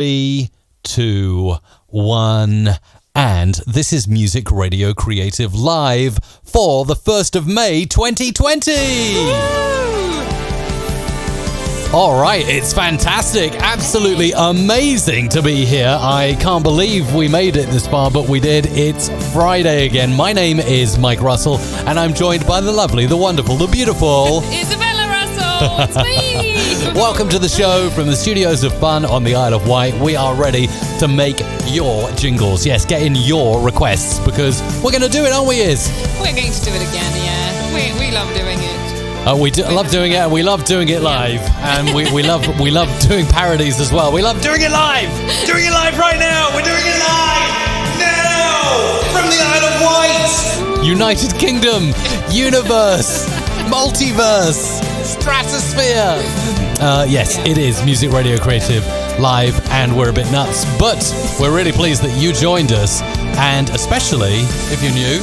3, 2, 1, and this is Music Radio Creative Live for the 1st of May 2020. All right, it's fantastic, absolutely amazing to be here. I can't believe we made it this far, but we did. It's Friday again. My name is Mike Russell, and I'm joined by the lovely, the wonderful, the beautiful... Isabella Russell, it's me! Welcome to the show from the studios of fun on the Isle of Wight. We are ready to make your jingles. Yes, get in your requests, because we're going to do it, aren't we, Iz? We're going to do it again, yeah. We love doing it. We love doing it, and we love doing it live, and we love doing parodies as well. We love doing it live, right now. We're doing it live now from the Isle of Wight, United Kingdom, universe, multiverse, stratosphere. Yes, it is Music Radio Creative Live, and we're a bit nuts, but we're really pleased that you joined us, and especially if you're new.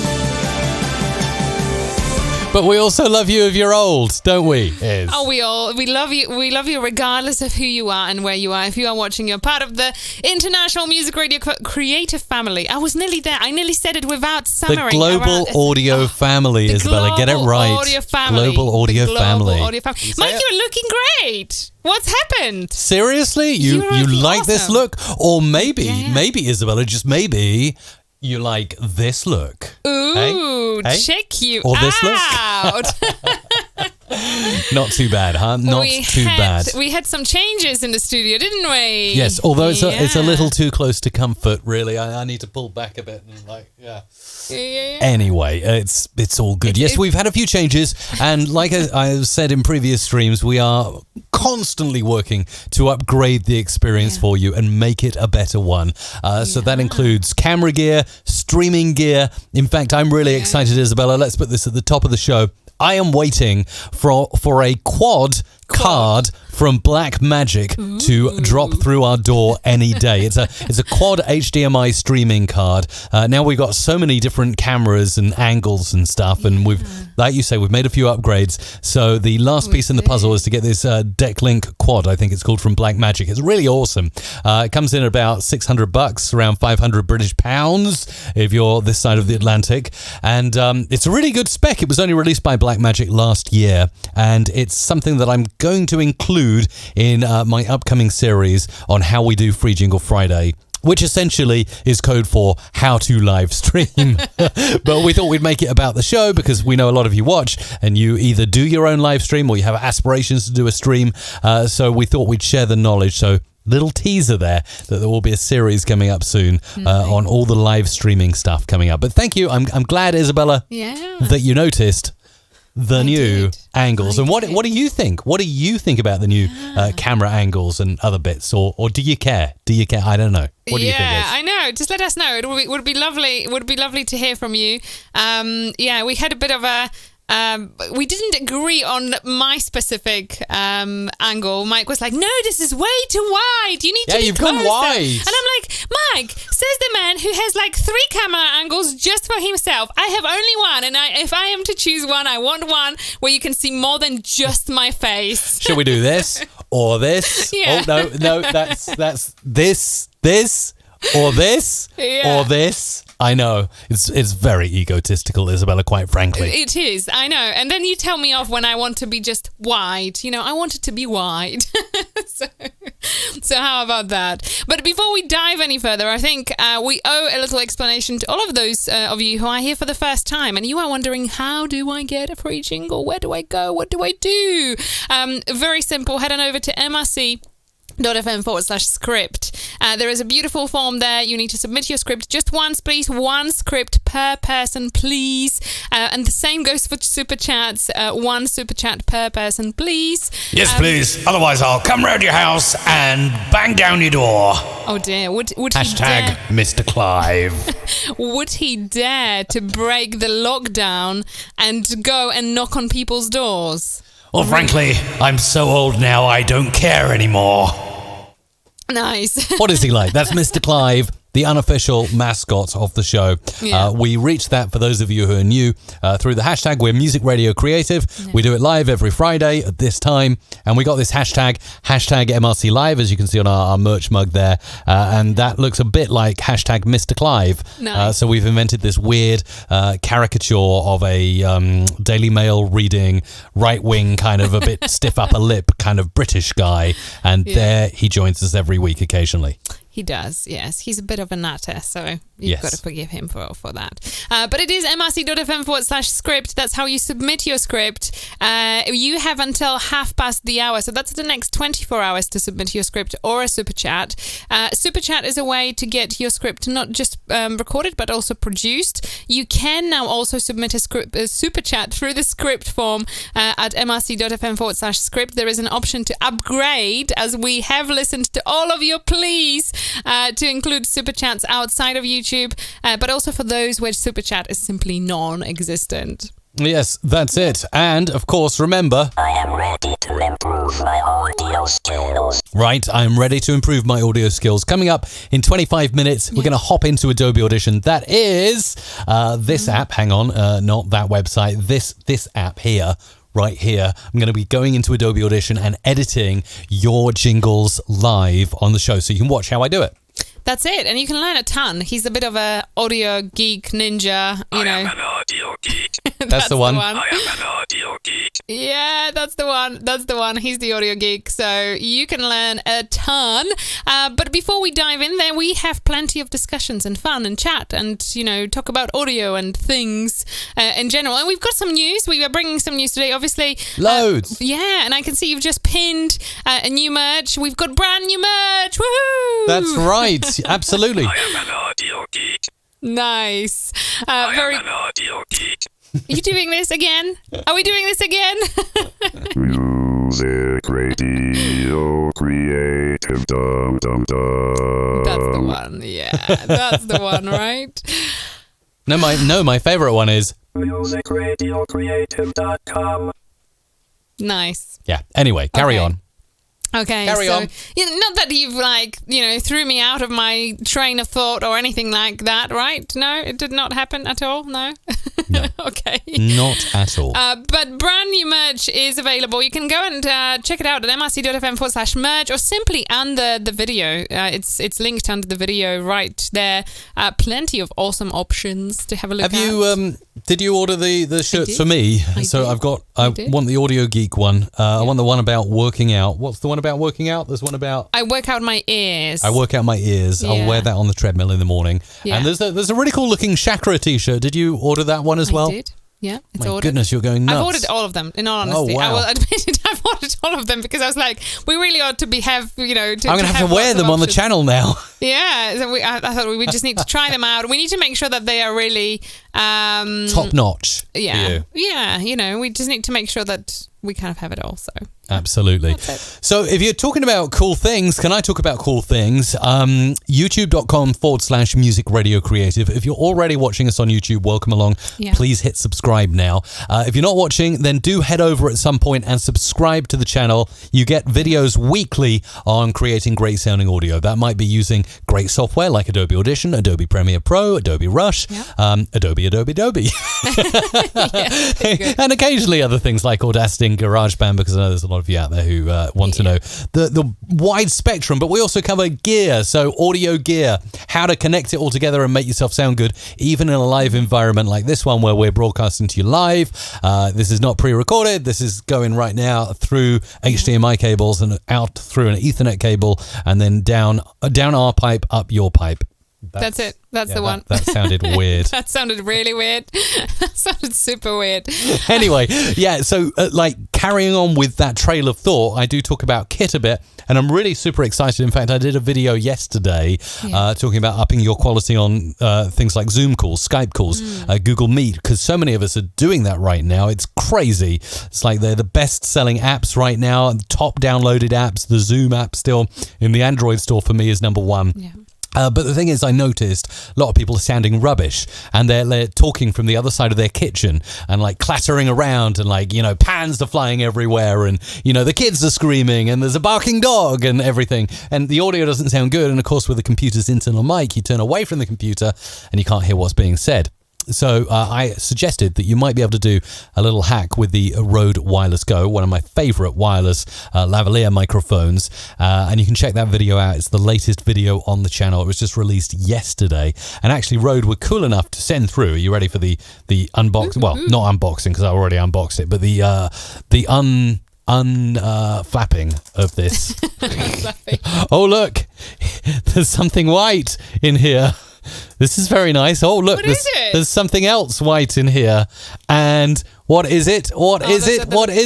But we also love you if you're old, don't we, Iz? Oh, we love you. We love you regardless of who you are and where you are. If you are watching, you're part of the International Music Radio Creative Family. I was nearly there. I nearly said it without stammering. The global audio family, Isabella. Get it right. Audio family. Global audio family. Mike, you're looking great. What's happened? Seriously? You like awesome. this look? Or maybe, Isabella, just maybe... you like this look. Ooh, hey? check you or this out. Not too bad, huh? Not too bad. We had some changes in the studio, didn't we? Yes, although it's a little too close to comfort, really. I need to pull back a bit and Yeah. Anyway, it's all good. Yes, we've had a few changes, and like I've said in previous streams, we are constantly working to upgrade the experience for you and make it a better one. So that includes camera gear, streaming gear. In fact, I'm really excited, Isabella. Let's put this at the top of the show. I am waiting for a quad card from Black Magic to drop through our door any day. It's a quad HDMI streaming card. Now we've got so many different cameras and angles and stuff, and we've, like you say, we've made a few upgrades. So the last piece in the puzzle is to get this Decklink quad, I think it's called, from Black Magic. It's really awesome. It comes in at about $600, around 500 British pounds if you're this side of the Atlantic, and it's a really good spec. It was only released by Black Magic last year, and it's something that I'm going to include in my upcoming series on how we do Free Jingle Friday, which essentially is code for how to live stream. But we thought we'd make it about the show because we know a lot of you watch and you either do your own live stream or you have aspirations to do a stream. So we thought we'd share the knowledge. So little teaser there that there will be a series coming up soon on all the live streaming stuff coming up. But thank you. I'm glad, Isabella, that you noticed the new angles. And what do you think? What do you think about the new camera angles and other bits? Or do you care? I don't know. What do you think? Yeah, I know. Just let us know. It would be lovely. It would be lovely to hear from you. We had a bit of a... we didn't agree on my specific angle. Mike was like, no, this is way too wide. You need to be you've closer. gone wide. And I'm like, Mike, says the man who has like 3 camera angles just for himself. I have only one, and if I am to choose one, I want one where you can see more than just my face. Should we do this or this? Yeah. Oh, no, that's this or this or this. I know. It's very egotistical, Isabella, quite frankly. It is, I know. And then you tell me off when I want to be just wide. You know, I want it to be wide. So how about that? But before we dive any further, I think we owe a little explanation to all of those of you who are here for the first time. And you are wondering, how do I get a free jingle? Where do I go? What do I do? Very simple. Head on over to mrc.fm/script. There is a beautiful form there. You need to submit your script just once, please. 1 script per person, please. And the same goes for super chats. 1 super chat per person, please. Yes, please. Otherwise, I'll come round your house and bang down your door. Oh dear. Would Hashtag Mr. Clive. Would he dare to break the lockdown and go and knock on people's doors? Well, frankly, I'm so old now, I don't care anymore. Nice. What is he like? That's Mr. Clive, the unofficial mascot of the show. Yeah. We reached that, for those of you who are new, through the hashtag We're Music Radio Creative. Yeah. We do it live every Friday at this time, and we got this hashtag MRC Live, as you can see on our merch mug there, and that looks a bit like hashtag Mr. Clive. Nice. So we've invented this weird caricature of a Daily Mail reading, right-wing, kind of a bit stiff upper lip kind of British guy, and there he joins us every week occasionally. He does, yes. He's a bit of a nutter, so you've got to forgive him for that. But it is mrc.fm/script. That's how you submit your script. You have until 1:30, so that's the next 24 hours to submit your script or a super chat. Super chat is a way to get your script not just recorded, but also produced. You can now also submit a super chat through the script form at mrc.fm/script. There is an option to upgrade, as we have listened to all of your pleas to include super chats outside of YouTube, but also for those where super chat is simply non-existent. Yes, that's it. And, of course, remember... I am ready to improve my audio skills. Right, I'm ready to improve my audio skills. Coming up in 25 minutes, we're going to hop into Adobe Audition. That is this app. Hang on, not that website. This app here. Right here, I'm going to be going into Adobe Audition and editing your jingles live on the show, so you can watch how I do it. That's it, and you can learn a ton. He's a bit of a audio geek ninja, you know. I am an audio geek. That's the one. I am an audio geek. Yeah, that's the one. That's the one. He's the audio geek, so you can learn a ton. But before we dive in there, we have plenty of discussions and fun and chat and, you know, talk about audio and things in general. And we've got some news. We are bringing some news today, obviously. Loads. Yeah, and I can see you've just pinned a new merch. We've got brand new merch. Woohoo! That's right. Absolutely. I am an audio geek. Nice. I am an audio geek. Are you doing this again? Are we doing this again? Music radio creative dum dum dum. That's the one. Yeah, that's the one, right? No, my favorite one is musicradiocreative.com. Nice. Yeah. Anyway, carry on. Okay, Carry on. Not that you've, like, you know, threw me out of my train of thought or anything like that, right? No, it did not happen at all, no? No. Okay. Not at all. But brand new merch is available. You can go and check it out at mrc.fm/merch or simply under the video. It's linked under the video right there. Plenty of awesome options to have a look at. Have you, did you order the shirts for me? I want the Audio Geek one. I want the one about working out. What's the one about working out? There's one about... I work out my ears. I work out my ears. Yeah. I'll wear that on the treadmill in the morning. Yeah. And there's a really cool looking chakra t-shirt. Did you order that one as well? I did. Yeah, it's My ordered. Goodness, you're going nuts. I've ordered all of them, in all honesty. Oh, wow. I will admit it, I've ordered all of them because I was like, we really ought to have, you know... I'm going to have to wear them on the channel now. Yeah, so I thought we just need to try them out. We need to make sure that they are really... top notch. Yeah. Yeah, you know, we just need to make sure that we kind of have it all, so... Absolutely. So if you're talking about cool things, can I talk about cool things? YouTube.com/music radio creative. If you're already watching us on YouTube, welcome along. Yeah. Please hit subscribe now. If you're not watching, then do head over at some point and subscribe to the channel. You get videos weekly on creating great sounding audio. That might be using great software like Adobe Audition, Adobe Premiere Pro, Adobe Rush, Adobe. Yeah, and occasionally other things like Audacity and GarageBand, because I know there's a lot of you out there who want to know the wide spectrum, but we also cover gear, so audio gear, how to connect it all together and make yourself sound good, even in a live environment like this one where we're broadcasting to you live. This is not pre-recorded. This is going right now through HDMI cables and out through an Ethernet cable and then down our pipe, up your pipe. That's it. That's the one. That sounded weird. That sounded really weird. That sounded super weird. Anyway, yeah, so like carrying on with that trail of thought, I do talk about kit a bit, and I'm really super excited. In fact, I did a video yesterday talking about upping your quality on things like Zoom calls, Skype calls, Google Meet, because so many of us are doing that right now. It's crazy. It's like they're the best-selling apps right now, top downloaded apps. The Zoom app still in the Android store for me is number one. Yeah. But the thing is, I noticed a lot of people are sounding rubbish, and they're talking from the other side of their kitchen and like clattering around, and like, you know, pans are flying everywhere, and, you know, the kids are screaming, and there's a barking dog and everything, and the audio doesn't sound good. And of course, with the computer's internal mic, you turn away from the computer and you can't hear what's being said. So I suggested that you might be able to do a little hack with the Rode Wireless Go, one of my favorite wireless lavalier microphones. And you can check that video out. It's the latest video on the channel. It was just released yesterday. And actually, Rode were cool enough to send through. Are you ready for the unboxing? Well, not unboxing, because I already unboxed it, but the flapping of this. Oh, look, there's something white in here. This is very nice. Oh, look, there's something else white in here. And what is it? What is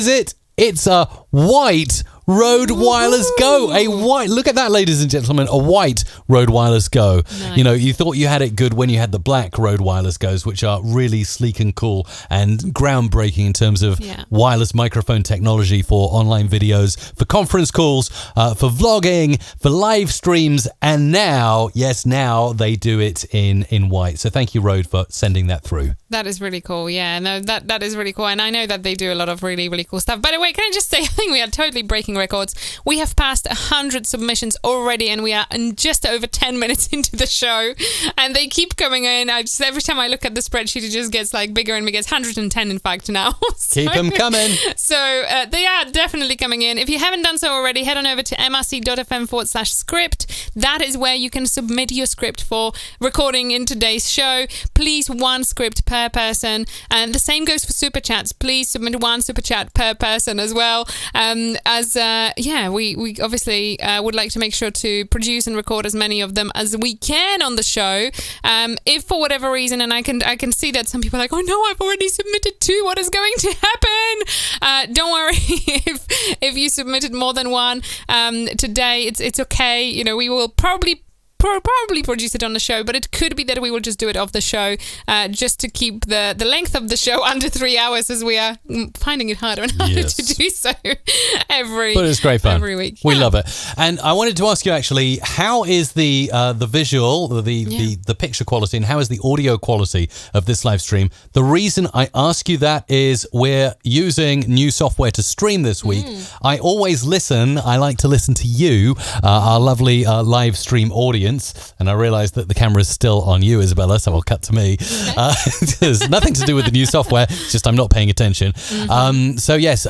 it? It's a white Rode Wireless Go. Look at that, ladies and gentlemen, a white Rode Wireless Go. Nice. You know, you thought you had it good when you had the black Rode Wireless Goes, which are really sleek and cool and groundbreaking in terms of wireless microphone technology for online videos, for conference calls, for vlogging, for live streams, and now they do it in white. So thank you, Rode, for sending that through. That is really cool. Yeah, no, that is really cool. And I know that they do a lot of really, really cool stuff. By the way, can I just say, I think we are totally breaking records. We have passed 100 submissions already, and we are just over 10 minutes into the show, and they keep coming in. Every time I look at the spreadsheet, it just gets like bigger and bigger. It's 110 in fact now. Keep them coming. So they are definitely coming in. If you haven't done so already, head on over to mrc.fm/script. That is where you can submit your script for recording in today's show. Please, one script per person, and the same goes for super chats. Please submit one super chat per person as well. We obviously would like to make sure to produce and record as many of them as we can on the show. If for whatever reason, and I can see that some people are like, oh no, I've already submitted 2. What is going to happen? Don't worry if you submitted more than one today. It's okay. You know, we will probably produce it on the show, but it could be that we will just do it off the show, just to keep the length of the show under 3 hours, as we are finding it harder and harder to do so but it's great fun every week. We love it. And I wanted to ask you, actually, how is the visual, the picture quality, and how is the audio quality of this live stream? The reason I ask you that is we're using new software to stream this week. I always listen. I like to listen to you, our lovely live stream audience. And I realised that the camera is still on you, Isabella, so I'll cut to me. There's nothing to do with the new software, it's just I'm not paying attention. So yes,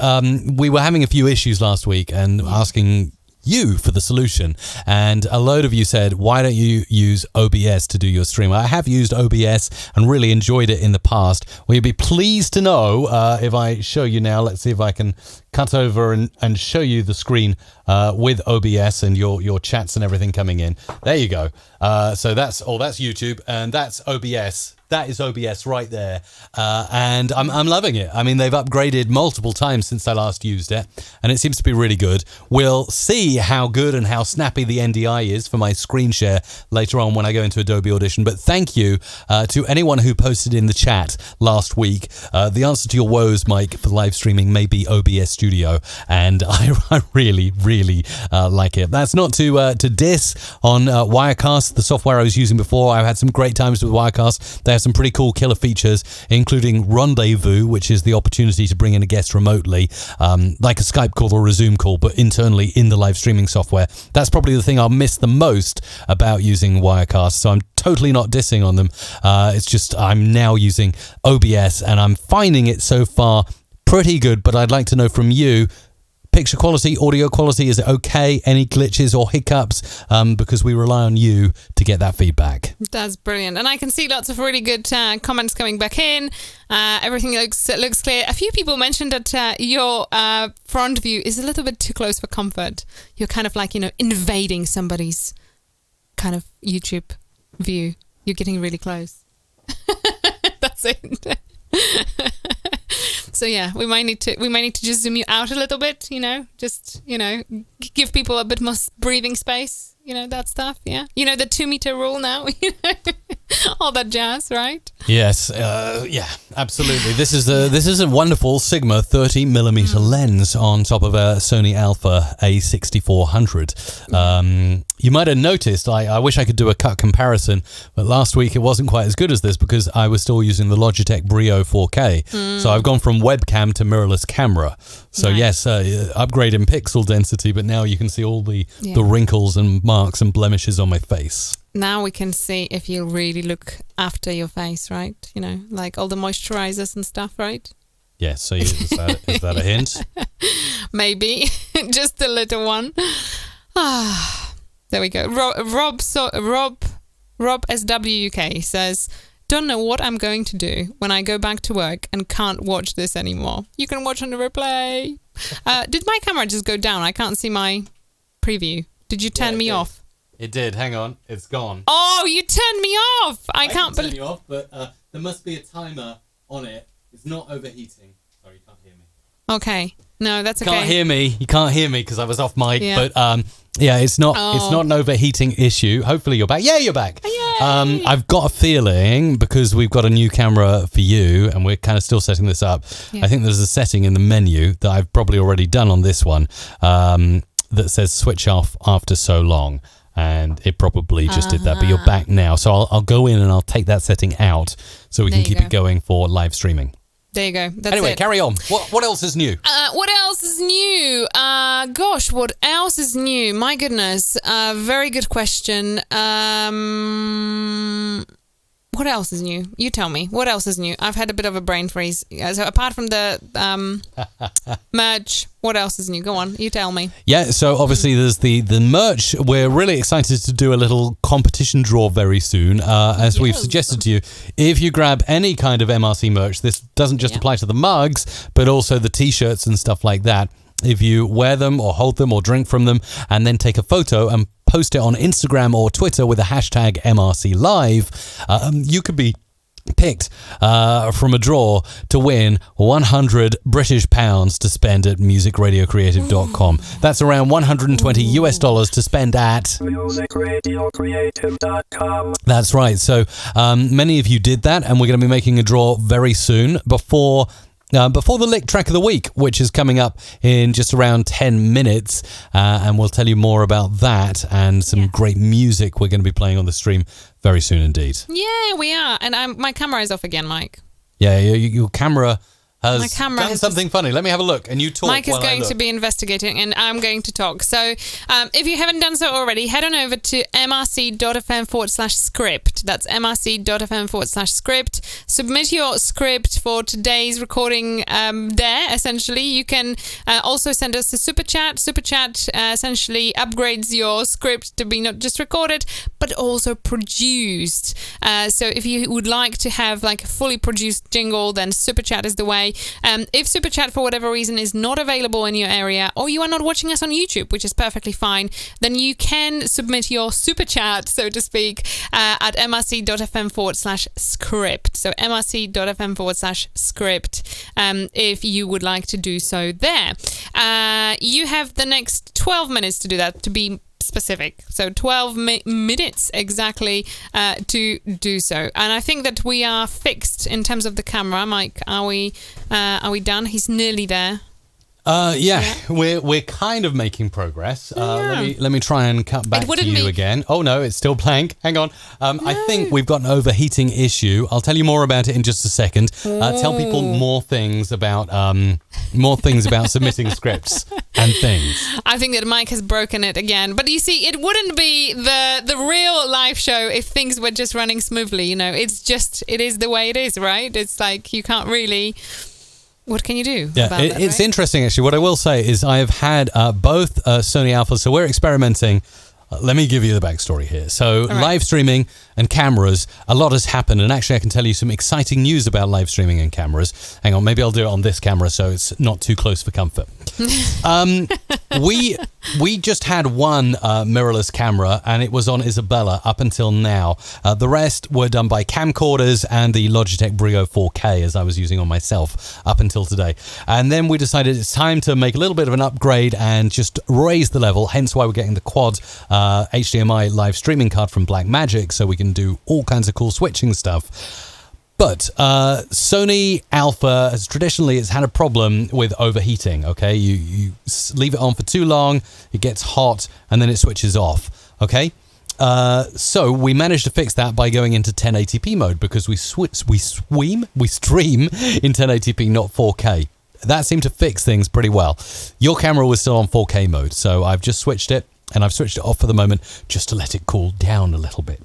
we were having a few issues last week and asking you for the solution, and a load of you said, why don't you use OBS to do your stream? I have used OBS and really enjoyed it in the past. Will you be pleased to know if I show you now? Let's see if I can cut over and show you the screen with OBS and your chats and everything coming in. There you go. So that's YouTube, and that's OBS. That is OBS right there. And I'm loving it. I mean, they've upgraded multiple times since I last used it, and it seems to be really good. We'll see how good and how snappy the NDI is for my screen share later on when I go into Adobe Audition. But thank you to anyone who posted in the chat last week. The answer to your woes, Mike, for live streaming may be OBS Studio, and I really, really like it. That's not to diss on Wirecast, the software I was using before. I've had some great times with Wirecast. They have some pretty cool killer features, including Rendezvous, which is the opportunity to bring in a guest remotely, like a Skype call or a Zoom call, but internally in the live streaming software. That's probably the thing I'll miss the most about using Wirecast, so I'm totally not dissing on them. It's just I'm now using OBS, and I'm finding it so far pretty good, but I'd like to know from you, picture quality, audio quality, is it okay? Any glitches or hiccups? Because we rely on you to get that feedback. That's brilliant. And I can see lots of really good comments coming back in. Everything looks clear. A few people mentioned that your front view is a little bit too close for comfort. You're kind of like, invading somebody's kind of YouTube view. You're getting really close. That's it. So yeah, we might need to just zoom you out a little bit, just give people a bit more breathing space, that stuff. Yeah, the 2 meter rule now, all that jazz, right? Yes, yeah, absolutely. This is a wonderful Sigma 30mm lens on top of a Sony Alpha A6400. You might have noticed, I wish I could do a cut comparison, but last week it wasn't quite as good as this because I was still using the Logitech Brio 4K. So I've gone from webcam to mirrorless camera. So yes, upgrade in pixel density, but now you can see all the wrinkles and marks and blemishes on my face. Now we can see if you really look after your face, right? You know, like all the moisturizers and stuff, right? Yes, so is that a hint? Maybe. Just a little one. There we go. Rob SWUK says, don't know what I'm going to do when I go back to work and can't watch this anymore. You can watch on the replay. Did my camera just go down? I can't see my preview. Did you turn me off? It did. Hang on. It's gone. Oh, you turned me off. I can't believe. Turn you off, but there must be a timer on it. It's not overheating. Sorry, you can't hear me. Okay. No, that's okay. You can't hear me because I was off mic. Yeah. But it's not an overheating issue. Hopefully you're back. Yeah, you're back. Yay. I've got a feeling because we've got a new camera for you and we're kind of still setting this up. Yeah. I think there's a setting in the menu that I've probably already done on this one that says switch off after so long. And it probably just did that, but you're back now. So I'll go in and I'll take that setting out so we can keep it going for live streaming. There you go. That's anyway, it. Carry on. What else is new? What else is new? What else is new? My goodness. Very good question. What else is new? You tell me. What else is new? I've had a bit of a brain freeze. So apart from the merch, what else is new? Go on. You tell me. Yeah, so obviously there's the merch. We're really excited to do a little competition draw very soon. As we've suggested to you, if you grab any kind of MRC merch, this doesn't just apply to the mugs, but also the T-shirts and stuff like that. If you wear them or hold them or drink from them and then take a photo and post it on Instagram or Twitter with the hashtag MRC Live, you could be picked from a draw to win £100 British to spend at musicradiocreative.com. That's around $120 to spend at musicradiocreative.com. That's right. So many of you did that, and we're going to be making a draw very soon before the Lick Track of the Week, which is coming up in just around 10 minutes. And we'll tell you more about that and some great music we're going to be playing on the stream very soon indeed. Yeah, we are. And my camera is off again, Mike. Yeah, your camera has done something funny. Let me have a look and you talk. Mike is going to be investigating and I'm going to talk. So if you haven't done so already, head on over to mrc.fm/script. That's mrc.fm/script. Submit your script for today's recording there, essentially. You can also send us a super chat. Super chat essentially upgrades your script to be not just recorded, but also produced. So if you would like to have like a fully produced jingle, then super chat is the way. If Super Chat for whatever reason is not available in your area, or you are not watching us on YouTube, which is perfectly fine, then you can submit your Super Chat, so to speak, at mrc.fm/script. So mrc.fm/script if you would like to do so there. You have the next 12 minutes to do that, to be specific. So 12 minutes exactly to do so. And I think that we are fixed in terms of the camera. Mike, are we done? He's nearly there. We're kind of making progress. Let me try and cut back to you again. Oh no, it's still blank. Hang on. I think we've got an overheating issue. I'll tell you more about it in just a second. Tell people more things about submitting scripts and things. I think that Mike has broken it again. But you see, it wouldn't be the real live show if things were just running smoothly. You know, it is the way it is, right? It's like you can't really. What can you do about that, it's right? Interesting, actually. What I will say is I have had both Sony Alphas, so we're experimenting. Let me give you the backstory here. So live streaming and cameras, a lot has happened. And actually, I can tell you some exciting news about live streaming and cameras. Hang on, maybe I'll do it on this camera so it's not too close for comfort. We just had one mirrorless camera, and it was on Isabella up until now. The rest were done by camcorders and the Logitech Brio 4K, as I was using on myself up until today. And then we decided it's time to make a little bit of an upgrade and just raise the level, hence why we're getting the quad HDMI live streaming card from Blackmagic, so we can do all kinds of cool switching stuff. But Sony Alpha has traditionally had a problem with overheating. Okay, you leave it on for too long, it gets hot, and then it switches off. Okay, so we managed to fix that by going into 1080p mode because we stream in 1080p, not 4K. That seemed to fix things pretty well. Your camera was still on 4K mode, so I've just switched it, and I've switched it off for the moment just to let it cool down a little bit.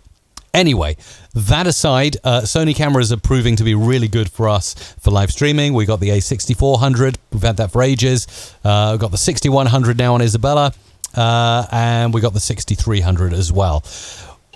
Anyway, that aside, Sony cameras are proving to be really good for us for live streaming. We got the A6400. We've had that for ages. We've got the 6100 now on Isabella. And we got the 6300 as well.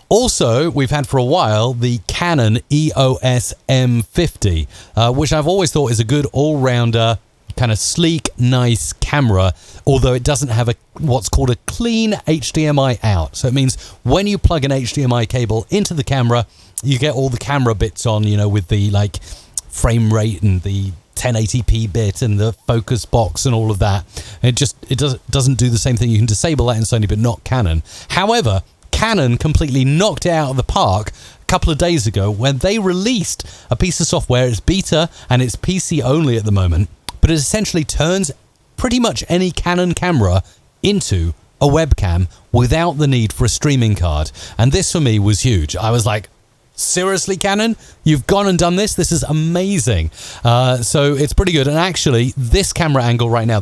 Also, we've had for a while the Canon EOS M50, which I've always thought is a good all-rounder, kind of sleek, nice camera, although it doesn't have what's called a clean HDMI out. So it means when you plug an HDMI cable into the camera, you get all the camera bits on, with the frame rate and the 1080p bit and the focus box and all of that. It doesn't do the same thing. You can disable that in Sony, but not Canon. However, Canon completely knocked it out of the park a couple of days ago when they released a piece of software. It's beta and it's PC only at the moment, but it essentially turns pretty much any Canon camera into a webcam without the need for a streaming card. And this for me was huge. I was like, seriously, Canon? You've gone and done this? This is amazing. So it's pretty good. And actually, this camera angle right now,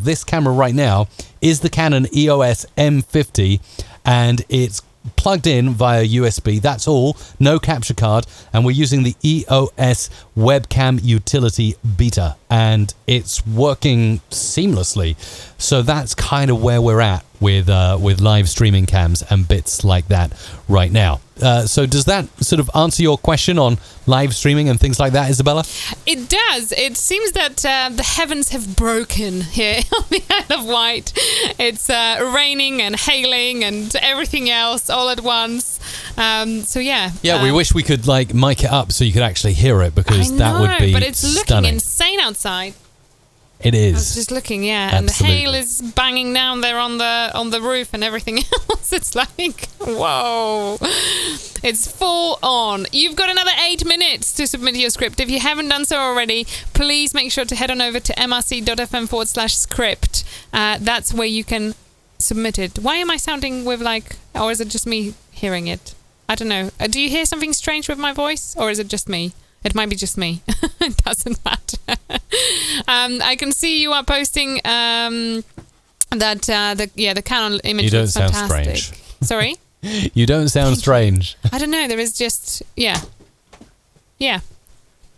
is the Canon EOS M50, and it's plugged in via USB. That's all. No capture card. And we're using the EOS Webcam Utility Beta, and it's working seamlessly. So that's kind of where we're at with live streaming cams and bits like that right now. So does that sort of answer your question on live streaming and things like that, Isabella? It does. It seems that the heavens have broken here on the Isle of Wight. It's raining and hailing and everything else all at once. So yeah. Yeah, we wish we could mic it up so you could actually hear it, because that would be but it's looking stunning. Insane outside. It is. I was just looking, yeah, Absolutely. and the hail is banging down there on the roof and everything else. It's like, whoa, it's full on. You've got another 8 minutes to submit your script. If you haven't done so already, please make sure to head on over to mrc.fm/script. That's where you can submit it. Why am I sounding with or is it just me hearing it? I don't know. Do you hear something strange with my voice, or is it just me? It might be just me. It doesn't matter. I can see you are posting that the Canon image. You don't looks sound fantastic. strange. Sorry? You don't sound strange. I don't know. There is just yeah.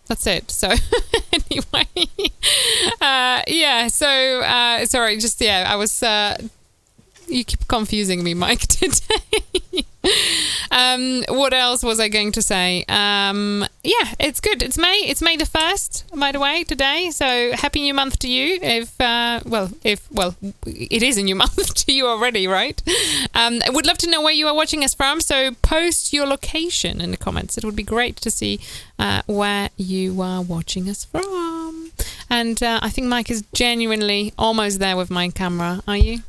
That's it. So anyway, So sorry. Just I was. You keep confusing me, Mike, today. What else was I going to say? It's good. It's May. It's May the 1st, by the way, today. So happy new month to you. It is a new month to you already, right? I would love to know where you are watching us from. So post your location in the comments. It would be great to see where you are watching us from. And I think Mike is genuinely almost there with my camera. Are you?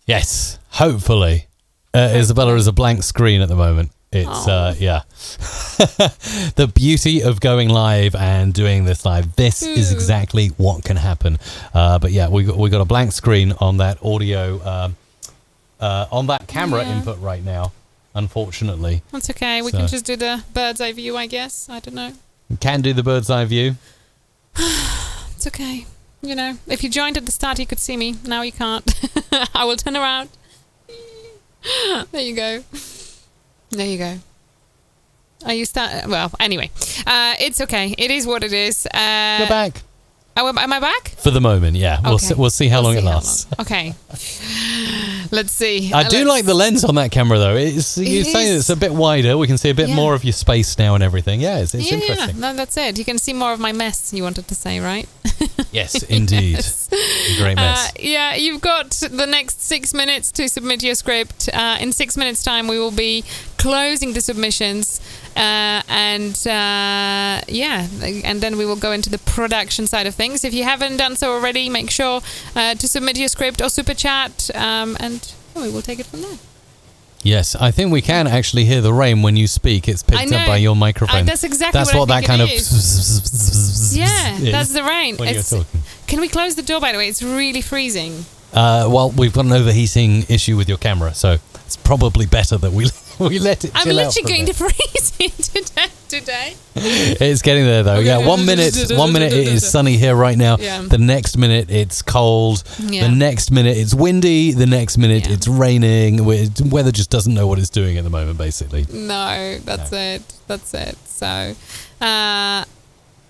Yes, hopefully. Isabella is a blank screen at the moment. It's, the beauty of going live and doing this live. This is exactly what can happen. But yeah, we got a blank screen on that audio, on that camera input right now, unfortunately. That's okay. We can just do the bird's eye view, I guess. I don't know. We can do the bird's eye view. It's okay. If you joined at the start, you could see me. Now you can't. I will turn around. There you go. Are you well, anyway. It's okay. It is what it is. You're back. Oh, am I back? For the moment, yeah. Okay. We'll see how long it lasts. Okay. Let's see. I do like the lens on that camera, though. You're saying it's a bit wider. We can see a bit more of your space now and everything. Yeah, it's interesting. No, that's it. You can see more of my mess, you wanted to say, right? Yes, indeed. Yes. A great mess. You've got the next 6 minutes to submit your script. In 6 minutes' time, we will be closing the submissions. And then we will go into the production side of things. If you haven't done so already, make sure to submit your script or super chat, and we will take it from there. Yes, I think we can actually hear the rain when you speak. It's picked up by your microphone. That's exactly what I that think kind it of is. Yeah, that's the rain. When you're talking. Can we close the door, by the way? It's really freezing. Well, we've got an overheating issue with your camera, so it's probably better that we let it chill out. I'm literally going to freeze it today. It's getting there, though. Yeah, 1 minute it is sunny here right now. Yeah. The next minute it's cold. Yeah. The next minute it's windy. The next minute it's raining. Weather just doesn't know what it's doing at the moment, basically. No, that's it. So,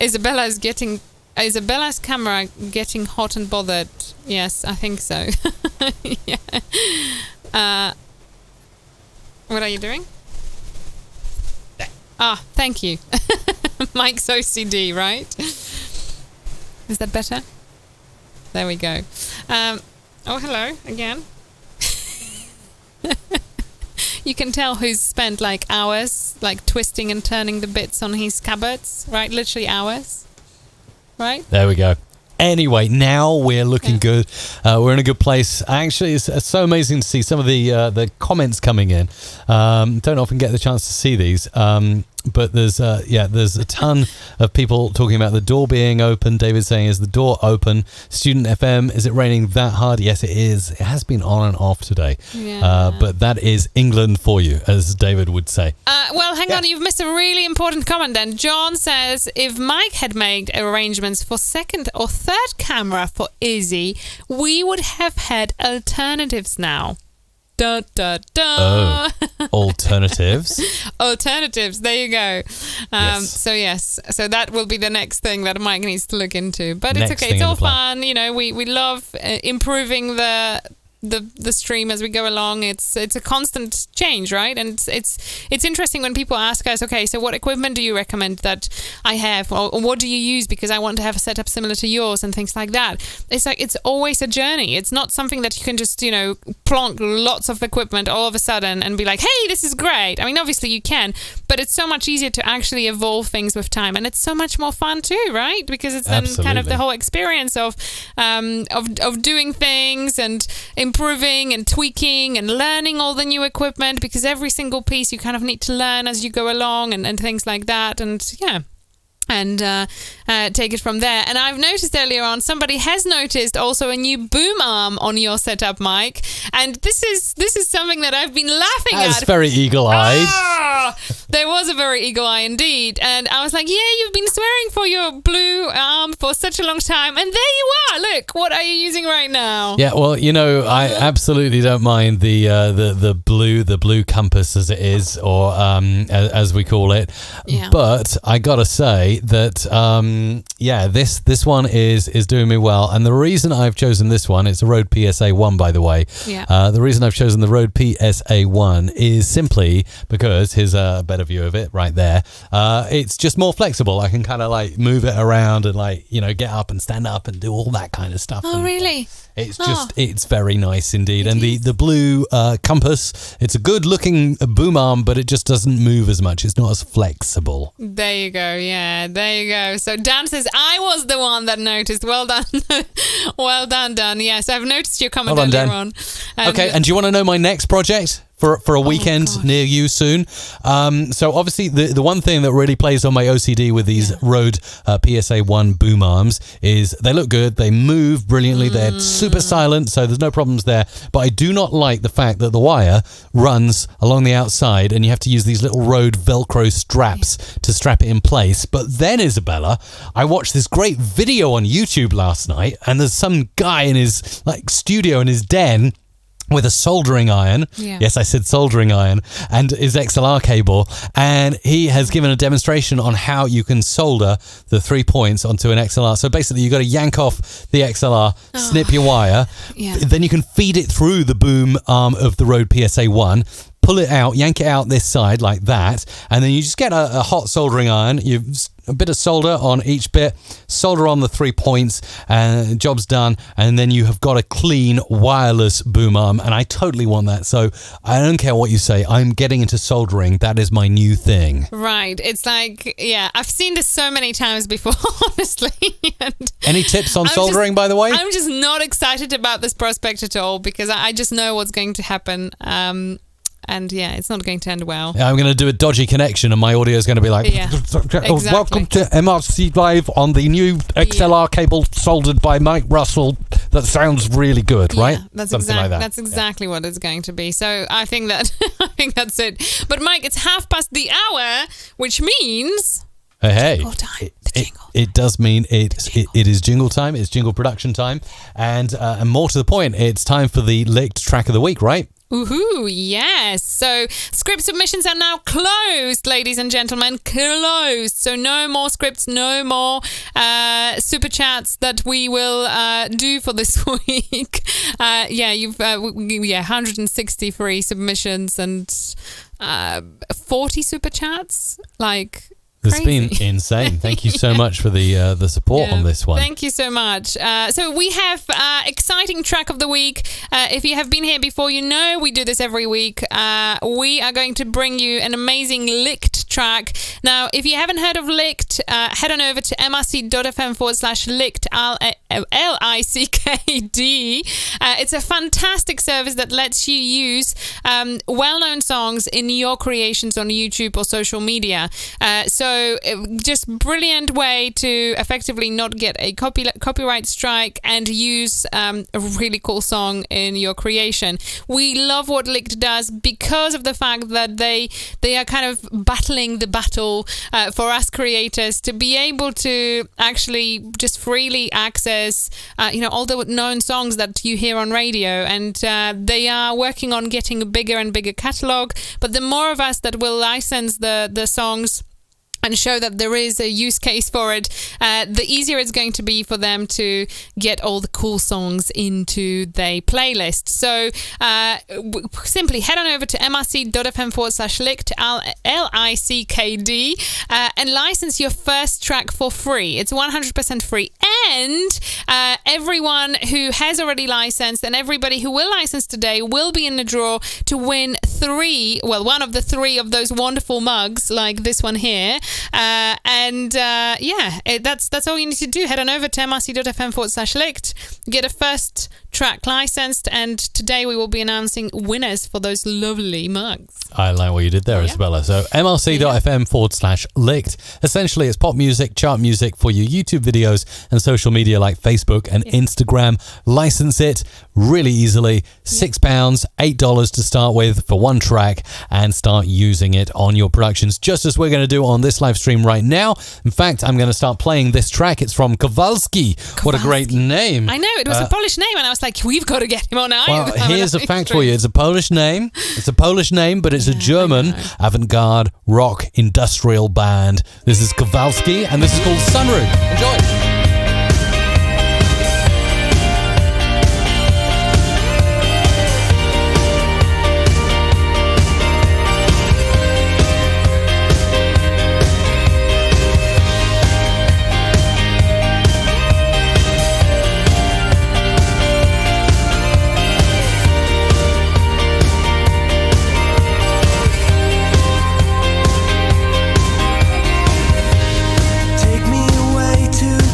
Isabella's camera getting hot and bothered. Yes, I think so. Yeah. What are you doing? Thank you. Mike's OCD, right? Is that better? There we go. Hello again. You can tell who's spent hours twisting and turning the bits on his cupboards, right? Literally hours, right? There we go. Anyway, now we're looking good. We're in a good place. Actually, it's so amazing to see some of the comments coming in. Don't often get the chance to see these. But there's a ton of people talking about the door being open. David saying, is the door open? Student FM, is it raining that hard? Yes, it is. It has been on and off today. Yeah. But that is England for you, as David would say. Well, hang on. You've missed a really important comment then. John says, if Mike had made arrangements for second or third camera for Izzy, we would have had alternatives now. Da, da, da. Oh, alternatives. Alternatives. There you go. Yes. So that will be the next thing that Mike needs to look into. But Next it's okay. thing It's on all the plan. fun. We love improving the stream as we go along. It's a constant change, right? And it's interesting when people ask us, okay, so what equipment do you recommend that I have, or what do you use because I want to have a setup similar to yours and things like that. It's always a journey. It's not something that you can just plonk lots of equipment all of a sudden and be like, hey, this is great. I mean, obviously you can, but it's so much easier to actually evolve things with time, and it's so much more fun too, right? Because it's then kind of the whole experience of doing things and improving and tweaking and learning all the new equipment, because every single piece you kind of need to learn as you go along and things like that. And take it from there. And I've noticed earlier on, somebody has noticed also a new boom arm on your setup, Mike. And this is something that I've been laughing at. That's very eagle-eyed. There was a very eagle eye indeed. And I was like, yeah, you've been swearing for your blue arm for such a long time. And there you are. Look, what are you using right now? Yeah, well, I absolutely don't mind the blue compass as it is, or as we call it. Yeah. But I gotta say that this one is doing me well, and the reason I've chosen this one, it's a Rode PSA 1, by the way. Yeah. The reason I've chosen the Rode PSA 1 is simply because here's a better view of it right there. It's just more flexible. I can kind of move it around and get up and stand up and do all that kind of stuff. Oh, really? It's very nice indeed. And the blue compass, it's a good looking boom arm, but it just doesn't move as much. It's not as flexible. There you go. Yeah, there you go. So Dan says, I was the one that noticed. Well done. Well done, Dan. Yes, I've noticed your comment earlier on. Okay, and do you want to know my next project? For a weekend near you soon. So obviously the one thing that really plays on my OCD with these Rode PSA 1 boom arms is they look good, they move brilliantly, they're super silent, so there's no problems there. But I do not like the fact that the wire runs along the outside and you have to use these little Rode Velcro straps to strap it in place. But then, Isabella, I watched this great video on YouTube last night, and there's some guy in his studio in his den with a soldering iron. Yeah. Yes, I said soldering iron, and his XLR cable, and he has given a demonstration on how you can solder the 3 points onto an XLR. So basically you got to yank off the XLR, snip your wire, then you can feed it through the boom arm of the Rode PSA 1, pull it out, yank it out this side like that, and then you just get a hot soldering iron, a bit of solder on each bit, solder on the 3 points, and job's done. And then you have got a clean wireless boom arm, and I totally want that. So I don't care what you say, I'm getting into soldering. That is my new thing. Right. It's I've seen this so many times before, honestly. And any tips on soldering, by the way? I'm just not excited about this prospect at all, because I just know what's going to happen. yeah, it's not going to end well. I'm going to do a dodgy connection and my audio is going to be like, Yeah, exactly. Welcome to MRC Live on the new XLR cable soldered by Mike Russell. That sounds really good, right? That's Something like that. That's exactly what it's going to be. So I think that's it. But Mike, it's 1:30, which means hey, jingle time. It does mean it is jingle time. It's jingle production time, and more to the point, it's time for the licked track of the week, right? Woohoo, yes. So script submissions are now closed, ladies and gentlemen, closed. So no more scripts, no more super chats that we will do for this week. You've 163 submissions and 40 super chats. Like, it's crazy. been insane. Thank you so much for the support on this one. Thank you so much. So we have exciting track of the week. If you have been here before, you know we do this every week. We are going to bring you an amazing licked track. Now, if you haven't heard of licked, head on over to mrc.fm/licked, LICKD. It's a fantastic service that lets you use well-known songs in your creations on YouTube or social media. So just brilliant way to effectively not get a copyright strike and use a really cool song in your creation. We love what Licked does because of the fact that they are kind of battling the battle for us creators to be able to actually just freely access all the known songs that you hear on radio, and they are working on getting a bigger and bigger catalog. But the more of us that will license the songs and show that there is a use case for it, the easier it's going to be for them to get all the cool songs into their playlist. So simply head on over to mrc.fm/licked, LICKD, and license your first track for free. It's 100% free. And everyone who has already licensed and everybody who will license today will be in the draw to win one of the three of those wonderful mugs like this one here. That's all you need to do. Head on over to mrc.fm/licked, get a first track licensed, and today we will be announcing winners for those lovely mugs. I like what you did there, Isabella. So mrc.fm/licked. Essentially, it's pop music, chart music for your YouTube videos and social media like Facebook and Instagram. License it really easily. £6, $8 to start with for one track, and start using it on your productions, just as we're going to do on this live stream right now. In fact, I'm going to start playing this track. It's from Kowalski. What a great name. I know, it was a Polish name, and I was like, we've got to get him on our Well, here's a fact for you. It's a Polish name. But it's a German avant-garde rock industrial band. This is Kowalski, and this is called Sunroof. Enjoy. Take me away to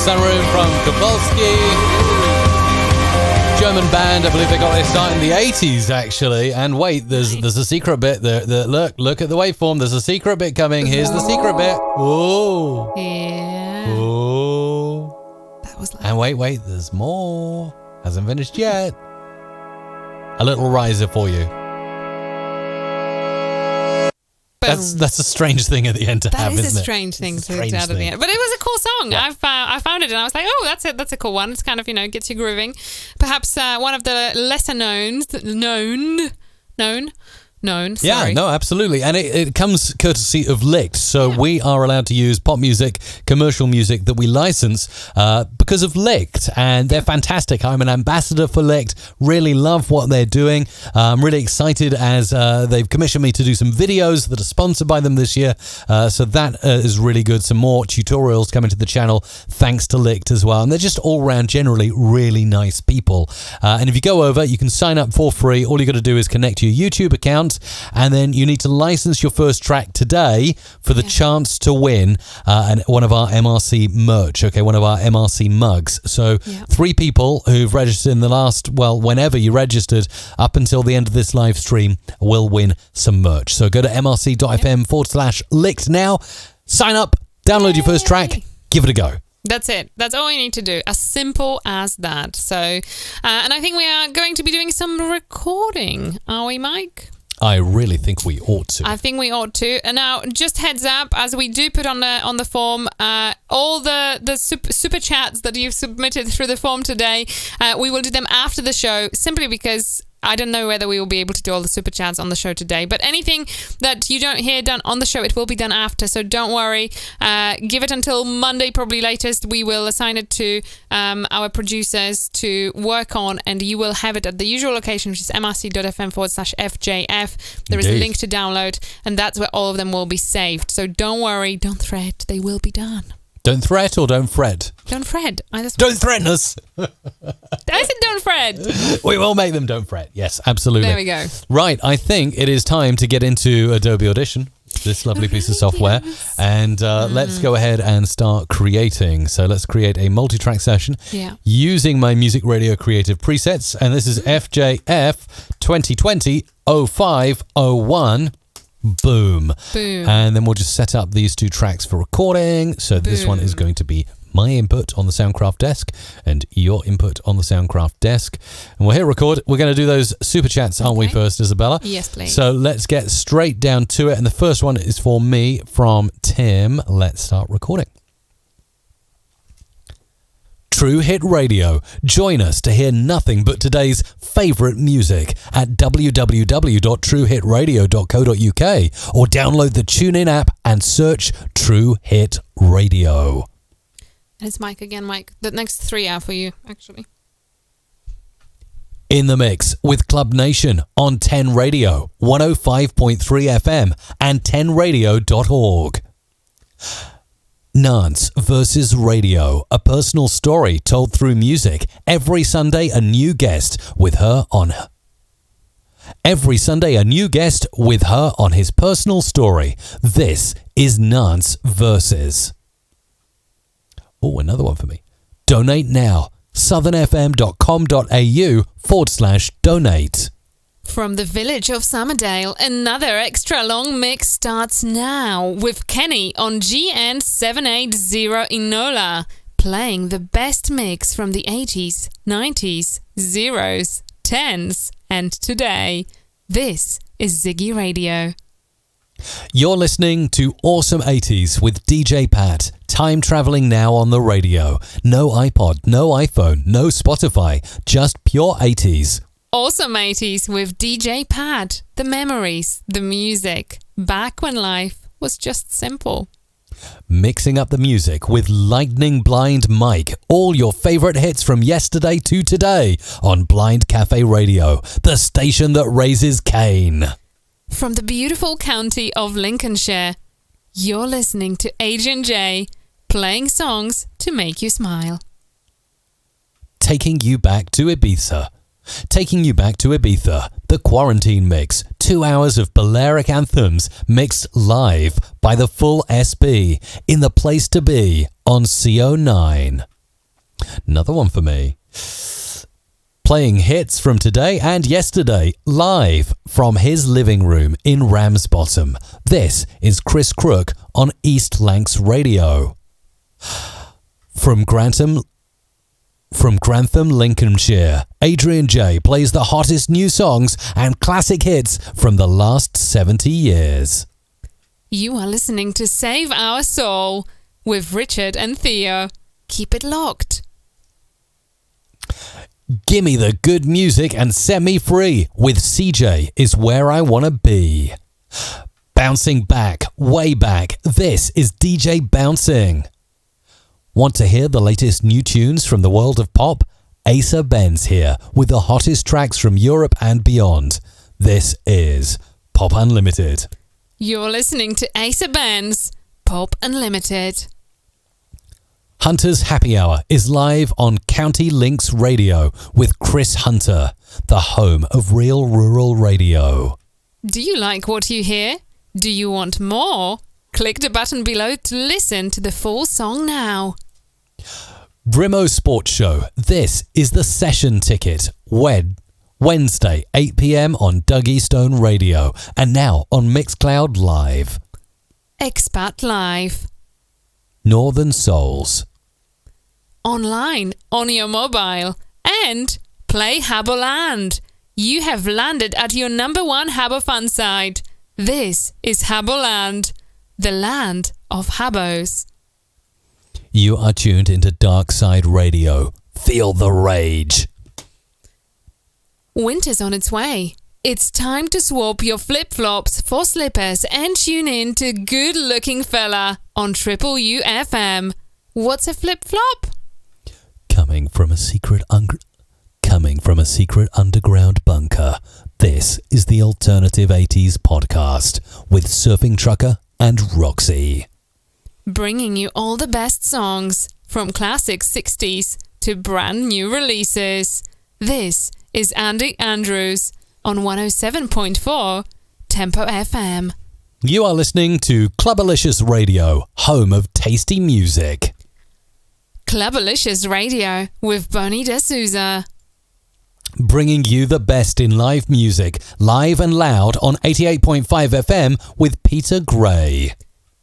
Sunroom from Kowalski. German band, I believe they got their start in the 80s, actually. And wait, there's a secret bit there. Look at the waveform. There's a secret bit coming. Here's the secret bit. Oh. Yeah. Oh. That was like... And wait, there's more. Hasn't finished yet. A little riser for you. That's a strange thing at the end to have, isn't it? That is a strange thing to add at the end. But it was a cool song. Yeah. I found it and I was like, oh, that's it. That's a cool one. It's kind of, gets you grooving. Perhaps one of the lesser known. Sorry. Yeah, no, absolutely. And it comes courtesy of Licked. So we are allowed to use pop music, commercial music that we license because of Licked. And they're fantastic. I'm an ambassador for Licked. Really love what they're doing. I'm really excited as they've commissioned me to do some videos that are sponsored by them this year. So that is really good. Some more tutorials coming to the channel thanks to Licked as well. And they're just all around generally really nice people. And if you go over, you can sign up for free. All you got to do is connect to your YouTube account. And then you need to license your first track today for the chance to win one of our MRC merch, one, of our MRC mugs. So 3 people who've registered in the last, whenever you registered up until the end of this live stream will win some merch. So go to mrc.fm/licked now, sign up, download your first track, give it a go. That's it. That's all you need to do. As simple as that. So, and I think we are going to be doing some recording. Are we, Mike? I really think we ought to. I think we ought to. And now, just heads up, as we do put on the form, all the super chats that you've submitted through the form today, we will do them after the show, simply because I don't know whether we will be able to do all the super chats on the show today. But anything that you don't hear done on the show, it will be done after. So don't worry. Give it until Monday, probably latest. We will assign it to our producers to work on, and you will have it at the usual location, which is mrc.fm/FJF. There is a link to download, and that's where all of them will be saved. So don't worry, don't fret. They will be done. Don't threat or don't fret? Don't fret. Don't threaten us. I said don't fret. We will make them don't fret. Yes, absolutely. There we go. Right, I think it is time to get into Adobe Audition, this lovely piece of software. And let's go ahead and start creating. So let's create a multi-track session using my Music Radio Creative presets. And this is FJF 2020-0501. Boom. And then we'll just set up these 2 tracks for recording. So this one is going to be my input on the Soundcraft desk and your input on the Soundcraft desk. And we'll hit record. We're going to do those super chats, aren't we, first, Isabella? Yes, please. So let's get straight down to it. And the first one is for me from Tim. Let's start recording. True Hit Radio. Join us to hear nothing but today's favourite music at www.truehitradio.co.uk or download the TuneIn app and search True Hit Radio. It's Mike again, Mike. The next 3 are for you, actually. In the mix with Club Nation on 10 Radio, 105.3 FM and 10radio.org. Nance versus Radio, a personal story told through music. Every Sunday, a new guest with her on. Every Sunday, a new guest with her on his personal story. This is Nance versus. Oh, another one for me. Donate now. southernfm.com.au/donate. From the village of Summerdale, another extra long mix starts now with Kenny on GN780 Inola, playing the best mix from the 80s, 90s, 0s, 10s, and today. This is Ziggy Radio. You're listening to Awesome 80s with DJ Pat. Time traveling now on the radio. No iPod, no iPhone, no Spotify, just pure 80s. Awesome 80s with DJ Pat. The memories, the music, back when life was just simple. Mixing up the music with Lightning Blind Mike. All your favourite hits from yesterday to today on Blind Cafe Radio, the station that raises Cain. From the beautiful county of Lincolnshire, you're listening to Agent J, playing songs to make you smile. Taking you back to Ibiza. Taking you back to Ibiza, the Quarantine Mix. 2 hours of Balearic anthems mixed live by the full SB in the place to be on CO9. Another one for me. Playing hits from today and yesterday, live from his living room in Ramsbottom. This is Chris Crook on East Lancs Radio. From Grantham, Lincolnshire, Adrian J plays the hottest new songs and classic hits from the last 70 years. You are listening to Save Our Soul with Richard and Theo. Keep it locked. Gimme the good music and set me free with CJ is where I want to be. Bouncing back, way back, this is DJ Bouncing. Want to hear the latest new tunes from the world of pop? Asa Benz here with the hottest tracks from Europe and beyond. This is Pop Unlimited. You're listening to Asa Benz, Pop Unlimited. Hunter's Happy Hour is live on County Links Radio with Chris Hunter, the home of real rural radio. Do you like what you hear? Do you want more? Click the button below to listen to the full song now. Brimo Sports Show. This is the session ticket. Wednesday, 8 p.m. on Dougie Stone Radio and now on Mixcloud Live. Expat Live. Northern Souls. Online, on your mobile, and play Haboland. You have landed at your number one Habbo fun site. This is Haboland, the land of Habbos. You are tuned into Dark Side Radio. Feel the rage. Winter's on its way. It's time to swap your flip-flops for slippers and tune in to Good Looking Fella on Triple UFM. What's a flip-flop? Coming from a secret underground bunker, this is the Alternative 80s podcast with Surfing Trucker and Roxy. Bringing you all the best songs, from classic 60s to brand new releases. This is Andy Andrews on 107.4 Tempo FM. You are listening to Clubalicious Radio, home of tasty music. Clubalicious Radio with Bonnie D'Souza. Bringing you the best in live music, live and loud on 88.5 FM with Peter Gray.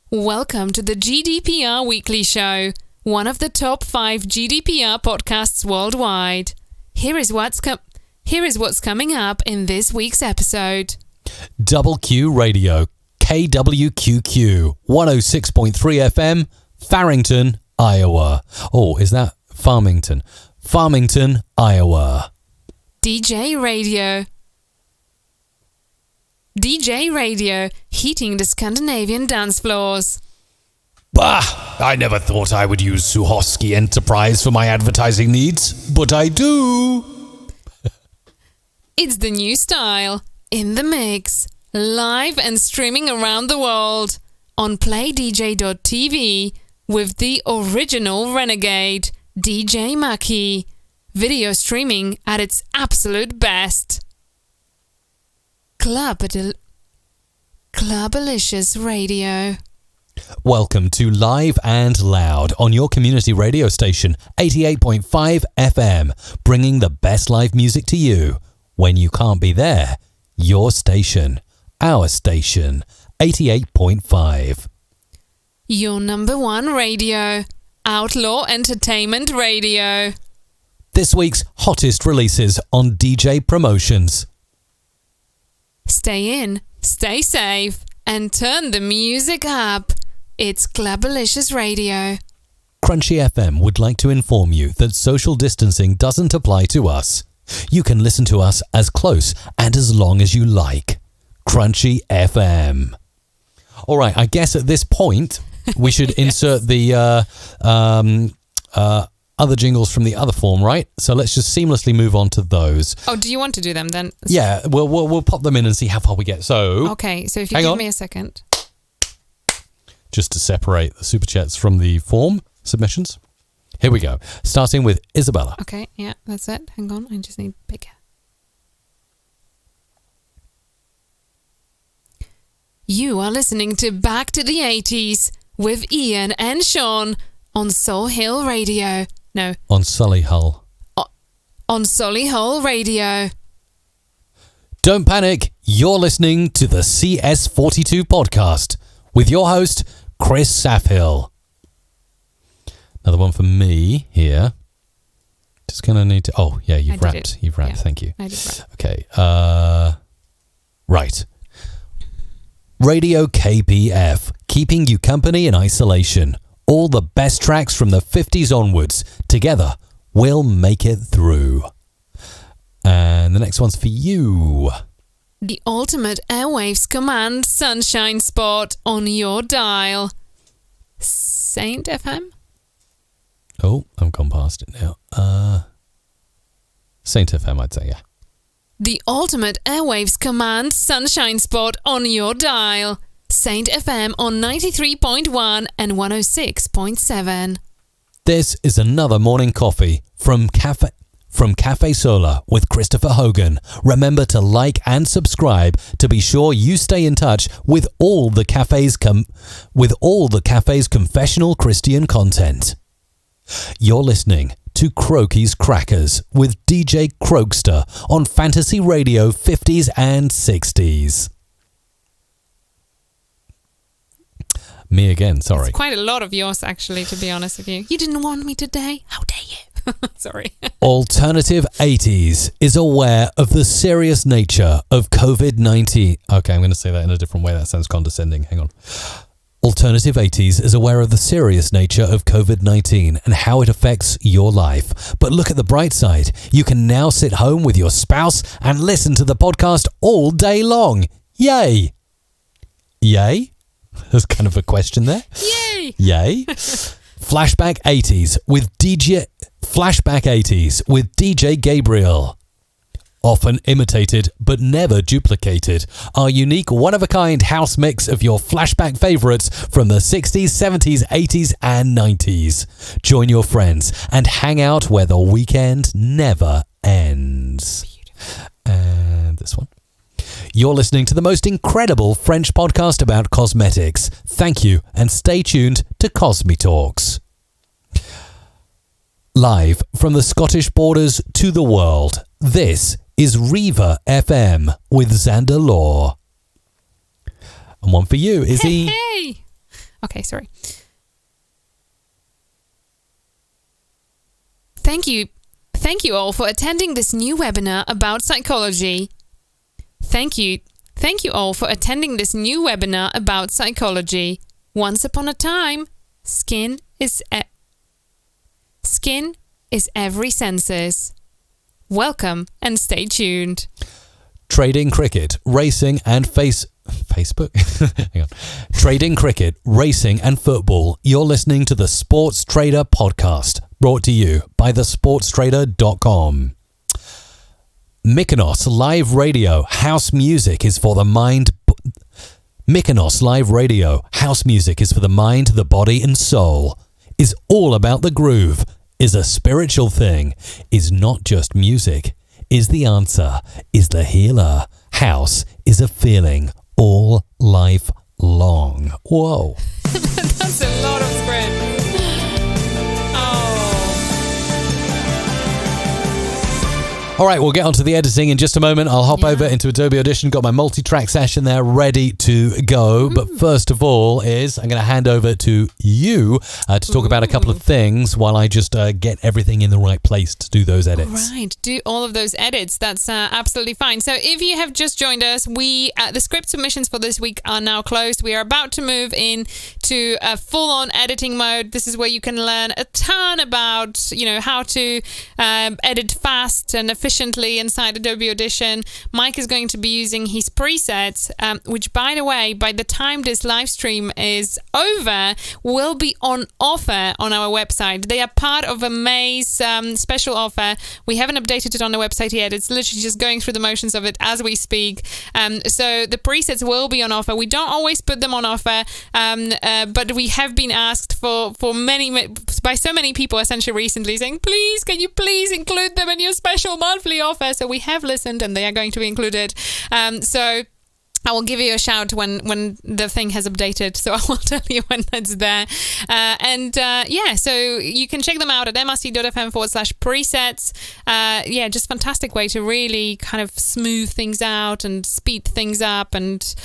Welcome to the GDPR Weekly Show, one of the top 5 GDPR podcasts worldwide. Here is what's coming up in this week's episode. Double Q Radio, KWQQ, 106.3 FM, Farrington, Iowa. Oh, is that Farmington? Farmington, Iowa. DJ Radio, heating the Scandinavian dance floors. Bah! I never thought I would use Suhosky Enterprise for my advertising needs, but I do. It's the new style, in the mix, live and streaming around the world on playdj.tv with the original renegade, DJ Maki. Video streaming at its absolute best. Clubalicious Radio. Welcome to Live and Loud on your community radio station, 88.5 FM, bringing the best live music to you. When you can't be there, your station, our station, 88.5. Your number one radio, Outlaw Entertainment Radio. This week's hottest releases on DJ Promotions. Stay in, stay safe, and turn the music up. It's Clubalicious Radio. Crunchy FM would like to inform you that social distancing doesn't apply to us. You can listen to us as close and as long as you like. Crunchy FM. All right, I guess at this point we should insert the other jingles from the other form, right? So let's just seamlessly move on to those. Oh, do you want to do them then? Yeah, we'll pop them in and see how far we get. So okay, so if you give me a second. Just to separate the super chats from the form submissions. Here we go. Starting with Isabella. Okay, yeah, that's it. Hang on, I just need bigger. You are listening to Back to the 80s with Ian and Sean on Soul Hill Radio No. On Solihull. On Solihull Radio. Don't panic. You're listening to the CS42 podcast with your host, Chris Safhill. Another one for me here. Just going to need to... Oh, yeah, you've wrapped. You've wrapped. Yeah, thank you. I did wrap. Okay. Right. Radio KPF, keeping you company in isolation. All the best tracks from the 50s onwards. Together, we'll make it through. And the next one's for you. The ultimate airwaves command sunshine spot on your dial. Saint FM? Oh, I've gone past it now. Saint FM, I'd say, yeah. The ultimate airwaves command sunshine spot on your dial. Saint FM on 93.1 and 106.7. This is another morning coffee from Cafe Solar with Christopher Hogan. Remember to like and subscribe to be sure you stay in touch with all the cafe's confessional Christian content. You're listening to Croaky's Crackers with DJ Croakster on Fantasy Radio 50s and 60s. Me again, sorry. It's quite a lot of yours, actually, to be honest with you. You didn't want me today? How dare you? Sorry. Alternative 80s is aware of the serious nature of COVID-19. Okay, I'm going to say that in a different way. That sounds condescending. Hang on. Alternative 80s is aware of the serious nature of COVID-19 and how it affects your life. But look at the bright side. You can now sit home with your spouse and listen to the podcast all day long. Yay! Yay? There's kind of a question there. Yay! Yay. Flashback 80s with DJ Gabriel. Often imitated but never duplicated. Our unique one-of-a-kind house mix of your flashback favourites from the 60s, 70s, 80s and 90s. Join your friends and hang out where the weekend never ends. And this one. You're listening to the most incredible French podcast about cosmetics. Thank you and stay tuned to Cosme Talks. Live from the Scottish borders to the world, this is Riva FM with Xander Law. And one for you, Izzy. Hey! Okay, sorry. Thank you all for attending this new webinar about psychology. Thank you all for attending this new webinar about psychology. Once upon a time, skin is every senses. Welcome and stay tuned. Trading cricket, racing and Facebook? Hang on. Trading cricket, racing and football. You're listening to the Sports Trader podcast, brought to you by thesportstrader.com. Mykonos Live Radio, house music is for the mind. Mykonos Live Radio, house music is for the mind, the body and soul. Is all about the groove. Is a spiritual thing. Is not just music. Is the answer. Is the healer. House is a feeling all life long. Whoa. That's a lot of script. All right, we'll get onto the editing in just a moment. I'll hop over into Adobe Audition. Got my multi-track session there ready to go. But first of all I'm going to hand over to you to talk about a couple of things while I just get everything in the right place to do those edits. Right, do all of those edits. That's absolutely fine. So if you have just joined us, the script submissions for this week are now closed. We are about to move into a full-on editing mode. This is where you can learn a ton about, how to edit fast and efficiently inside Adobe Audition. Mike is going to be using his presets, which, by the way, by the time this live stream is over, will be on offer on our website. They are part of a May's special offer. We haven't updated it on the website yet. It's literally just going through the motions of it as we speak. So the presets will be on offer. We don't always put them on offer, but we have been asked by so many people essentially recently saying, please, can you please include them in your special monthly offer? So we have listened and they are going to be included. So I will give you a shout when the thing has updated, so I will tell you when that's there. So you can check them out at mrc.fm/presets. Just fantastic way to really kind of smooth things out and speed things up and,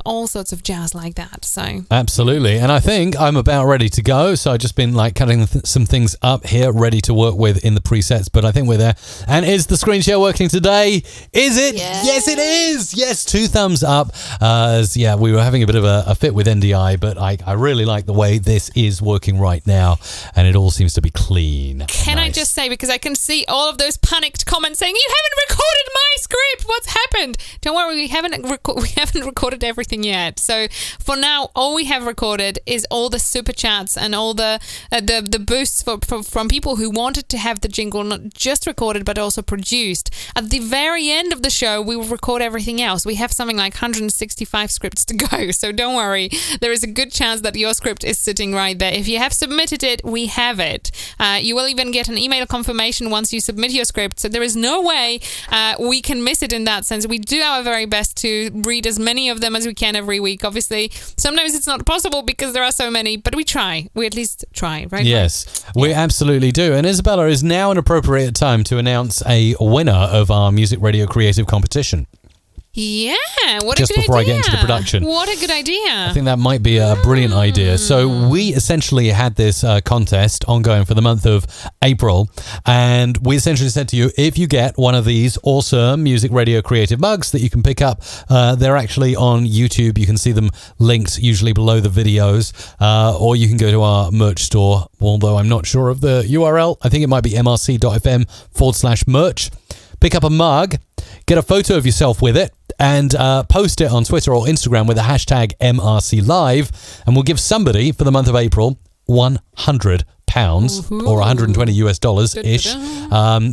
all sorts of jazz like that. So absolutely. And I think I'm about ready to go. So I've just been cutting some things up here, ready to work with in the presets. But I think we're there. And is the screen share working today? Is it? Yes, it is. Yes, 2 thumbs up. We were having a bit of a fit with NDI, but I really like the way this is working right now. And it all seems to be clean. Can I just say, because I can see all of those panicked comments saying, you haven't recorded my script. What's happened? Don't worry, we haven't recorded everything yet. So for now, all we have recorded is all the super chats and all the boosts from people who wanted to have the jingle not just recorded but also produced. At the very end of the show, we will record everything else. We have something like 165 scripts to go. So don't worry. There is a good chance that your script is sitting right there. If you have submitted it, we have it. You will even get an email confirmation once you submit your script. So there is no way we can miss it in that sense. We do our very best to read as many of them as we can every week. Obviously, sometimes it's not possible because there are so many, but we try. We at least try, right? Yes, we absolutely do. And Isabella, is now an appropriate time to announce a winner of our Music Radio Creative Competition. Yeah, what just a good before idea. I get into the production. What a good idea. I think that might be a brilliant idea. So we essentially had this contest ongoing for the month of April, and we essentially said to you, if you get one of these awesome Music Radio Creative mugs that you can pick up, they're actually on YouTube. You can see them linked usually below the videos, or you can go to our merch store, although I'm not sure of the URL. I think it might be mrc.fm/merch. Pick up a mug, get a photo of yourself with it, and post it on Twitter or Instagram with the hashtag MRCLive, and we'll give somebody for the month of April £100 or $120 ish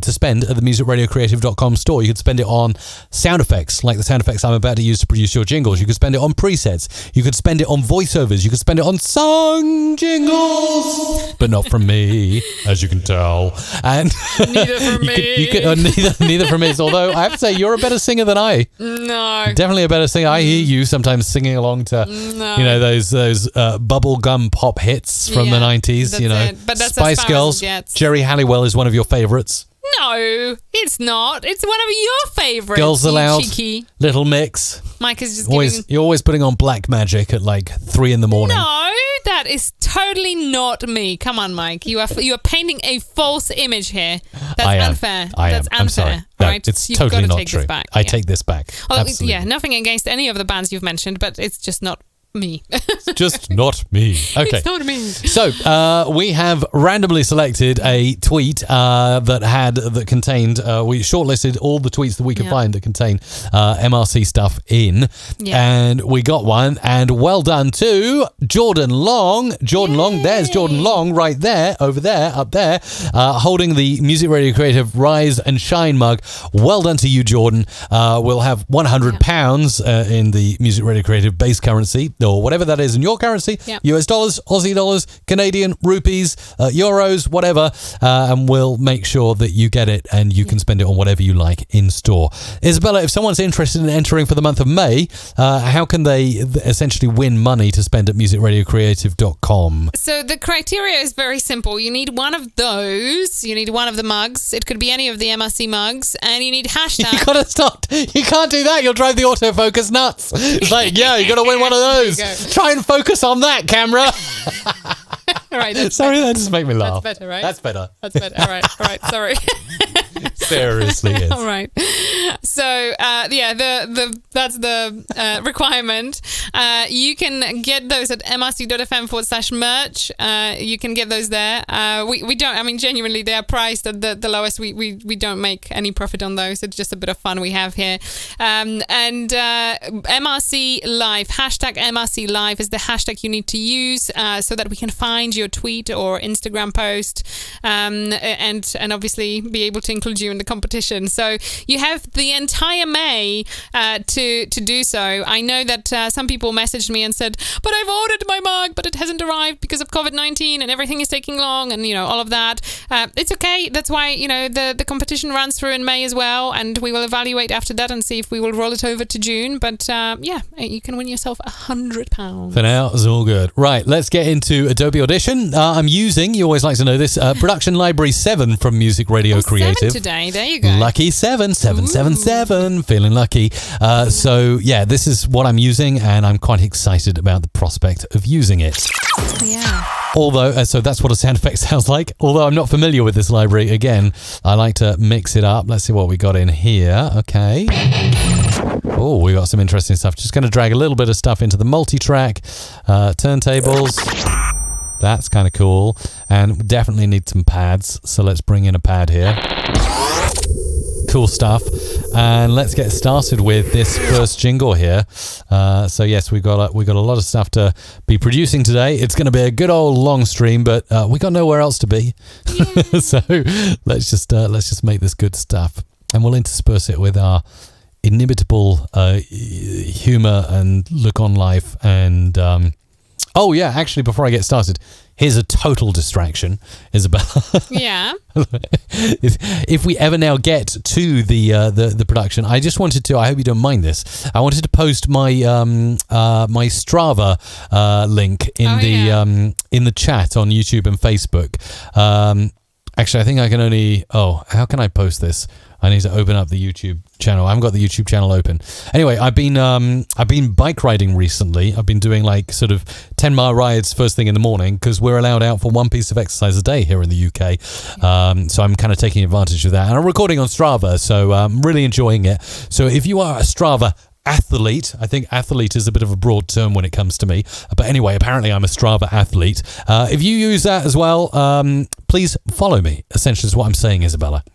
to spend at the musicradiocreative.com store. You could spend it on sound effects, like the sound effects I'm about to use to produce your jingles. You could spend it on presets. You could spend it on voiceovers. You could spend it on sung jingles, but not from me, as you can tell. And neither from me. Neither from me. Although I have to say, you're a better singer than I. No, definitely a better singer. I hear you sometimes singing along to those bubble gum pop hits from the 90s. But that's Spice Girls. Jerry Halliwell is one of your favourites. No, it's not. It's one of your favourites. Girls Aloud, cheeky. Little Mix. Mike is just You're always putting on Black Magic at like 3 a.m. No, that is totally not me. Come on, Mike. You are painting a false image here. That's unfair. That's unfair. I'm sorry. All right? It's You've totally got to not take true. This back. I take this back. Absolutely. Yeah, nothing against any of the bands you've mentioned, but it's just not me. Just not me. Okay. It's not me. So we have randomly selected a tweet that contained, we shortlisted all the tweets that we could find that contain MRC stuff in, and we got one, and well done to Jordan Long. There's Jordan Long right there, over there, up there, holding the Music Radio Creative Rise and Shine mug. Well done to you, Jordan. We'll have £100 in the Music Radio Creative base currency, or whatever that is in your currency, US dollars, Aussie dollars, Canadian rupees, euros, whatever, and we'll make sure that you get it and you can spend it on whatever you like in store. Isabella, if someone's interested in entering for the month of May, how can they essentially win money to spend at musicradiocreative.com? So the criteria is very simple. You need one of those. You need one of the mugs. It could be any of the MRC mugs, and you need hashtag. You gotta stop. You can't do that. You'll drive the autofocus nuts. It's like, you gotta win one of those. Try and focus on that, camera. All right. Sorry, that just make me laugh. That's better, right? That's better. That's better. All right. Sorry. Seriously is. All right. So, that's the requirement. You can get those at mrc.fm/merch. You can get those there. We don't, I mean, genuinely, they are priced at the lowest. We don't make any profit on those. It's just a bit of fun we have here. MRC Live, hashtag MRC Live is the hashtag you need to use so that we can find your tweet or Instagram post and obviously be able to include you in the competition. So you have the the entire May to do so. I know that some people messaged me and said, but I've ordered my mug, but it hasn't arrived because of COVID-19 and everything is taking long and, all of that. It's okay. That's why, the competition runs through in May as well, and we will evaluate after that and see if we will roll it over to June. But you can win yourself £100. For now, it's all good. Right, let's get into Adobe Audition. I'm using, you always like to know this, Production Library 7 from Music Radio Creative. 7 today, there you go. Lucky 7, feeling lucky. So yeah, this is what I'm using, and I'm quite excited about the prospect of using it. Yeah. Although, so that's what a sound effect sounds like. Although I'm not familiar with this library, again, I like to mix it up. Let's see what we got in here. Okay. Oh, we got some interesting stuff. Just going to drag a little bit of stuff into the multi-track turntables. That's kind of cool. And we definitely need some pads. So let's bring in a pad here. Cool stuff. And let's get started with this first jingle here. So yes, we got a lot of stuff to be producing today. It's going to be a good old long stream, but we got nowhere else to be. Yeah. So let's just make this good stuff, and we'll intersperse it with our inimitable humor and look on life. And oh yeah, actually, before I get started, here's a total distraction, Isabella. Yeah. If we ever now get to the production, I just wanted to, I hope you don't mind this, I wanted to post my my Strava link in the chat on YouTube and Facebook. Actually, I think I can only, how can I post this? I need to open up the YouTube channel. I haven't got the YouTube channel open. Anyway, I've been bike riding recently. I've been doing like sort of 10-mile rides first thing in the morning because we're allowed out for one piece of exercise a day here in the UK. So I'm kind of taking advantage of that. And I'm recording on Strava, so I'm really enjoying it. So if you are a Strava athlete, I think athlete is a bit of a broad term when it comes to me. But anyway, apparently I'm a Strava athlete. If you use that as well, please follow me. Essentially is what I'm saying, Isabella.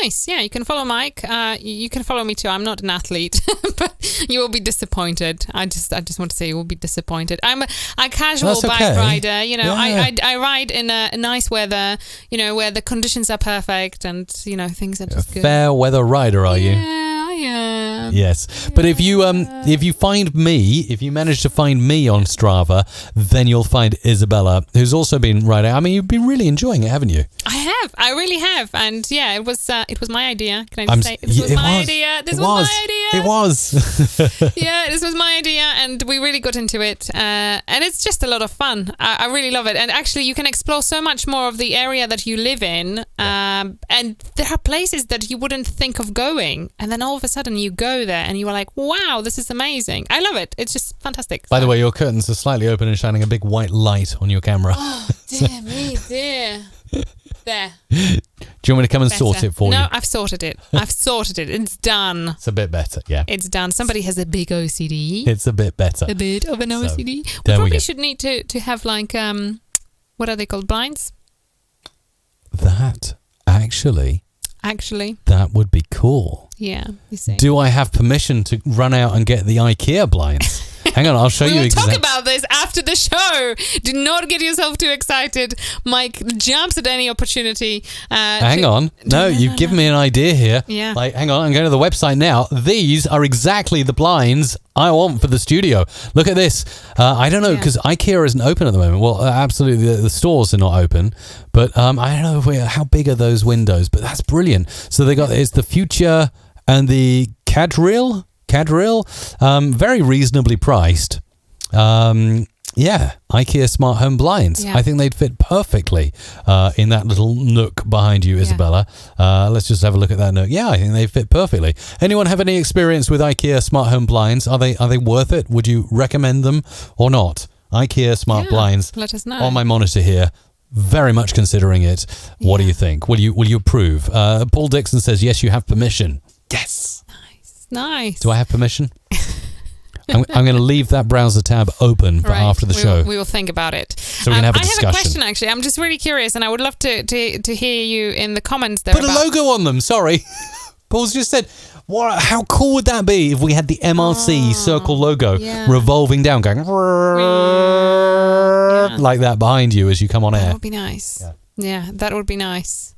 Nice. Yeah, you can follow Mike. You can follow me too. I'm not an athlete, but you will be disappointed. I just want to say you will be disappointed. I'm a casual bike rider. Yeah. I ride in a nice weather, where the conditions are perfect and, things are just good. Fair weather rider, are you? Yeah, I am. Yes. But if you manage to find me on Strava, then you'll find Isabella, who's also been riding. I mean, you've been really enjoying it, haven't you? I have. I really have. And yeah, it was my idea. Can I just say this was my idea? This was my idea. It was. Yeah, this was my idea, and we really got into it. And it's just a lot of fun. I really love it. And actually, you can explore so much more of the area that you live in. And there are places that you wouldn't think of going, and then all of a sudden you go there, and you are like, "Wow, this is amazing! I love it. It's just fantastic." By the way, your curtains are slightly open and shining a big white light on your camera. Oh, dear me, dear. There. Do you want me to come and sort it for you? No, I've sorted it. It's done. It's a bit better, yeah. It's done. Somebody has a big OCD. It's a bit better. A bit of an OCD. We probably should need to have like, what are they called? Blinds? That, actually, that would be cool. Yeah, you see. Do I have permission to run out and get the IKEA blinds? Hang on, I'll show you exactly. We will talk about this after the show. Do not get yourself too excited. Mike jumps at any opportunity. Hang on. No, you've given me an idea here. Yeah. Like, hang on, I'm going to the website now. These are exactly the blinds I want for the studio. Look at this. I don't know, because IKEA isn't open at the moment. Well, absolutely, the stores are not open. But I don't know how big are those windows. But that's brilliant. So it's the Future and the Cadril, very reasonably priced. IKEA smart home blinds. I think they'd fit perfectly in that little nook behind you, Isabella. Let's just have a look at that nook. Yeah, I think they fit perfectly. Anyone have any experience with IKEA smart home blinds? Are they worth it? Would you recommend them or not? IKEA smart blinds. Let us know. On my monitor here. Very much considering it. What do you think? Will you approve? Paul Dixon says yes, you have permission. Yes. Nice. Do I have permission? I'm going to leave that browser tab open for after the show. We will think about it. So we can have a discussion. I have a question, actually. I'm just really curious, and I would love to hear you in the comments there. Put a logo on them. Sorry. Paul's just said, how cool would that be if we had the MRC circle logo revolving down, going like that behind you as you come on air? That would be nice. Yeah, that would be nice.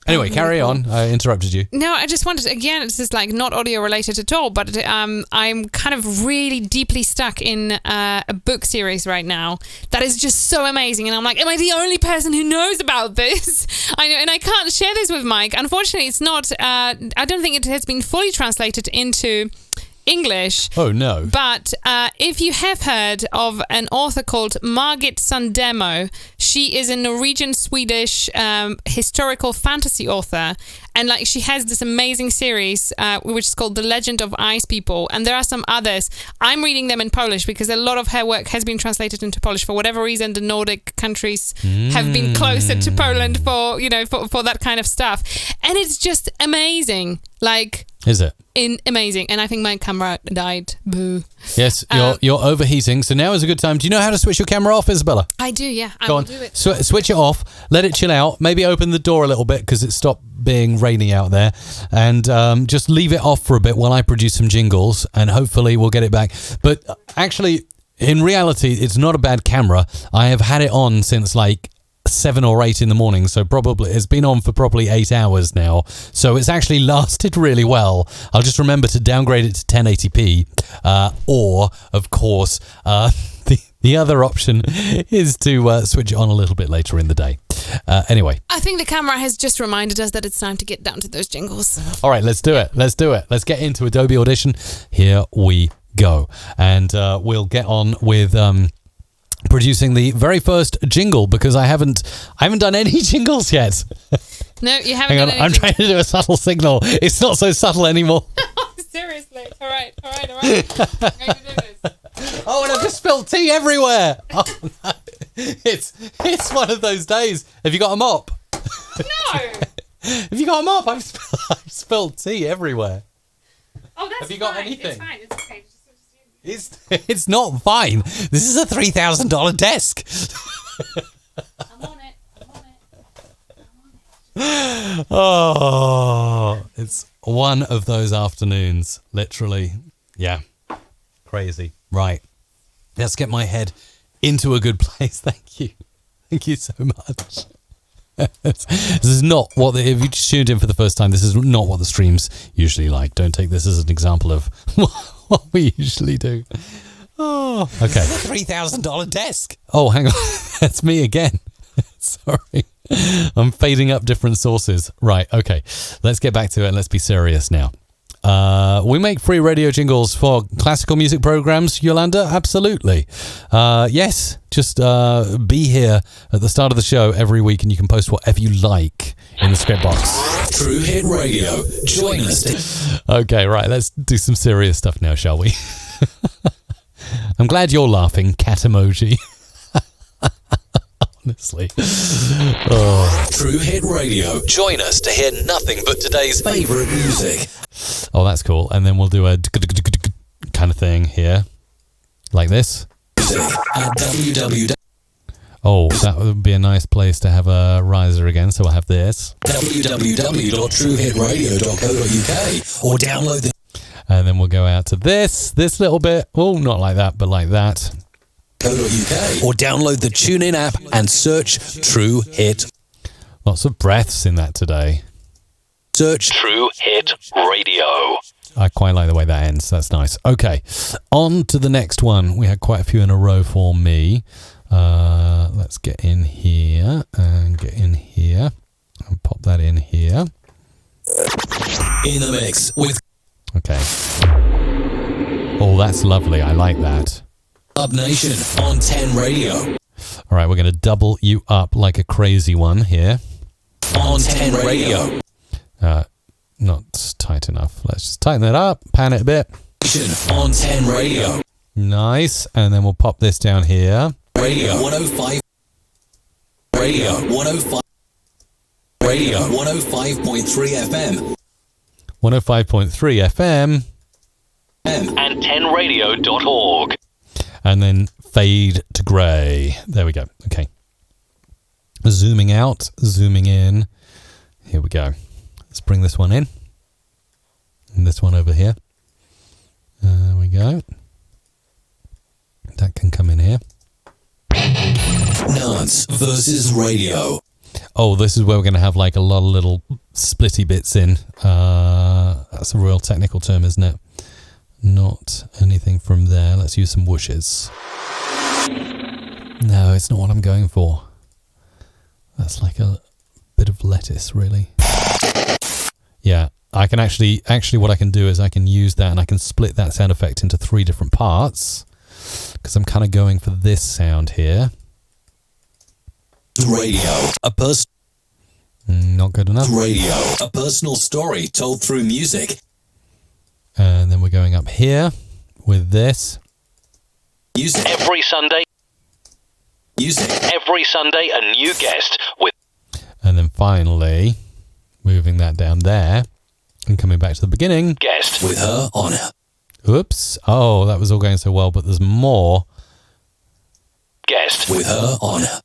Anyway, carry on. I interrupted you. No, I just wanted, again, it's just like not audio related at all, but I'm kind of really deeply stuck in a book series right now that is just so amazing. And I'm like, am I the only person who knows about this? I know, and I can't share this with Mike. Unfortunately, it's not, I don't think it has been fully translated into English. Oh, no. But if you have heard of an author called Margit Sandemo, she is a Norwegian-Swedish historical fantasy author. And like she has this amazing series, which is called The Legend of Ice People. And there are some others. I'm reading them in Polish because a lot of her work has been translated into Polish. For whatever reason, the Nordic countries have been closer to Poland for, you know, for that kind of stuff. And it's just amazing. Like... Is it? Amazing. And I think my camera died. Boo. Yes, you're overheating. So now is a good time. Do you know how to switch your camera off, Isabella? I do, yeah. I Go will on. do it. Switch it off. Let it chill out. Maybe open the door a little bit because it stopped being rainy out there. And just leave it off for a bit while I produce some jingles. And hopefully we'll get it back. But actually, in reality, it's not a bad camera. I have had it on since like 7 or 8 in the morning, so probably it's been on for probably 8 hours now, so it's actually lasted really well. I'll just remember to downgrade it to 1080p, or of course the other option is to switch it on a little bit later in the day. Anyway, I think the camera has just reminded us that it's time to get down to those jingles. All right, let's do it. Let's get into Adobe Audition. Here we go, and we'll get on with producing the very first jingle because I haven't done any jingles yet. No, you haven't. Hang on, done anything. I'm trying to do a subtle signal. It's not so subtle anymore. Seriously. All right. I'm going to do this. Oh, and I've just spilled tea everywhere. Oh, no. It's one of those days. Have you got a mop? No. Have you got a mop? I've spilled tea everywhere. Oh, that's Have you got fine. anything? It's fine. It's okay. It's not fine. This is a $3,000 desk. I'm on it. Oh, it's one of those afternoons, literally. Yeah, crazy. Right, let's get my head into a good place. Thank you so much. This is not what if you just tuned in for the first time, this is not what the stream's usually like. Don't take this as an example of what we usually do. Oh, okay. $3,000 desk. Oh, hang on. That's me again. Sorry. I'm fading up different sources. Right, okay. Let's get back to it and let's be serious now. We make free radio jingles for classical music programs, Yolanda. Absolutely. Yes, just be here at the start of the show every week and you can post whatever you like in the script box. True Hit Radio. Join us. Okay, right. Let's do some serious stuff now, shall we? I'm glad you're laughing, cat emoji. Honestly. Oh. True Hit Radio. Join us to hear nothing but today's favourite music. Oh, that's cool. And then we'll do a kind of thing here. Like this. At www. Oh, that would be a nice place to have a riser again. So we'll have this. www.truehitradio.co.uk or download the... And then we'll go out to this little bit. Oh, not like that, but like that. .co.uk or download the TuneIn app and search True Hit. Lots of breaths in that today. Search True Hit Radio. I quite like the way that ends. That's nice. Okay, on to the next one. We had quite a few in a row for me. Let's get in here and get in here and pop that in here. In the mix with... Okay. Oh, that's lovely. I like that. Club Nation on 10 Radio. All right, we're going to double you up like a crazy one here. On 10 Radio. Not tight enough. Let's just tighten that up, pan it a bit. On 10 Radio. Nice. And then we'll pop this down here. Radio 105. Radio 105. Radio 105.3 FM. 105.3 FM. And 10radio.org. And then fade to grey. There we go. Okay. Zooming out, zooming in. Here we go. Let's bring this one in. And this one over here. There we go. That can come in here. Nance versus Radio. Oh, this is where we're going to have like a lot of little splitty bits in. That's a real technical term, isn't it? Not anything from there. Let's use some whooshes. No, it's not what I'm going for. That's like a bit of lettuce, really. Yeah, I can actually what I can do is I can use that and I can split that sound effect into 3 different parts, because I'm kind of going for this sound here. Radio, Not good enough. radio, a personal story told through music. And then we're going up here with this. Music. Every Sunday, a new guest with. And then finally, moving that down there and coming back to the beginning. Guest With her on her. Oops. Oh, that was all going so well, but there's more. Guest With her on her.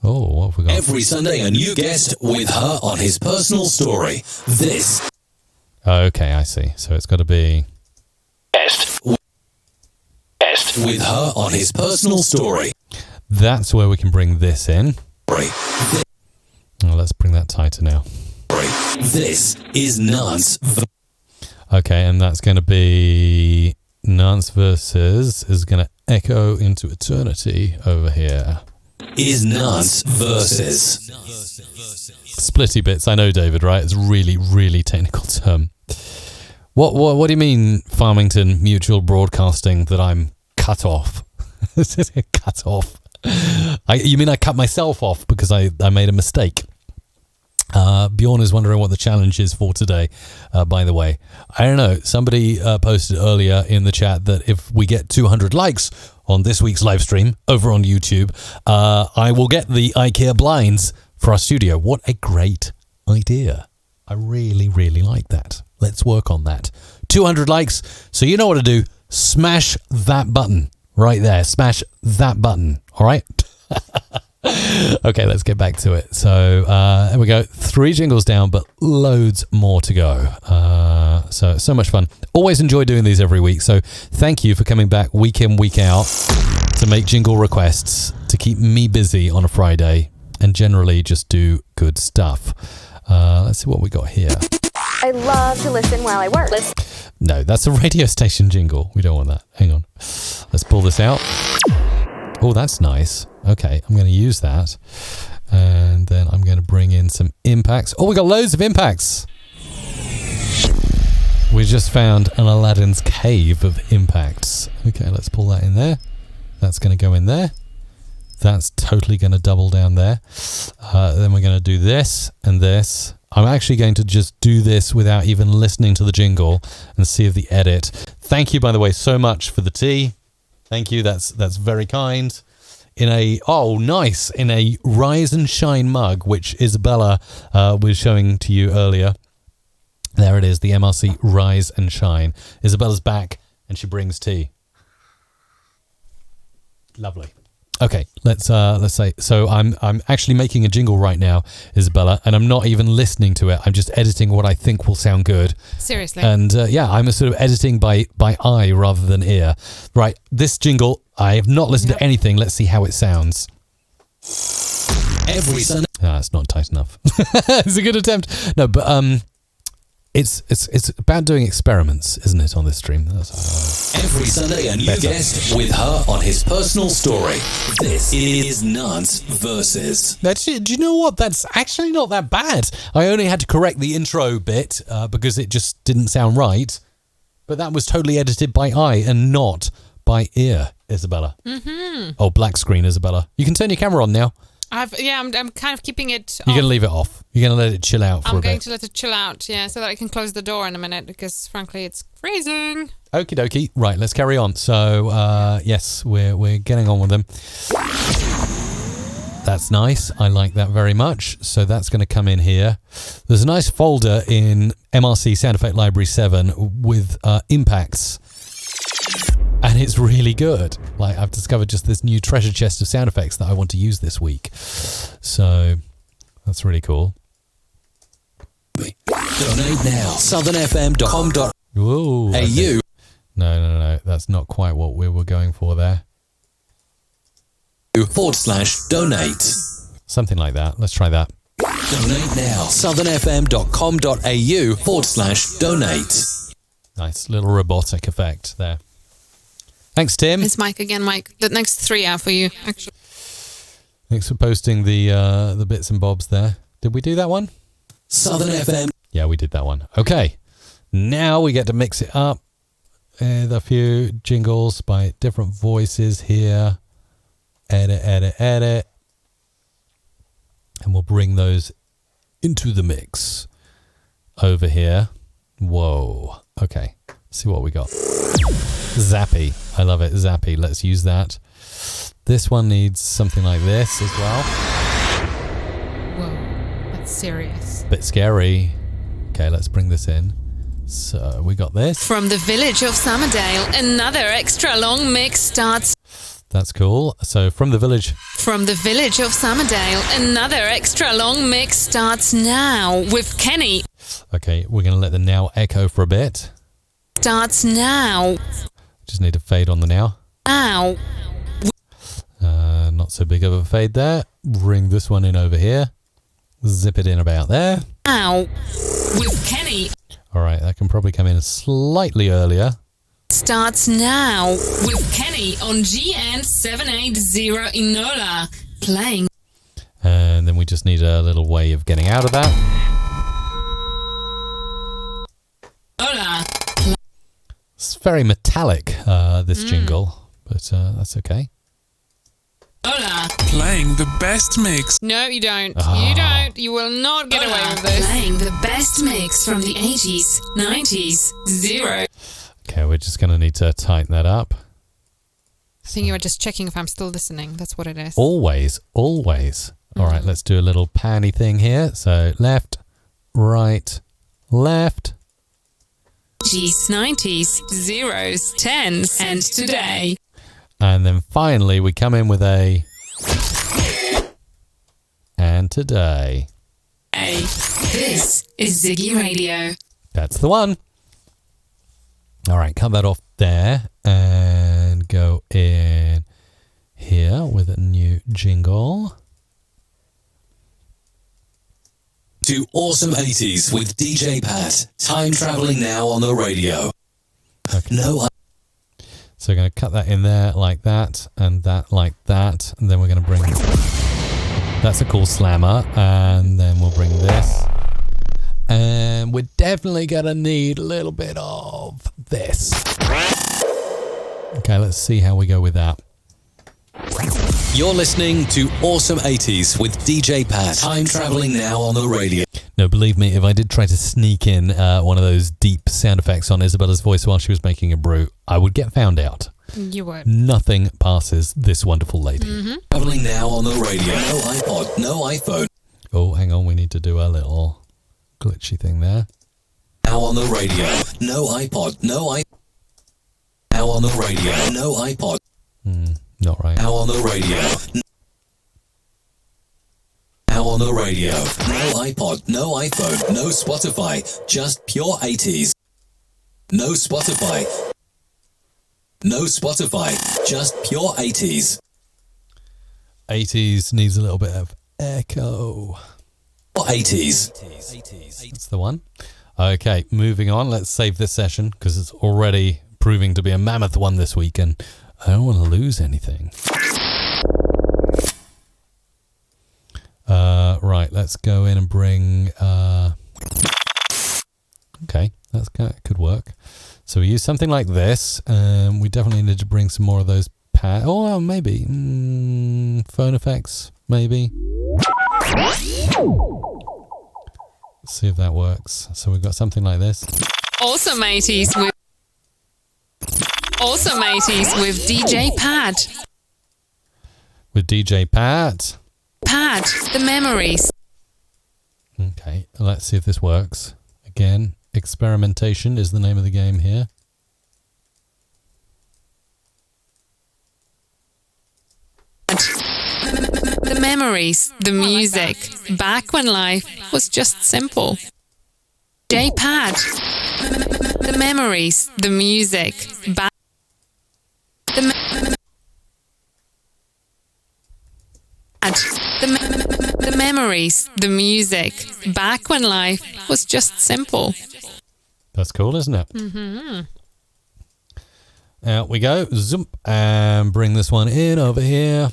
Oh, what have we got? Every Sunday, a new guest with her on his personal story. This. Okay, I see. So it's got to be... Guest With her on his personal story. That's where we can bring this in. This. Oh, let's bring that tighter now. This is Nance. Okay, and that's going to be... Nance versus is going to echo into eternity over here. Is Nance versus. Splitty bits, I know, David, right? It's a really, really technical term. What do you mean, Farmington Mutual Broadcasting, that I'm cut off? Cut off? You mean I cut myself off because I made a mistake? Bjorn is wondering what the challenge is for today, by the way. I don't know. Somebody posted earlier in the chat that if we get 200 likes on this week's live stream over on YouTube, I will get the IKEA blinds for our studio. What a great idea. I really, really like that. Let's work on that. 200 likes. So you know what to do. Smash that button right there. Smash that button. All right. Okay, let's get back to it. So there we go. 3 jingles down, but loads more to go. So much fun. Always enjoy doing these every week. So thank you for coming back week in, week out to make jingle requests, to keep me busy on a Friday, and generally just do good stuff. Let's see what we got here. I love to listen while I work. No, that's a radio station jingle. We don't want that. Hang on. Let's pull this out. Oh, that's nice. Okay, I'm going to use that. And then I'm going to bring in some impacts. Oh, we got loads of impacts. We just found an Aladdin's cave of impacts. Okay, let's pull that in there. That's going to go in there. That's totally going to double down there. Then we're going to do this and this. I'm actually going to just do this without even listening to the jingle and see if the edit. Thank you, by the way, so much for the tea. Thank you. That's very kind. In a Rise and Shine mug, which Isabella was showing to you earlier. There it is, the MRC Rise and Shine. Isabella's back and she brings tea. Lovely. Okay, let's say, so I'm actually making a jingle right now, Isabella, and I'm not even listening to it. I'm just editing what I think will sound good. Seriously. And I'm sort of editing by eye rather than ear. Right, this jingle, I have not listened to anything. Let's see how it sounds. Every Sunday. It's not tight enough. It's a good attempt. No, but it's about doing experiments, isn't it, on this stream? Every Sunday, a new guest with her on his personal story. This is Nance versus. Do you know what? That's actually not that bad. I only had to correct the intro bit because it just didn't sound right. But that was totally edited by eye and not by ear, Isabella. Mm-hmm. Oh, black screen, Isabella. You can turn your camera on now. I'm kind of keeping it off. You're going to leave it off. You're going to let it chill out for a bit. I'm going to let it chill out, yeah, so that I can close the door in a minute because, frankly, it's freezing. Okie dokie. Right, let's carry on. So, yes, we're getting on with them. That's nice. I like that very much. So that's going to come in here. There's a nice folder in MRC Sound Effect Library 7 with impacts. And it's really good. Like, I've discovered just this new treasure chest of sound effects that I want to use this week. So that's really cool. Donate now. southernfm.com.au. No. That's not quite what we were going for there. /donate. Something like that. Let's try that. Donate now. southernfm.com.au/donate. Nice little robotic effect there. Thanks, Tim. It's Mike again, Mike. The next 3 are for you, actually. Thanks for posting the bits and bobs there. Did we do that one? Southern FM. Yeah, we did that one. Okay. Now we get to mix it up with a few jingles by different voices here. Edit, edit, edit. And we'll bring those into the mix over here. Whoa. Okay. Let's see what we got. Zappy. I love it. Zappy. Let's use that. This one needs something like this as well. Whoa, that's serious. Bit scary. Okay, let's bring this in. So we got this. From the village of Summerdale, another extra long mix starts. That's cool. So from the village. From the village of Summerdale, another extra long mix starts now with Kenny. Okay, we're going to let the now echo for a bit. Starts now. Just need to fade on the now. Ow. Not so big of a fade there. Bring this one in over here. Zip it in about there. Ow. With Kenny. All right, that can probably come in slightly earlier. Starts now with Kenny on GN780 Enola playing. And then we just need a little way of getting out of that. Hola. It's very metallic, this jingle, but that's okay. Hola. Playing the best mix. No, you don't. Oh. You don't. You will not get away with this. Playing the best mix from the 80s, 90s, 0. Okay, we're just going to need to tighten that up. I think you were just checking if I'm still listening. That's what it is. Always, always. All right, let's do a little panny thing here. So left, right, left. 80s, 90s, 0s, 10s, and today. And then finally we come in with a and today. Hey, this is Ziggy Radio. That's the one. All right, cut that off there and go in here with a new jingle. To Awesome 80s with DJ Pat. Time traveling now on the radio. Okay. No, So we're going to cut that in there like that and that like that. And then we're going to bring... That's a cool slammer. And then we'll bring this. And we're definitely going to need a little bit of this. Okay, let's see how we go with that. you're listening to Awesome 80s with DJ Pat. Time traveling now on the radio. No, believe me, if I did try to sneak in one of those deep sound effects on Isabella's voice while she was making a brew, I would get found out. You would. Nothing passes this wonderful lady. Traveling now on the radio. No iPod, no iPhone. Oh, hang on, we need to do a little glitchy thing there. Now on the radio. No iPod, no iPod. Now on the radio. No iPod. Not right. Now on the radio. Now on the radio. No iPod, no iPhone, no Spotify. Just pure 80s. No Spotify. No Spotify. Just pure 80s. 80s needs a little bit of echo. 80s. That's the one. Okay, moving on. Let's save this session because it's already proving to be a mammoth one this week and I don't want to lose anything. Right, let's go in and bring... Okay, that could work. So we use something like this. We definitely need to bring some more of those pads. Oh, well, maybe. Phone effects, maybe. Let's see if that works. So we've got something like this. Awesome 80s with DJ Pat. With DJ Pat. Pat, the memories. Okay, let's see if this works. Again, experimentation is the name of the game here. The memories, the music, back when life was just simple. DJ Pat. The memories, the music, back. The The memories, the music, back when life was just simple. That's cool, isn't it? Mm-hmm. Out we go. Zoom. And bring this one in over here.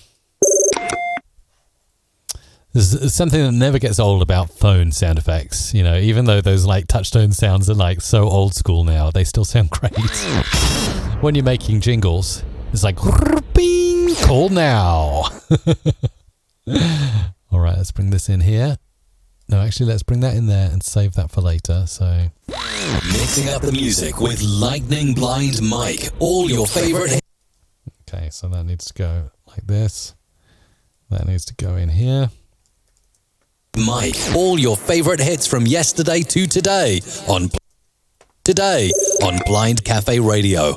There's something that never gets old about phone sound effects. You know, even though those like touchtone sounds are like so old school now, they still sound great. When you're making jingles, it's like, bing, call now. All right, let's bring this in here. No, actually, let's bring that in there and save that for later. So, Mixing up the music with Lightning Blind Mike. All your favorite. okay, so that needs to go like this. That needs to go in here. Mike, all your favorite hits from yesterday to today on Blind Cafe Radio.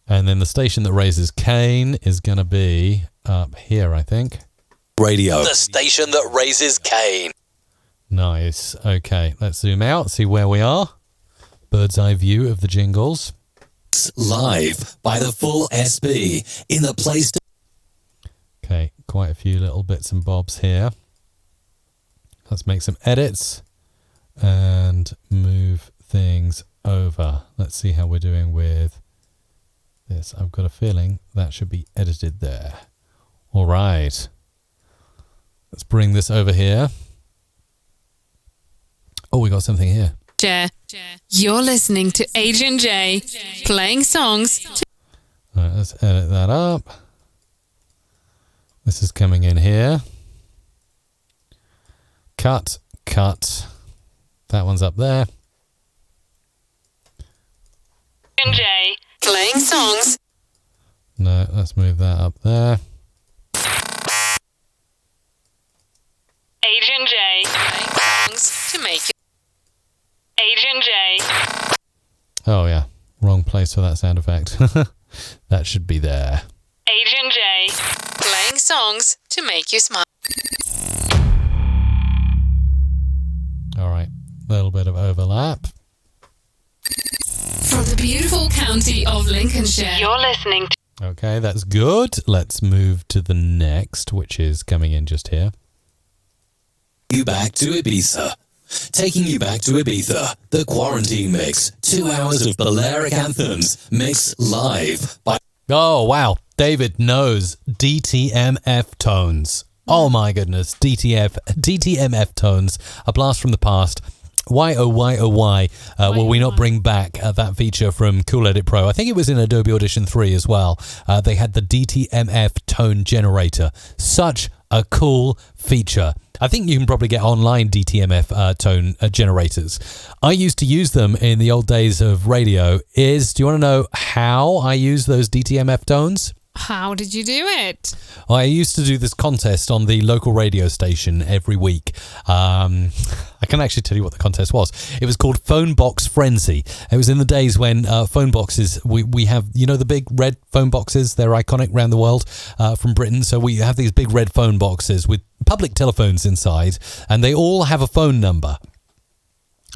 And then the station that raises Cain is going to be up here, I think. Radio. The station that raises Cain. Nice. Okay, let's zoom out, see where we are. Bird's eye view of the jingles. Live by the full SB in the place. Okay, quite a few little bits and bobs here. Let's make some edits and move things over. Let's see how we're doing with this. I've got a feeling that should be edited there. All right. Let's bring this over here. Oh, we got something here. You're listening to Agent J playing songs. All right, let's edit that up. This is coming in here. Cut. That one's up there. Agent J playing songs. No, let's move that up there. Agent J playing songs to make it. Agent J. Oh yeah, wrong place for that sound effect. That should be there. Agent J playing songs to make you smile. All right, little bit of overlap. From the beautiful county of Lincolnshire. You're listening to Okay, that's good. Let's move to the next, which is coming in just here. You back to Ibiza. Taking you back to Ibiza, the Quarantine Mix. 2 hours of Balearic anthems, mixed live by... Oh, wow. David knows DTMF tones. Oh, my goodness. DTMF tones. A blast from the past. Why, oh, why, oh, why will we not bring back that feature from Cool Edit Pro? I think it was in Adobe Audition 3 as well. They had the DTMF tone generator. Such a cool feature. I think you can probably get online DTMF tone generators. I used to use them in the old days of radio. Do you want to know how I use those DTMF tones? How did you do it? Well, I used to do this contest on the local radio station every week. I can actually tell you what the contest was. It was called Phone Box Frenzy. It was in the days when phone boxes, we have, you know, the big red phone boxes. They're iconic around the world from Britain. So we have these big red phone boxes with public telephones inside, and they all have a phone number.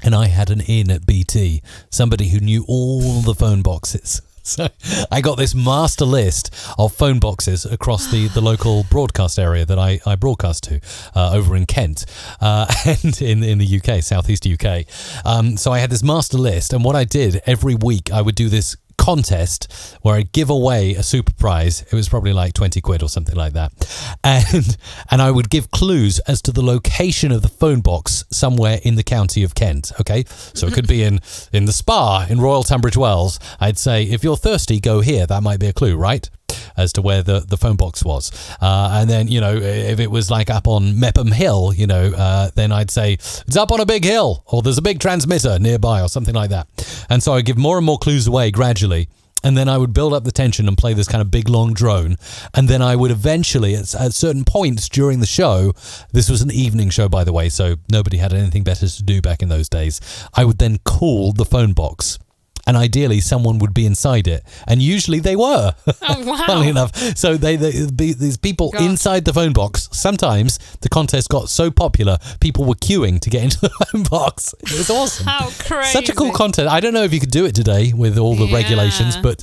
And I had an in at BT, somebody who knew all the phone boxes. So I got this master list of phone boxes across the local broadcast area that I broadcast to over in Kent and in the UK, southeast UK. So I had this master list, and what I did every week, I would do this contest where I'd give away a super prize. It was probably like 20 quid or something like that. And I would give clues as to the location of the phone box somewhere in the county of Kent. Okay. So it could be in the Spa in Royal Tunbridge Wells. I'd say, if you're thirsty, go here. That might be a clue, right? As to where the phone box was. And then, you know, if it was like up on Mepham Hill, you know, then I'd say it's up on a big hill, or there's a big transmitter nearby, or something like that. And so I'd give more and more clues away gradually. And then I would build up the tension and play this kind of big, long drone. And then I would eventually, at certain points during the show, this was an evening show, by the way, so nobody had anything better to do back in those days, I would then call the phone box. and ideally someone would be inside it, and usually they were. Oh, wow. Funnily enough, so these people inside the phone box. Sometimes the contest got so popular, people were queuing to get into the phone box. It was awesome. How crazy! Such a cool contest. I don't know if you could do it today with all the regulations, but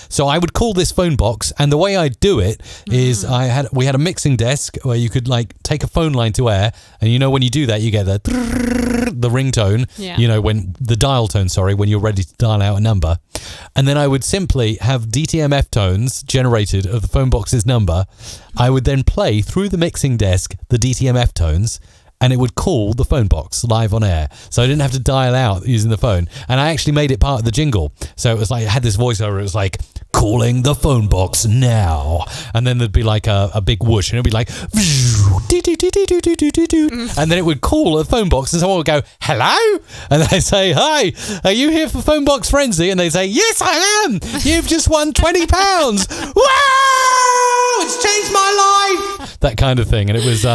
so I would call this phone box, and the way I do it is we had a mixing desk where you could like take a phone line to air, and when you do that, you get the ringtone. Yeah. When the dial tone. Sorry, when you're ready to dial out a number, and then I would simply have DTMF tones generated of the phone box's number. I would then play through the mixing desk the DTMF tones, and it would call the phone box live on air. So I didn't have to dial out using the phone. And I actually made it part of the jingle. So it was like, it had this voiceover. It was like, calling the phone box now. And then there'd be like a big whoosh, and it'd be like, and then it would call a phone box, and someone would go, hello? And they say, hi, are you here for Phone Box Frenzy? And they say, yes, I am. You've just won £20. Wow! It's changed my life. That kind of thing. And it was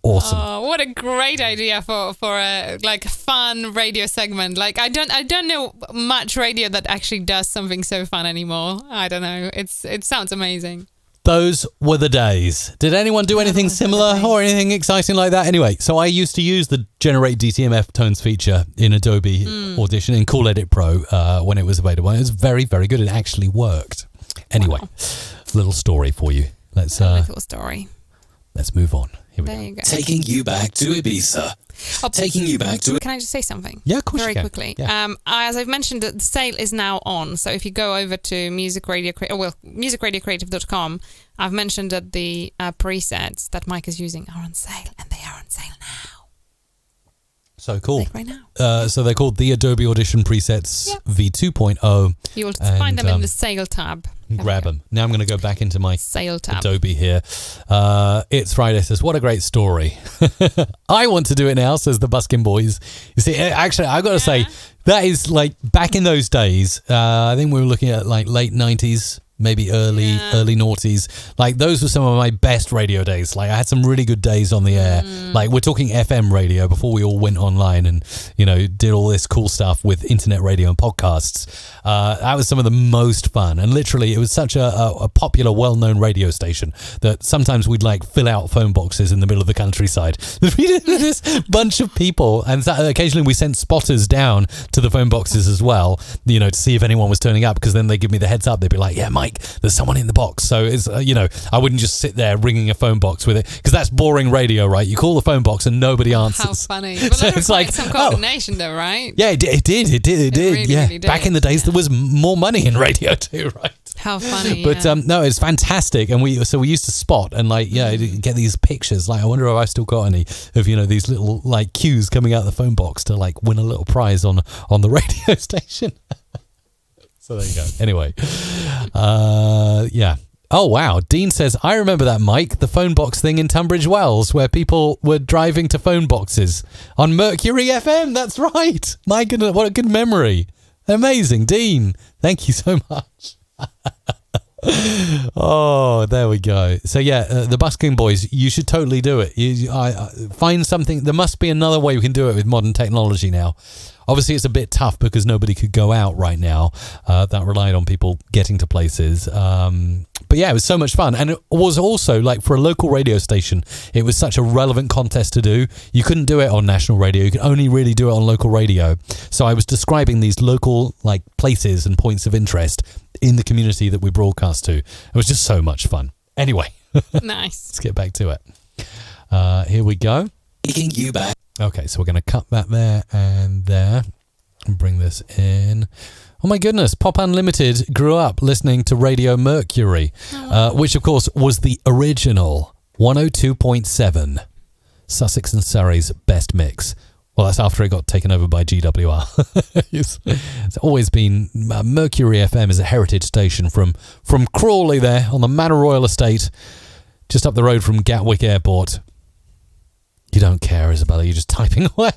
awesome. Oh, what a great idea for a like fun radio segment. Like I don't know much radio that actually does something so fun anymore. I don't know. It sounds amazing. Those were the days. Did anyone do anything similar or anything exciting like that? Anyway, so I used to use the Generate DTMF Tones feature in Adobe Audition in Cool Edit Pro when it was available. It was very, very good. It actually worked. Anyway, little story for you. Little story. Let's move on. Here we There go. you go. Taking you back to Ibiza. Taking you back to... Can I just say something? Yeah, of course Very you can. quickly. Yeah. As I've mentioned, the sale is now on. So if you go over to musicradiocreative.com, I've mentioned that the presets that Mike is using are on sale, and they are on sale now. So cool. Like right now. So they're called the Adobe Audition Presets V2.0. You will find them in the sale tab. Grab them. Now I'm going to go back into my Sale tab. Adobe here. It's Friday says, what a great story. I want to do it now, says the Buskin Boys. You see, actually, I've got to say, that is like back in those days. I think we were looking at like late 90s. Maybe early noughties. Like those were some of my best radio days. Like I had some really good days on the air. Like we're talking FM radio before we all went online and did all this cool stuff with internet radio and podcasts. That was some of the most fun. And literally it was such a popular, well-known radio station that sometimes we'd like fill out phone boxes in the middle of the countryside. This bunch of people, and occasionally we sent spotters down to the phone boxes as well, to see if anyone was turning up, because then they give me the heads up. They'd be like, yeah, Mike, there's someone in the box. So it's I wouldn't just sit there ringing a phone box with it, because that's boring radio, right? You call the phone box and nobody answers. How funny. But so it's like some coordination though, right? Yeah, it did. Really, Yeah, really did. back in the days there was more money in radio too, right? How funny. But no, it's fantastic. And we used to spot and get these pictures. Like I wonder if I've still got any of these little like cues coming out of the phone box to like win a little prize on the radio station. So there you go. Anyway, yeah. Oh, wow. Dean says, I remember that, Mike, the phone box thing in Tunbridge Wells where people were driving to phone boxes on Mercury FM. That's right. My goodness, what a good memory. Amazing. Dean, thank you so much. Oh, there we go. So yeah, the Busking Boys, you should totally do it. Find something. There must be another way we can do it with modern technology now. Obviously, it's a bit tough because nobody could go out right now. That relied on people getting to places. But yeah, it was so much fun. And it was also, like, for a local radio station, it was such a relevant contest to do. You couldn't do it on national radio. You could only really do it on local radio. So I was describing these local, like, places and points of interest in the community that we broadcast to. It was just so much fun. Anyway. Nice. Let's get back to it. Here we go. Taking you back. Okay, so we're going to cut that there and there and bring this in. Oh my goodness, Pop Unlimited grew up listening to Radio Mercury, which of course was the original 102.7, Sussex and Surrey's best mix. Well, that's after it got taken over by GWR. It's always been, Mercury FM is a heritage station from Crawley there on the Manor Royal estate, just up the road from Gatwick Airport. You don't care, Isabella. You're just typing away.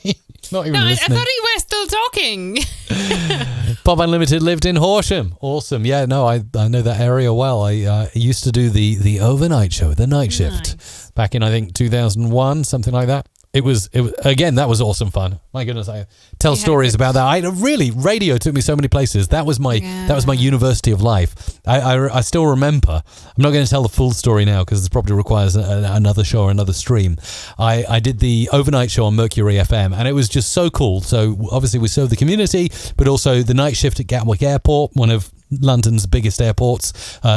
Not even listening. I thought you were still talking. Pop Unlimited lived in Horsham. Awesome. Yeah, no, I know that area well. I used to do the overnight show, the night shift, back in, I think, 2001, something like that. it was again, that was awesome fun. My goodness, I tell stories about that. Radio took me so many places. That was my university of life. I still remember. I'm not going to tell the full story now because it probably requires another show or another stream. I did the overnight show on Mercury FM, and it was just so cool. So obviously we served the community, but also the night shift at Gatwick Airport, one of London's biggest airports.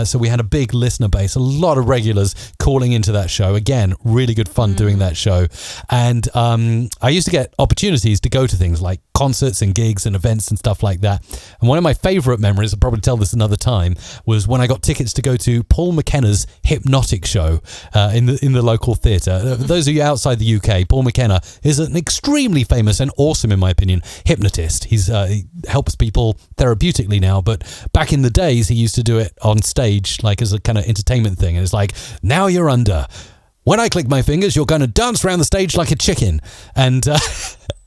So we had a big listener base, a lot of regulars calling into that show. Again, really good fun doing that show. And I used to get opportunities to go to things like concerts and gigs and events and stuff like that. And one of my favourite memories, I'll probably tell this another time, was when I got tickets to go to Paul McKenna's Hypnotic show in the local theatre. Those of you outside the UK, Paul McKenna is an extremely famous and awesome, in my opinion, hypnotist. He helps people therapeutically now, but back in the days, he used to do it on stage, like as a kind of entertainment thing. And it's like, now you're under. When I click my fingers, you're going to dance around the stage like a chicken. And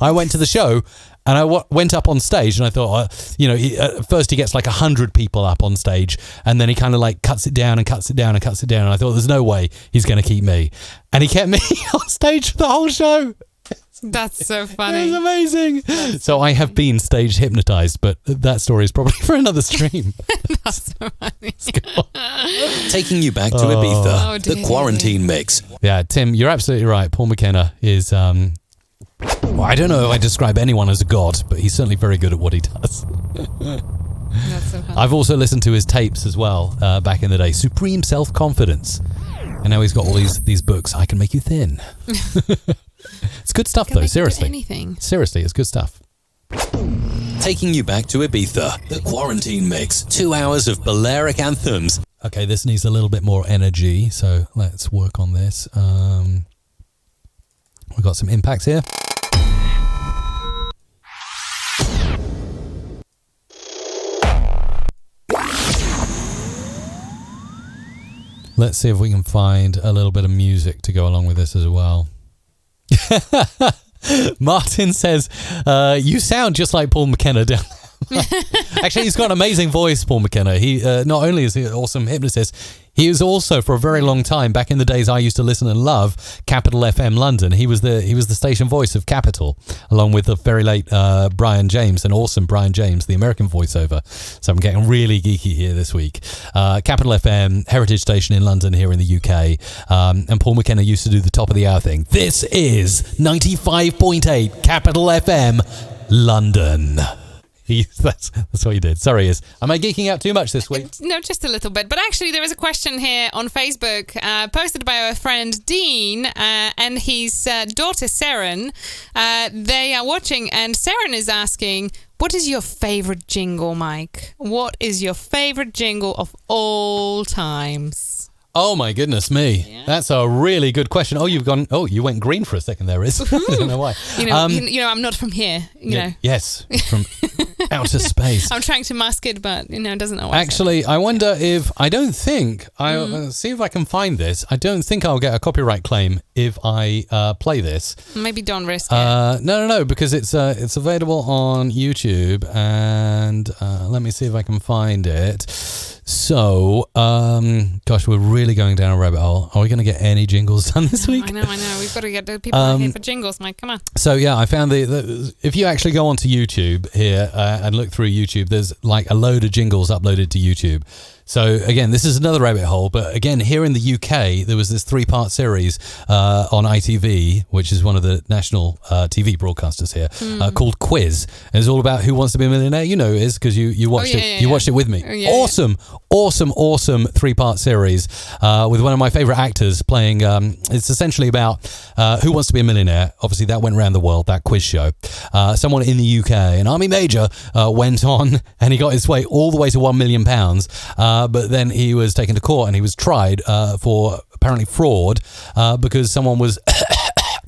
I went to the show and I went up on stage and I thought, at first he gets like 100 people up on stage and then he kind of like cuts it down and cuts it down and cuts it down. And I thought, there's no way he's going to keep me. And he kept me on stage for the whole show. That's so funny. It was amazing. So I have been stage hypnotized, but that story is probably for another stream. That's so funny. Taking you back to Ibiza, the quarantine mix. Yeah, Tim, you're absolutely right. Paul McKenna is, I don't know if I describe anyone as a god, but he's certainly very good at what he does. That's so funny. I've also listened to his tapes as well back in the day. Supreme Self-Confidence. And now he's got all these books. I Can Make You Thin. It's good stuff, though. Seriously. Anything. Seriously, it's good stuff. Taking you back to Ibiza, the quarantine mix. 2 hours of Balearic anthems. Okay, this needs a little bit more energy, so let's work on this. We've got some impacts here. Let's see if we can find a little bit of music to go along with this as well. Martin says, you sound just like Paul McKenna down there. Actually, he's got an amazing voice, Paul McKenna. He not only is he an awesome hypnotist, he was also, for a very long time, back in the days I used to listen and love Capital FM London. He was the station voice of Capital, along with the very late Brian James, an awesome Brian James, the American voiceover. So I'm getting really geeky here this week. Capital FM, heritage station in London here in the UK. And Paul McKenna used to do the top of the hour thing. This is 95.8 Capital FM London. That's what he did. Sorry, am I geeking out too much this week? No, just a little bit. But actually, there is a question here on Facebook posted by our friend Dean and his daughter Seren. They are watching, and Seren is asking, what is your favorite jingle, Mike? What is your favorite jingle of all times? Oh my goodness me. Yeah. That's a really good question. You went green for a second there, Riz. I don't know why. I'm not from here, know. Yes, from outer space. I'm trying to mask it, but it doesn't know. Actually, I wonder if, I'll see if I can find this. I don't think I'll get a copyright claim if I play this. Maybe don't risk it. No, because it's available on YouTube, and let me see if I can find it. So, gosh, we're really going down a rabbit hole. Are we going to get any jingles done this week? I know. We've got to get the people out here for jingles, Mike. Come on. So, yeah, I found if you actually go onto YouTube here and look through YouTube, there's like a load of jingles uploaded to YouTube. So, again, this is another rabbit hole. But, again, here in the UK, there was this 3-part series on ITV, which is one of the national TV broadcasters here, called Quiz. And it's all about Who Wants to Be a Millionaire. You know it is because you watched it. You watched it with me. Awesome 3-part series with one of my favourite actors playing. It's essentially about Who Wants to Be a Millionaire. Obviously, that went around the world, that quiz show. Someone in the UK, an army major, went on and he got his way all the way to £1 million. But then he was taken to court and he was tried for apparently fraud because someone was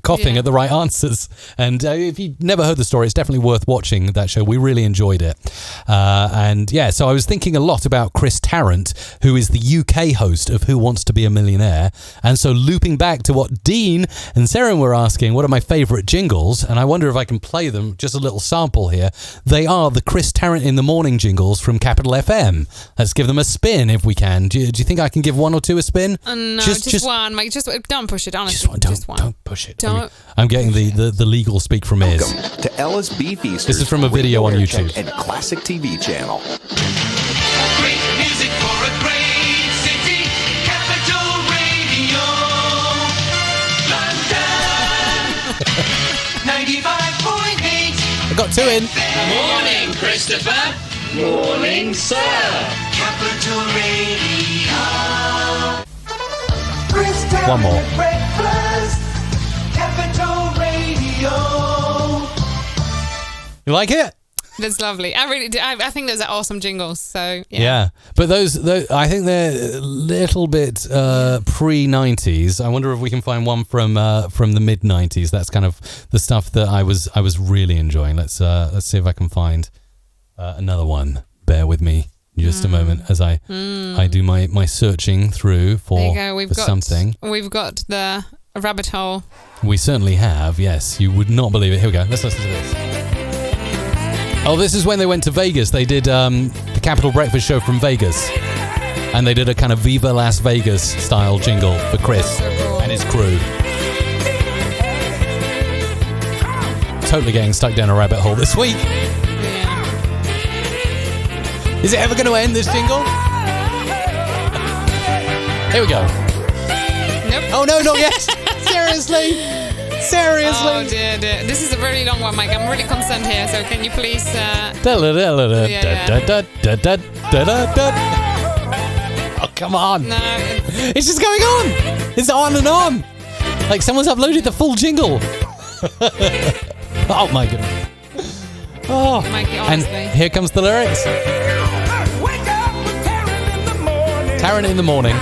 coughing at the right answers. And if you've never heard the story, it's definitely worth watching that show. We really enjoyed it. So I was thinking a lot about Chris Tarrant, who is the UK host of Who Wants to Be a Millionaire. And so looping back to what Dean and Seren were asking, what are my favourite jingles? And I wonder if I can play them, just a little sample here. They are the Chris Tarrant in the Morning jingles from Capital FM. Let's give them a spin if we can. Do you think I can give one or two a spin? No, just one. Mike, just don't push it, honestly. Just one. Don't push it. Oh. I'm getting the legal speak from ears. Welcome to Ella's Beef Easters. This is from a video on Radio YouTube. and Classic TV channel. Great music for a great city. Capital Radio. London. 95.8. I got 2 in. Morning, Christopher. Morning, sir. Capital Radio. One more. Breakfast. Capital Radio. You like it? That's lovely. I really do. I think those are awesome jingles. So Yeah. But those I think they're a little bit pre-90s. I wonder if we can find one from the mid-90s. That's kind of the stuff that I was really enjoying. Let's see if I can find another one. Bear with me just a moment as I do my searching through for, there you go. We've got something. We've got the rabbit hole. We certainly have, yes. You would not believe it. Here we go. Let's listen to this. Oh, this is when they went to Vegas. They did the Capital Breakfast Show from Vegas. And they did a kind of Viva Las Vegas style jingle for Chris and his crew. Totally getting stuck down a rabbit hole this week. Is it ever going to end, this jingle? Here we go. Nope. Oh, no, not yet. Seriously? Seriously? Oh, dear. This is a very long one, Mike. I'm really concerned here. So can you please... Oh, come on. No. It's just going on. It's on and on. Like someone's uploaded the full jingle. Oh, my goodness. Oh, Mikey, and honestly. here comes the lyrics. Taryn in the morning.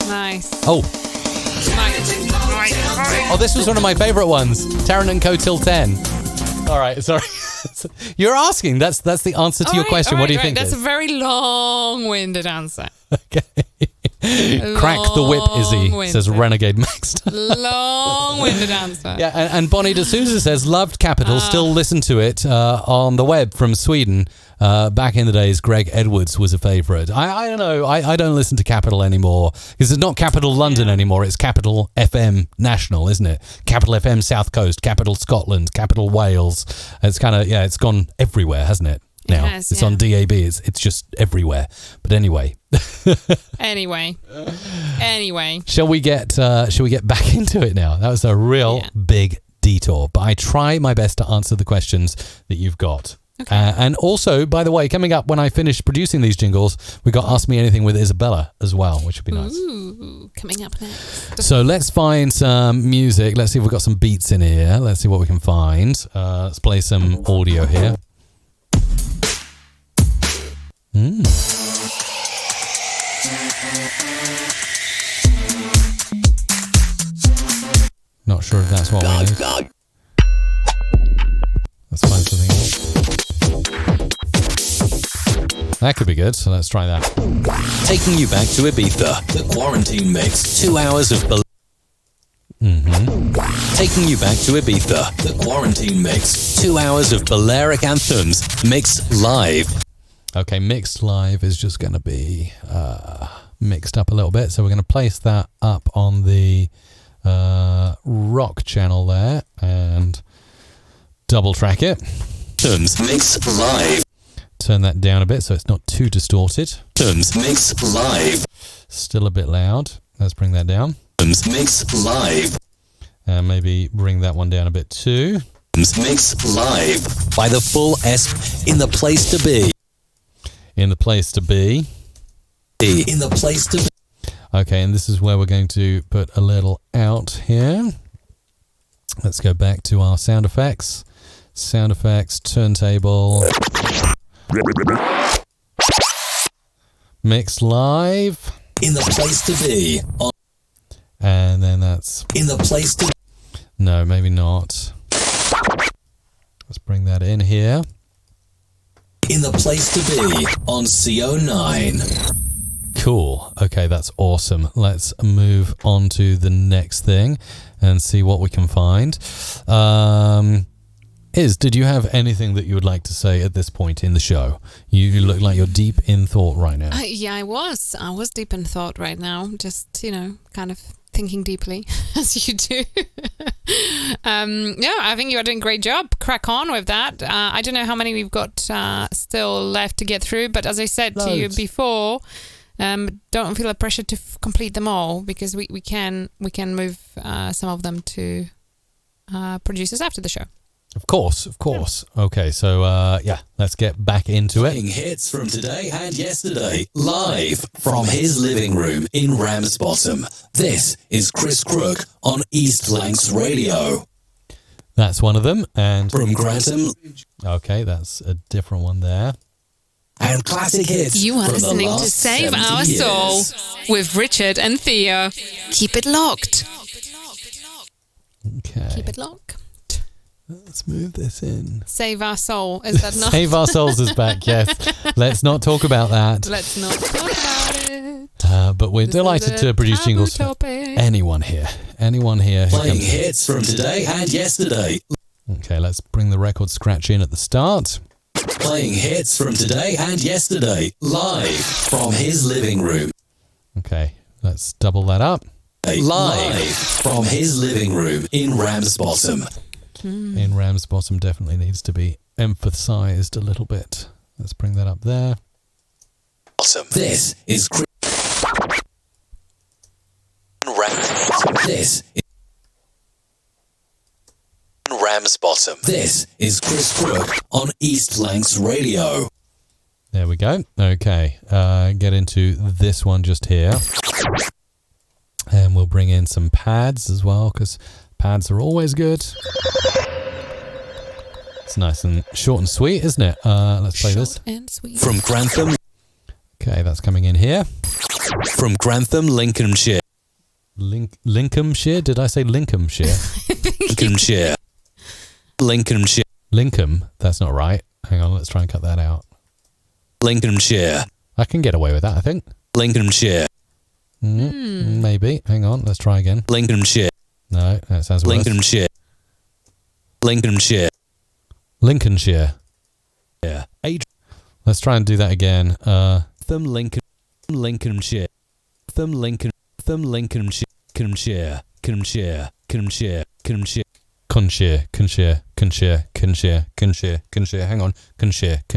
Nice. Oh. Mike. Oh, this was one of my favourite ones. Taryn and Co till 10. All right, sorry. You're asking. That's the answer to your question. What do you think? That's a very long-winded answer. Okay. Crack the whip, Izzy, says Renegade Max. Long-winded answer. Yeah, and Bonnie D'Souza says, loved Capital, still listen to it on the web from Sweden. Back in the days, Greg Edwards was a favourite. I don't know. I don't listen to Capital anymore because it's not Capital London anymore. It's Capital FM National, isn't it? Capital FM South Coast, Capital Scotland, Capital Wales. It's kind of, it's gone everywhere, hasn't it? Now it's on DAB. It's just everywhere. But anyway. Anyway. Shall we get back into it now? That was a real big detour. But I try my best to answer the questions that you've got. Okay. And also, by the way, coming up when I finish producing these jingles, we got Ask Me Anything with Isabella as well, which would be nice. Ooh, coming up next. So let's find some music. Let's see if we've got some beats in here. Let's see what we can find. Let's play some audio here. Not sure if that's what we need. Let's find something else. That could be good, so let's try that. Taking you back to Ibiza, the quarantine mix. 2 hours of... Taking you back to Ibiza, the quarantine mix. 2 hours of Balearic anthems, mixed live. Okay, mixed live is just going to be mixed up a little bit. So we're going to place that up on the rock channel there and double track it. Terms mixed live. Turn that down a bit so it's not too distorted. Terms mixed live. Still a bit loud. Let's bring that down. Terms mixed live. And maybe bring that one down a bit too. Terms mixed live. By the full S in the place to be. In the place to be. In the place to be. Okay, and this is where we're going to put a little out here. Let's go back to our sound effects. Sound effects, turntable. Mix live. In the place to be. And then that's... In the place to... No, maybe not. Let's bring that in here. In the place to be on CO9. Cool. Okay, that's awesome. Let's move on to the next thing and see what we can find. Did you have anything that you would like to say at this point in the show? You look like you're deep in thought right now. Yeah, I was. I was deep in thought right now. Just, kind of thinking deeply, as you do. Yeah, I think you're doing a great job. Crack on with that. I don't know how many we've got still left to get through, but as I said to you before, don't feel a pressure to complete them all, because we can move some of them to producers after the show. Of course. Okay, so let's get back into it. Playing hits from today and yesterday, live from his living room in Ramsbottom. This is Chris Crook on East Lancs Radio. That's one of them. And from Grantham. Okay, that's a different one there. And classic hits. You are from listening the to last Save 70 Our years. Soul with Richard and Thea. Keep it locked. Okay. Keep it locked. Let's move this in. Save Our Soul. Is that not? Save Our Souls is back, yes. Let's not talk about that. Let's not talk about it. But we're This delighted is a to produce taboo jingles for topic. anyone here. Who Playing comes. hits from today and yesterday. Okay, let's bring the record scratch in at the start. Playing hits from today and yesterday, live from his living room. Okay, let's double that up. Live from his living room in Ramsbottom. In Ramsbottom definitely needs to be emphasized a little bit. Let's bring that up there. This is Chris. This is Ramsbottom. This is Chris Crook on East Lancs Radio. There we go. Okay, get into this one just here. And we'll bring in some pads as well, because pads are always good. It's nice and short and sweet, isn't it? Let's play this. And sweet. From Grantham. Okay, that's coming in here. From Grantham, Lincolnshire. Lincolnshire? Did I say Lincolnshire? Lincolnshire. Lincolnshire. Lincoln? That's not right. Hang on, let's try and cut that out. Lincolnshire. I can get away with that, I think. Lincolnshire. Maybe. Hang on, let's try again. Lincolnshire. No, that sounds worse. Lincolnshire. Lincolnshire. Lincolnshire. Yeah. Let's try and do that again. Lincolnshire. Lincolnshire. Lincolnshire. Lincolnshire. Lincolnshire. Hang on. Conshire.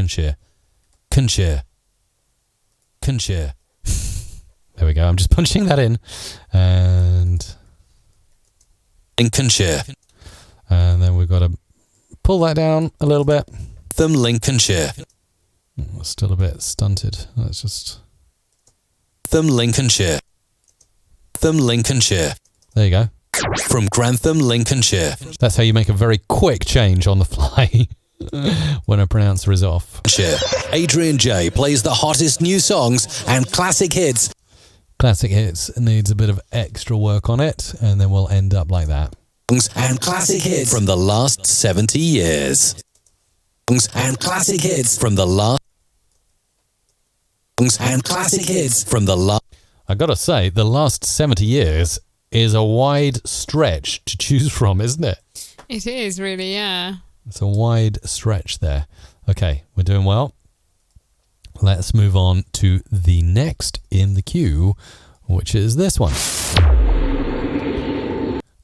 There we go. I'm just punching that in. And Lincolnshire. And then we've got to pull that down a little bit. Lincolnshire. Still a bit stunted. Let's just... Lincolnshire. Lincolnshire. There you go. From Grantham, Lincolnshire. That's how you make a very quick change on the fly when a pronouncer is off. Adrian J plays the hottest new songs and classic hits. Classic hits needs a bit of extra work on it, and then we'll end up like that. And classic hits from the last 70 years. And classic hits from the last. And classic hits from the last. I gotta say, the last 70 years is a wide stretch to choose from, isn't it? It is really, yeah. It's a wide stretch there. Okay, we're doing well. Let's move on to the next in the queue, which is this one.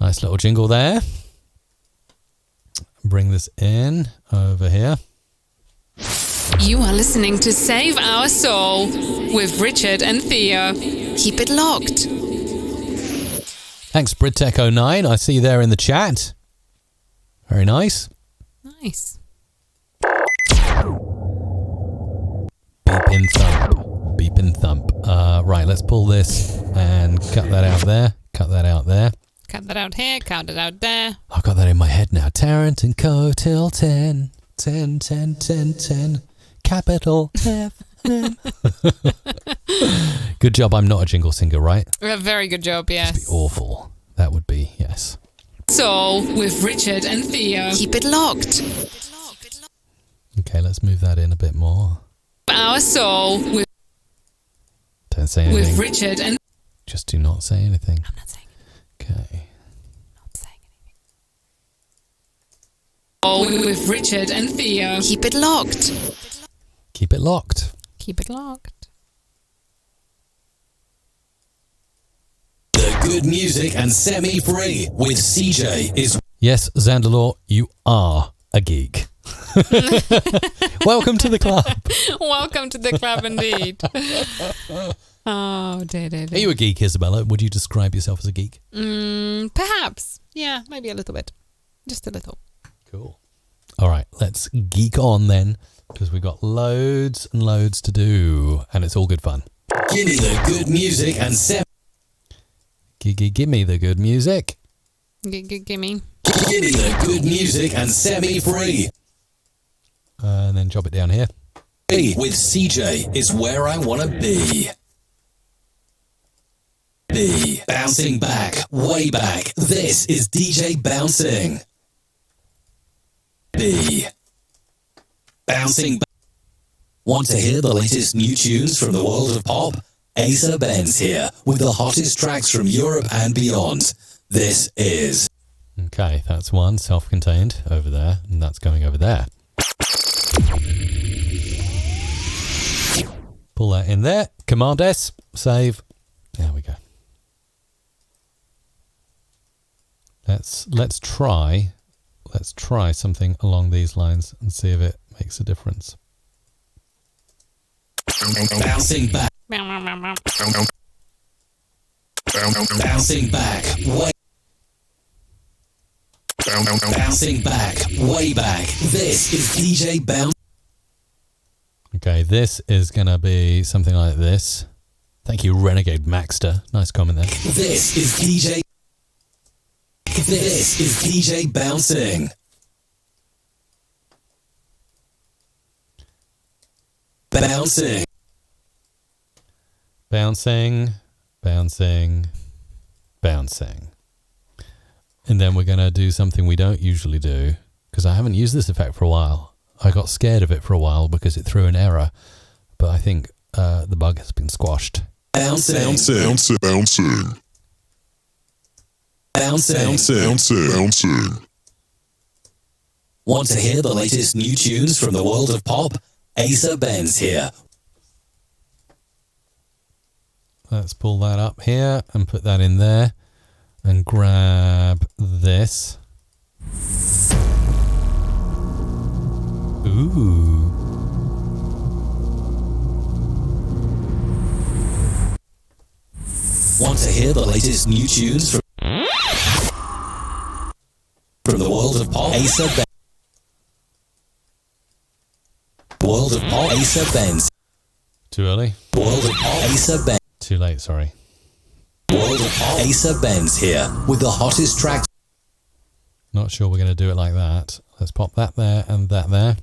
Nice little jingle there. Bring this in over here. You are listening to Save Our Soul with Richard and Thea. Keep it locked. Thanks, BritTech09. I see you there in the chat. Very nice. Nice. Beep and thump. Beep and thump. Right, let's pull this and cut that out there. Cut that out there. Cut that out here, cut it out there. I've got that in my head now. Tarrant and Co. till 10. 10, 10, 10, 10. Capital F. Good job I'm not a jingle singer, right? A very good job, yes. That'd be awful. That would be, yes. Soul with Richard and Thea. Keep it locked. Okay, let's move that in a bit more. Our Soul with Don't say anything. with Richard and... Just do not say anything. I'm not saying Okay. Not saying with Richard and Theo. Keep it locked. Keep it locked. Keep it locked. The good music and semi-free with CJ is... Yes, Zandalore, you are a geek. Welcome to the club. Welcome to the club indeed. Oh, dear. Are you a geek, Isabella? Would you describe yourself as a geek? Perhaps. Yeah, maybe a little bit. Just a little. Cool. All right, let's geek on then, because we've got loads and loads to do, and it's all good fun. Give me the good music and Give me the good music. Gimme. Give me the good music and semi-free. And then drop it down here. With CJ is where I want to be. Bouncing back, way back. This is DJ Bouncing. Bouncing back. Want to hear the latest new tunes from the world of pop? Asa Benz here with the hottest tracks from Europe and beyond. This is... Okay, that's one self-contained over there, and that's going over there. Pull that in there. Command S, save. There we go. Let's try something along these lines and see if it makes a difference. Bouncing back. Bouncing back. Bouncing back. Way back. This is DJ Bounce. Okay, this is going to be something like this. Thank you, Renegade Maxter. Nice comment there. This is DJ Bouncing. Bouncing. And then we're going to do something we don't usually do, because I haven't used this effect for a while. I got scared of it for a while because it threw an error, but I think the bug has been squashed. Bouncing. Want to hear the latest new tunes from the world of pop? Asa Benz here. Let's pull that up here and put that in there and grab this. Ooh. Want to hear the latest new tunes from the world of pop? Asa Benz. World of pop. Asa Benz. Too early? World of pop. Asa Benz. Too late, sorry. World of pop. Asa Benz here with the hottest tracks. Not sure we're going to do it like that. Let's pop that there and that there.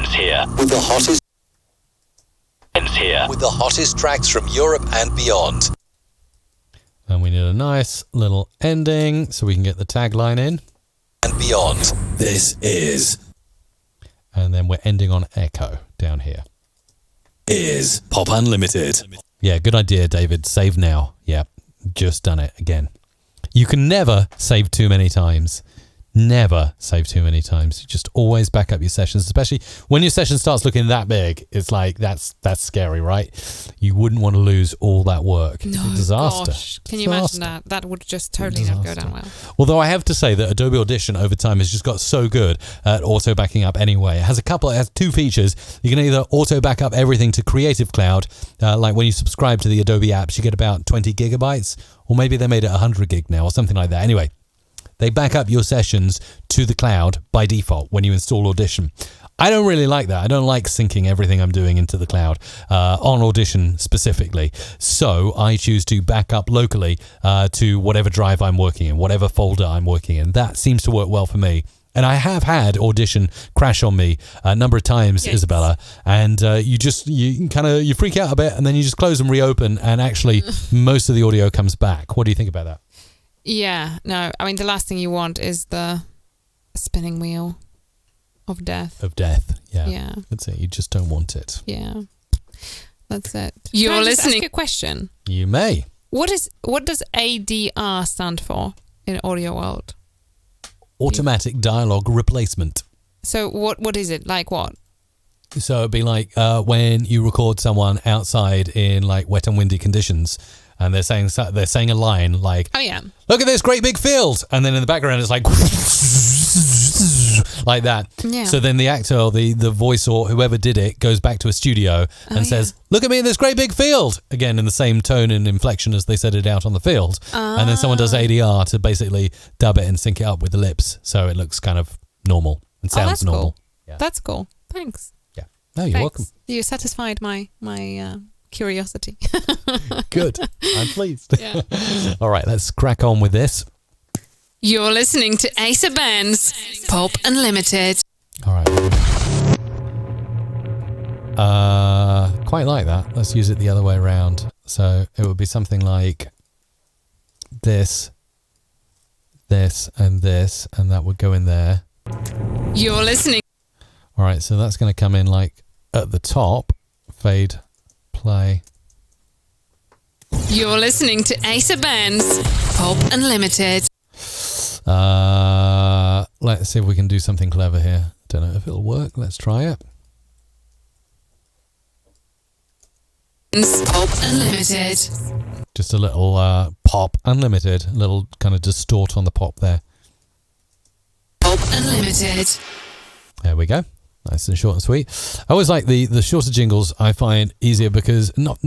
Here. With the hottest. Here. With the hottest tracks from Europe and beyond. And we need a nice little ending so we can get the tagline in. And beyond. This is. And then we're ending on echo down here. Is Pop Unlimited. Yeah, good idea, David. Save now. Yeah, just done it again. You can never save too many times. Never save too many times. You just always back up your sessions, especially when your session starts looking that big. It's like, that's scary, right? You wouldn't want to lose all that work. No, it's a disaster. Gosh. Can you imagine that? That would just totally not go down well. Although I have to say that Adobe Audition over time has just got so good at auto backing up anyway. It has two features. You can either auto back up everything to Creative Cloud, like when you subscribe to the Adobe apps, you get about 20 gigabytes, or maybe they made it 100 gig now or something like that. Anyway, they back up your sessions to the cloud by default when you install Audition. I don't really like that. I don't like syncing everything I'm doing into the cloud on Audition specifically. So I choose to back up locally to whatever drive I'm working in, whatever folder I'm working in. That seems to work well for me. And I have had Audition crash on me a number of times, yes. Isabella. And you freak out a bit and then you just close and reopen, and actually most of the audio comes back. What do you think about that? Yeah, no, I mean, the last thing you want is the spinning wheel of death. Yeah. That's it. You just don't want it. Yeah, that's it. You're Can I just listening. ask you a question? You may. What does ADR stand for in audio world? Automatic dialogue replacement. So what is it? Like what? So it'd be like when you record someone outside in like wet and windy conditions, and they're saying a line like, "Oh yeah, look at this great big field," and then in the background it's like like that. Yeah. So then the actor or the voice or whoever did it goes back to a studio and says, "Look at me in this great big field," again in the same tone and inflection as they said it out on the field. And then someone does ADR to basically dub it and sync it up with the lips, so it looks kind of normal and sounds that's normal. Cool. Yeah. That's cool. Thanks. No, you're welcome. You satisfied my curiosity. Good. I'm pleased. Yeah. All right, let's crack on with this. You're listening to Asa Ben's Pop Unlimited. All right. Quite like that. Let's use it the other way around. So it would be something like this, and this, and that would go in there. You're listening. All right, so that's going to come in like at the top. Fade, play. You're listening to Asa Ben's Pop Unlimited. Let's see if we can do something clever here. Don't know if it'll work. Let's try it. Pop Unlimited. Just a little pop unlimited, a little kind of distort on the pop there. Pop Unlimited. There we go. Nice and short and sweet. I always like the shorter jingles. I find easier because not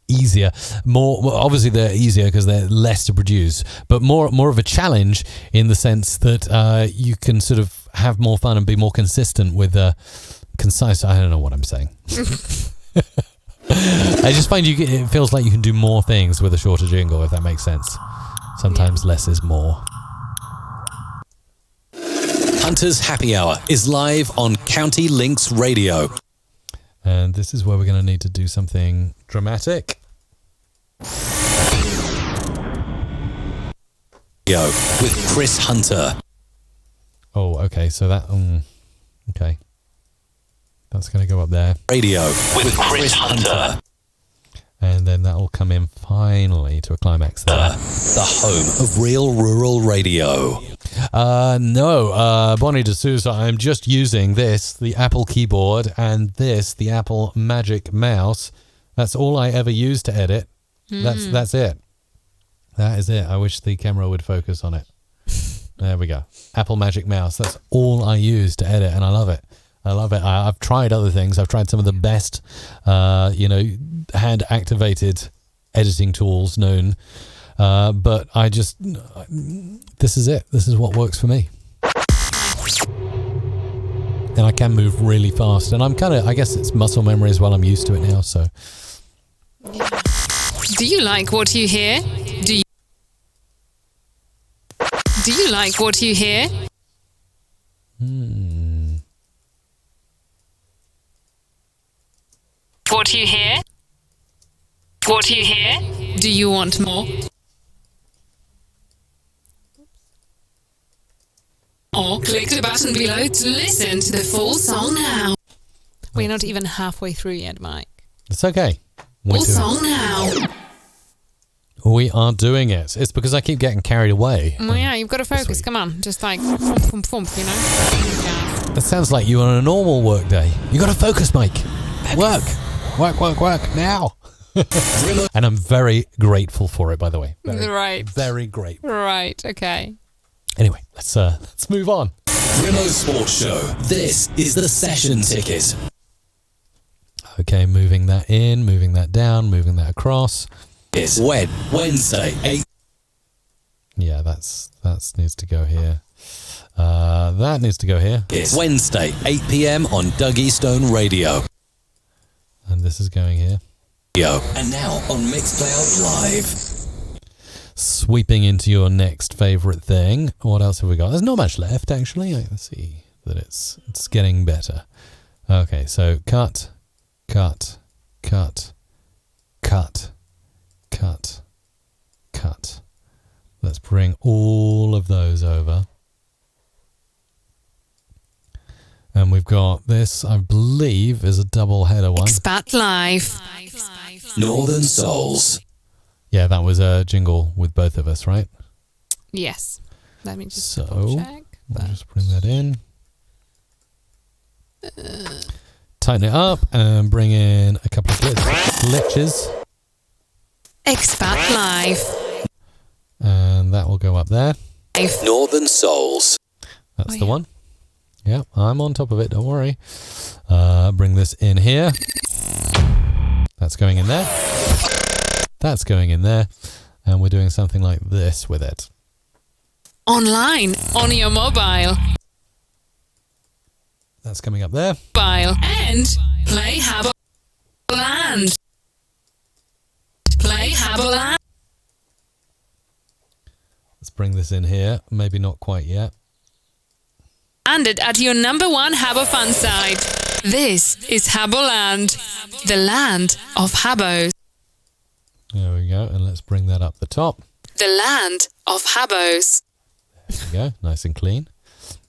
easier, more well, obviously they're easier because they're less to produce, but more of a challenge in the sense that you can sort of have more fun and be more consistent with concise. I don't know what I'm saying. I just find it feels like you can do more things with a shorter jingle, if that makes sense. Sometimes less is more. Hunter's Happy Hour is live on County Links Radio. And this is where we're going to need to do something dramatic. With Chris Hunter. Oh, okay. So that... okay. That's going to go up there. Radio with Chris Hunter. And then that will come in finally to a climax there. The home of real rural radio. No, Bonnie D'Souza, I'm just using this, the Apple keyboard, and this, the Apple Magic Mouse. That's all I ever use to edit. That's it. That is it. I wish the camera would focus on it. There we go. Apple Magic Mouse. That's all I use to edit, and I love it. I love it. I've tried other things. I've tried some of the best, hand-activated editing tools known. But I just, this is it. This is what works for me. And I can move really fast. And I'm kind of, I guess it's muscle memory as well. I'm used to it now, so. Do you like what you hear? Do you like what you hear? What you hear? What you hear? Do you want more? Or click the button below to listen to the full song now. We're not even halfway through yet, Mike. It's okay. Full song now. We are doing it. It's because I keep getting carried away. Well, yeah, you've got to focus. Come on. Just like, thump, you know? Yeah. That sounds like you on a normal work day. You got to focus, Mike. Work, now. And I'm very grateful for it, by the way. Right. Very grateful. Right, okay. Anyway, let's move on. Remote Sports Show. This is the session ticket. Okay, moving that in, moving that down, moving that across. It's Wednesday, 8. Yeah, that needs to go here. That needs to go here. It's Wednesday, 8 p.m. on Dougie Stone Radio. And this is going here. And now on Mixcloud Live. Sweeping into your next favourite thing. What else have we got? There's not much left, actually. I can see that it's getting better. Okay, so cut. Let's bring all of those over. And we've got this, I believe, is a double header one. Expat Live. Northern Souls. Yeah, that was a jingle with both of us, right? Yes. Let me just So, double check. we'll just bring that in. Tighten it up and bring in a couple of glitches. Expat Live. And that will go up there. Northern Souls. That's the one. Yeah, I'm on top of it, don't worry. Bring this in here. That's going in there. That's going in there. And we're doing something like this with it. Online, on your mobile. That's coming up there. Mobile. And play Haberland. Play Haberland. Let's bring this in here. Maybe not quite yet. And it at your number one Habbo fan site. This is Haberland, the land of Habbos. There we go. And let's bring that up the top. The land of Habbos. There we go. Nice and clean.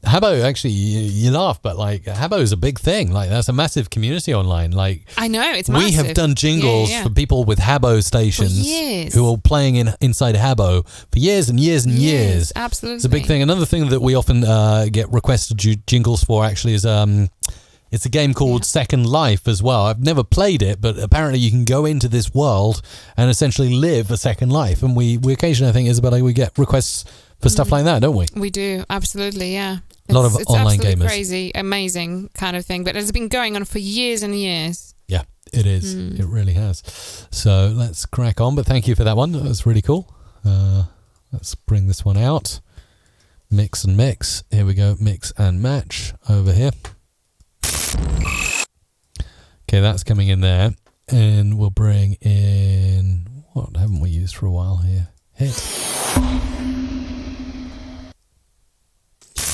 Habbo, actually, you laugh, but like Habbo is a big thing. Like that's a massive community online. Like I know, it's massive. We have done jingles for for people with Habbo stations who are playing inside Habbo for years and years and years. Absolutely, it's a big thing. Another thing that we often get requested jingles for actually is it's a game called Second Life as well. I've never played it, but apparently you can go into this world and essentially live a second life. And we occasionally, I think, Isabella, we get requests for stuff like that, don't we? We do, absolutely, yeah. A lot of online it's gamers. Crazy, amazing kind of thing, but it's been going on for years and years. Yeah, it is. It really has. So let's crack on. But thank you for that one. That was really cool. Let's bring this one out. Mix and mix. Here we go. Mix and match over here. Okay, that's coming in there. And we'll bring in... What haven't we used for a while here? Hit.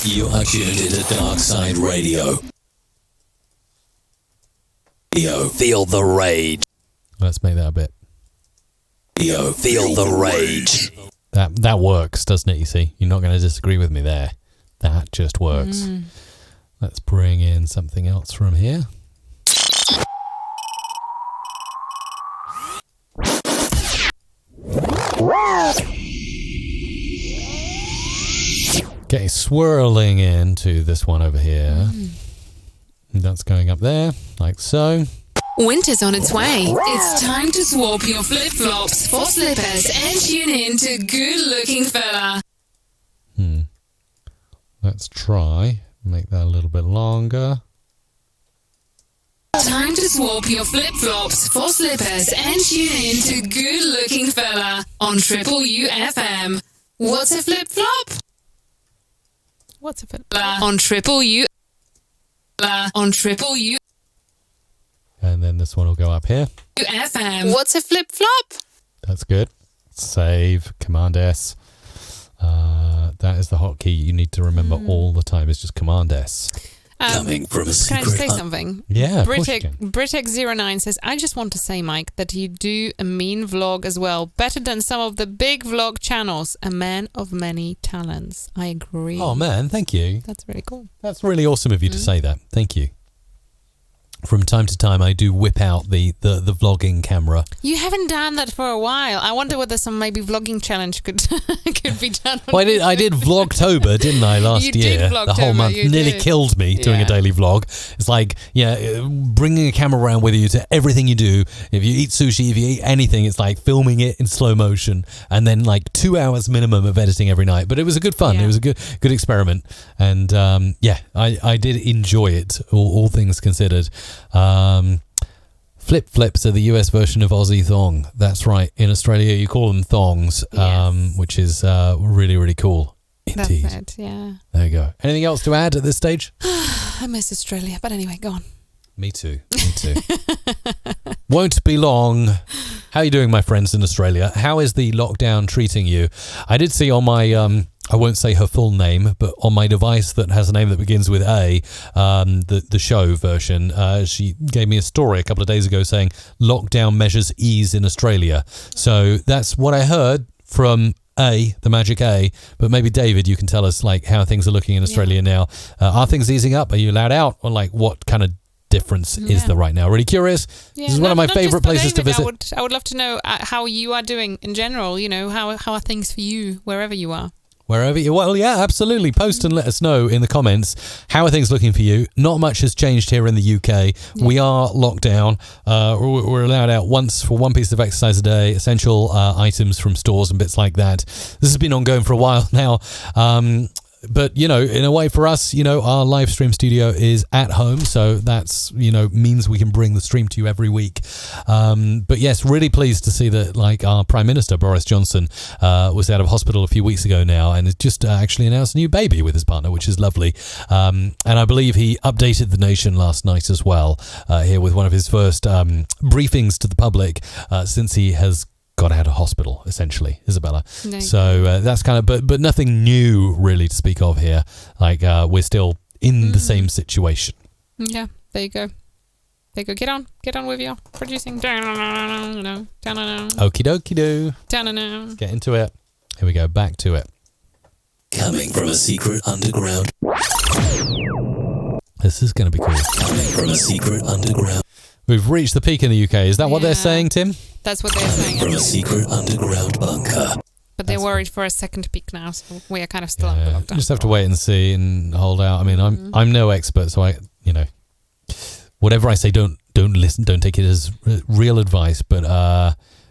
You are tuned into Dark Side Radio. Feel the rage. Let's make that a bit. Feel the rage. That works, doesn't it? You see, you're not going to disagree with me there. That just works. Let's bring in something else from here. Okay, swirling into this one over here. That's going up there, like so. Winter's on its way. It's time to swap your flip-flops for slippers and tune in to Good-Looking Fella. Let's try. Make that a little bit longer. Time to swap your flip-flops for slippers and tune in to Good-Looking Fella on Triple UFM. What's a flip-flop? What's a flip? On Triple U. On Triple U. And then this one will go up here. UFM. What's a flip-flop? That's good. Save, Command S. That is the hotkey you need to remember all the time. It's just Command S. Coming from a Can I secret... just say something? Yeah, of course you can. Britex09 says, I just want to say, Mike, that you do a mean vlog as well. Better than some of the big vlog channels. A man of many talents. I agree. Oh, man, thank you. That's really cool. That's really awesome of you to say that. Thank you. From time to time, I do whip out the vlogging camera. You haven't done that for a while. I wonder whether some maybe vlogging challenge could be done. Well, I did Vlogtober, didn't I, last You year? did The whole Vlogtober, month. you Nearly did. killed me doing a daily vlog. It's like, bringing a camera around with you to everything you do. If you eat sushi, if you eat anything, it's like filming it in slow motion and then like 2 hours minimum of editing every night. But it was a good fun. Yeah. It was a good experiment. And I did enjoy it, all things considered. Flip flips are the US version of Aussie thong. That's right. In Australia, you call them thongs, which is really, really cool. Indeed. That's it, yeah. There you go. Anything else to add at this stage? I miss Australia, but anyway, go on. Me too. Won't be long. How are you doing, my friends in Australia? How is the lockdown treating you? I did see on my, I won't say her full name, but on my device that has a name that begins with A, the show version, she gave me a story a couple of days ago saying lockdown measures ease in Australia. So that's what I heard from A, the magic A, but maybe David, you can tell us like how things are looking in Australia now. Are things easing up? Are you allowed out? Or like what kind of difference is there right now? Really curious. This is one of my favorite places to visit. I would love to know how you are doing in general. You know, how are things for you wherever you are? Wherever you, well, yeah, absolutely. Post and let us know in the comments, how are things looking for you? Not much has changed here in the UK. We are locked down. We're allowed out once for one piece of exercise a day, essential items from stores and bits like that. This has been ongoing for a while now. But, you know, in a way for us, you know, our live stream studio is at home. So that's, you know, means we can bring the stream to you every week. But yes, really pleased to see that, like, our Prime Minister, Boris Johnson, was out of hospital a few weeks ago now and has just actually announced a new baby with his partner, which is lovely. And I believe he updated the nation last night as well, here with one of his first briefings to the public since he has got out of hospital, essentially, Isabella. So that's kind of, but nothing new really to speak of here. Like, we're still in the same situation. Yeah, there you go. There you go. Get on with your producing. Okie dokie do. Get into it. Here we go, back to it. Coming from a secret underground. This is going to be cool. Coming from a secret underground. We've reached the peak in the UK. Is that what they're saying, Tim? That's what they're saying. From a secret underground bunker. But they're worried for a second peak now, so we are kind of still under lockdown. Just have to wait and see and hold out. I mean, I'm no expert, so I, you know, whatever I say, don't listen, don't take it as real advice. But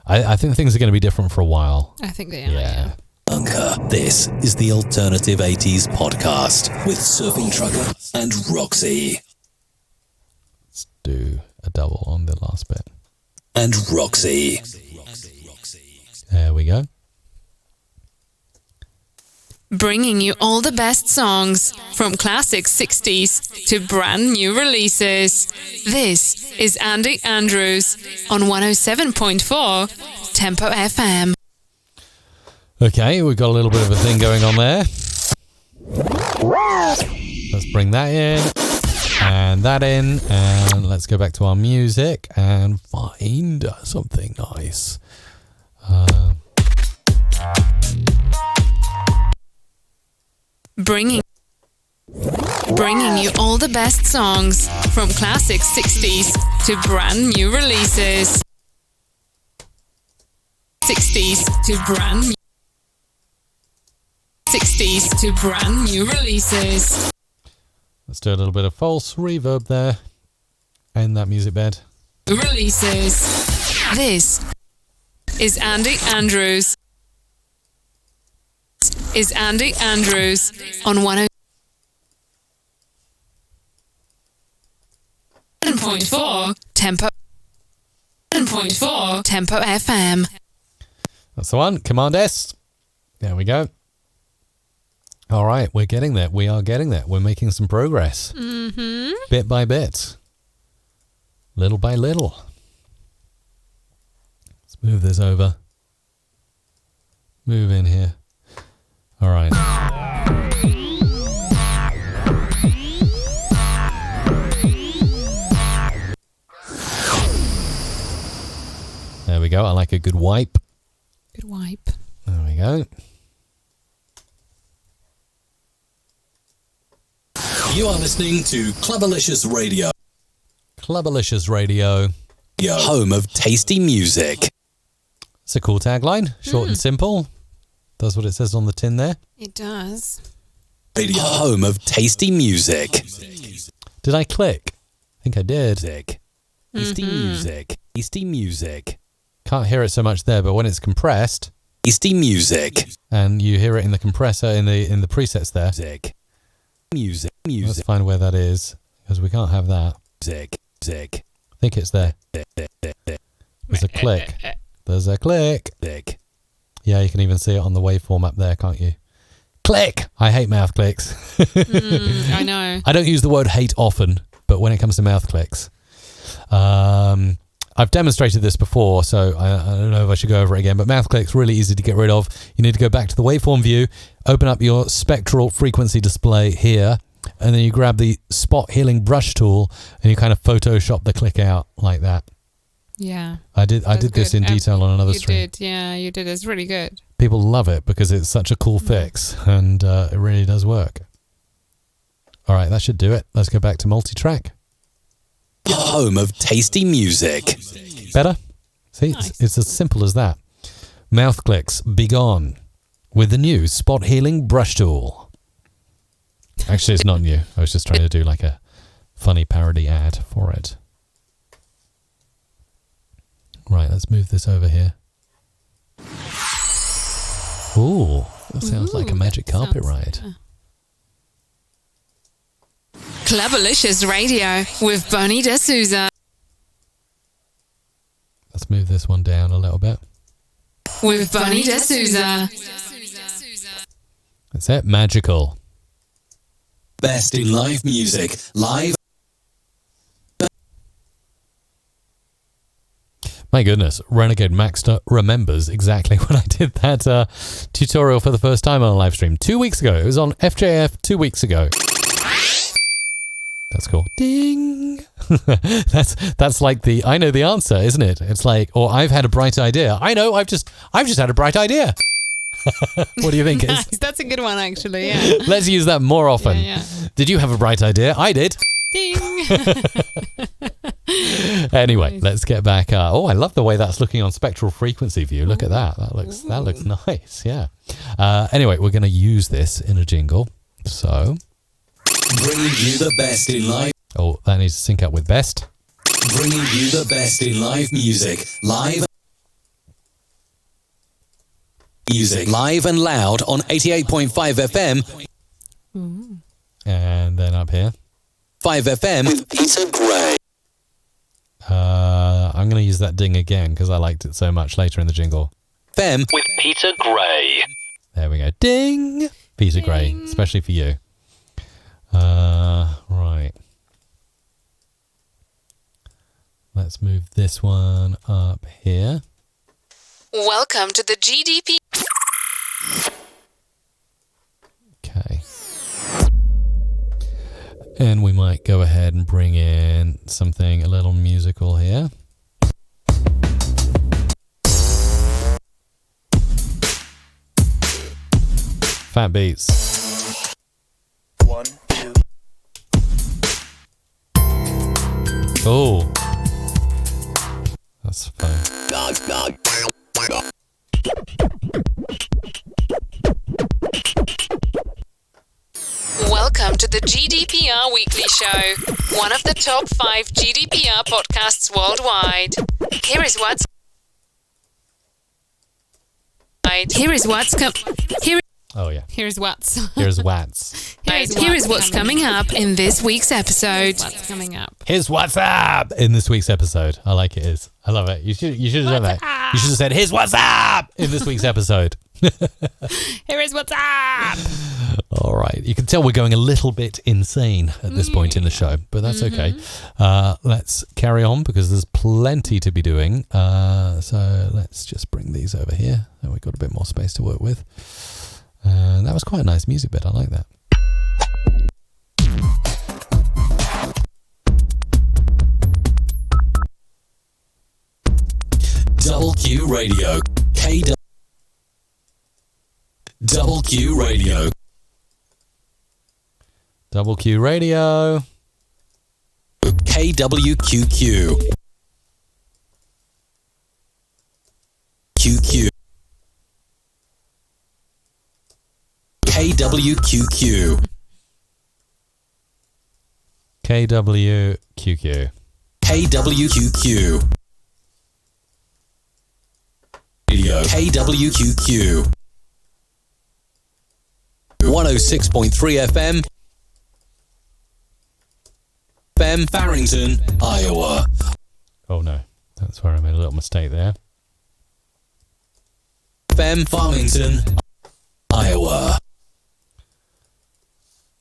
I think things are going to be different for a while. I think they are. Yeah. Bunker. This is the Alternative 80s podcast with Surfing Trucker and Roxy. Let's do a double on the last bit. And Roxy. There we go. Bringing you all the best songs from classic 60s to brand new releases. This is Andy Andrews on 107.4 Tempo FM. Okay, we've got a little bit of a thing going on there. Let's bring that in. And that in, and let's go back to our music and find something nice. Bringing you all the best songs from classic 60s to brand new releases. 60s to brand new releases. Let's do a little bit of false reverb there. And that music bed. Releases. This is Andy Andrews. On 107.4 Tempo. 107.4 Tempo FM. That's the one. Command S. There we go. All right, we're getting there. We are getting there. We're making some progress. Mm-hmm. Bit by bit. Little by little. Let's move this over. Move in here. All right. There we go. I like a good wipe. Good wipe. There we go. You are listening to Clubbalicious Radio. Clubbalicious Radio. Home of tasty music. It's a cool tagline. Short and simple. Does what it says on the tin there. It does. Radio. Home of tasty music. Did I click? I think I did. Tasty music. Tasty music. Can't hear it so much there, but when it's compressed. Tasty music. And you hear it in the compressor in the presets there. Music. Let's find where that is, because we can't have that. I think it's there. There's a click. There's a click. Yeah, you can even see it on the waveform up there, can't you? Click! I hate mouth clicks. I know. I don't use the word hate often, but when it comes to mouth clicks. I've demonstrated this before, so I don't know if I should go over it again, but mouth clicks really easy to get rid of. You need to go back to the waveform view, open up your spectral frequency display here, and then you grab the spot healing brush tool and you kind of Photoshop the click out like that. Yeah. I did this in detail on another stream. You did, yeah, you did. It's really good. People love it because it's such a cool fix, and it really does work. All right, that should do it. Let's go back to multi-track. Home of tasty music. Better? See, Nice. it's as simple as that. Mouth clicks, be gone. with the new spot healing brush tool. Actually, it's not new. I was just trying to do like a funny parody ad for it. Right, let's move this over here. Ooh, that sounds like a magic carpet ride. Cleverlicious Radio with Bonnie D'Souza. Let's move this one down a little bit. With Bonnie D'Souza. That's it, magical. Best in live music, live. My goodness, Renegade Maxter remembers exactly when I did that tutorial for the first time on a live stream 2 weeks ago. It was on FJF 2 weeks ago. That's cool. Ding! that's like the I know the answer, isn't it? It's like, or I've had a bright idea. I know, I've just had a bright idea. What do you think? Nice. That's a good one, actually. Yeah. Let's use that more often. Yeah. Did you have a bright idea? I did. Ding! Anyway, let's get back. Oh, I love the way that's looking on spectral frequency view. Look at that. That looks nice. Yeah. Anyway, we're going to use this in a jingle. So, bringing you the best in live. Oh, that needs to sync up with best. Bringing you the best in live music, live and loud on 88.5 FM. And then up here, 5 FM with Peter Gray. I'm going to use that ding again because I liked it so much later in the jingle. FM with Peter Gray. There we go. Ding! Peter Gray, especially for you. Right. Let's move this one up here. Welcome to the GDP. Okay. And we might go ahead and bring in something a little musical here. Fat beats. 1, 2. Oh. That's fun. Welcome to the GDPR Weekly Show, one of the top 5 GDPR podcasts worldwide. Here is what's Oh yeah. Here's what's coming up in this week's episode. What's coming up? Here's what's up in this week's episode. I like it. I love it. You should have done that. You should have said, "Here's what's up" in this week's episode. Here is what's up. All right. You can tell we're going a little bit insane at this point in the show, but that's okay. Let's carry on because there's plenty to be doing. So let's just bring these over here. And we've got a bit more space to work with. That was quite a nice music bit. I like that. Double Q Radio. Double Q Radio. Double Q Radio. KWQQ. QQ. KWQQ. KWQQ. KWQQ. Radio. KWQQ. 106.3 FM. FM Farrington, Iowa. Oh no, that's where I made a little mistake there. FM Farmington, Iowa.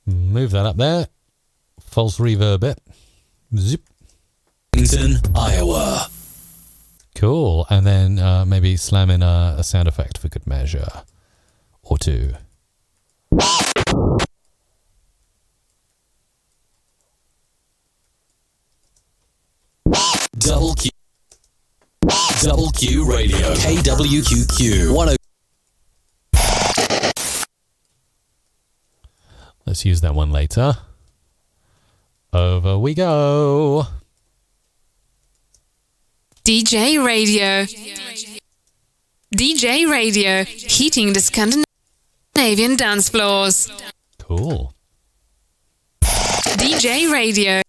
Move that up there. False reverb it. Zip. Farmington, Iowa. Cool. And then maybe slam in a sound effect for good measure. Or two. Double Q. Double Q Radio. KWQQ. Let's use that one later. Over we go. DJ Radio. DJ Radio, heating the Scandinavian. Scandinavian dance floors. Cool. DJ Radio.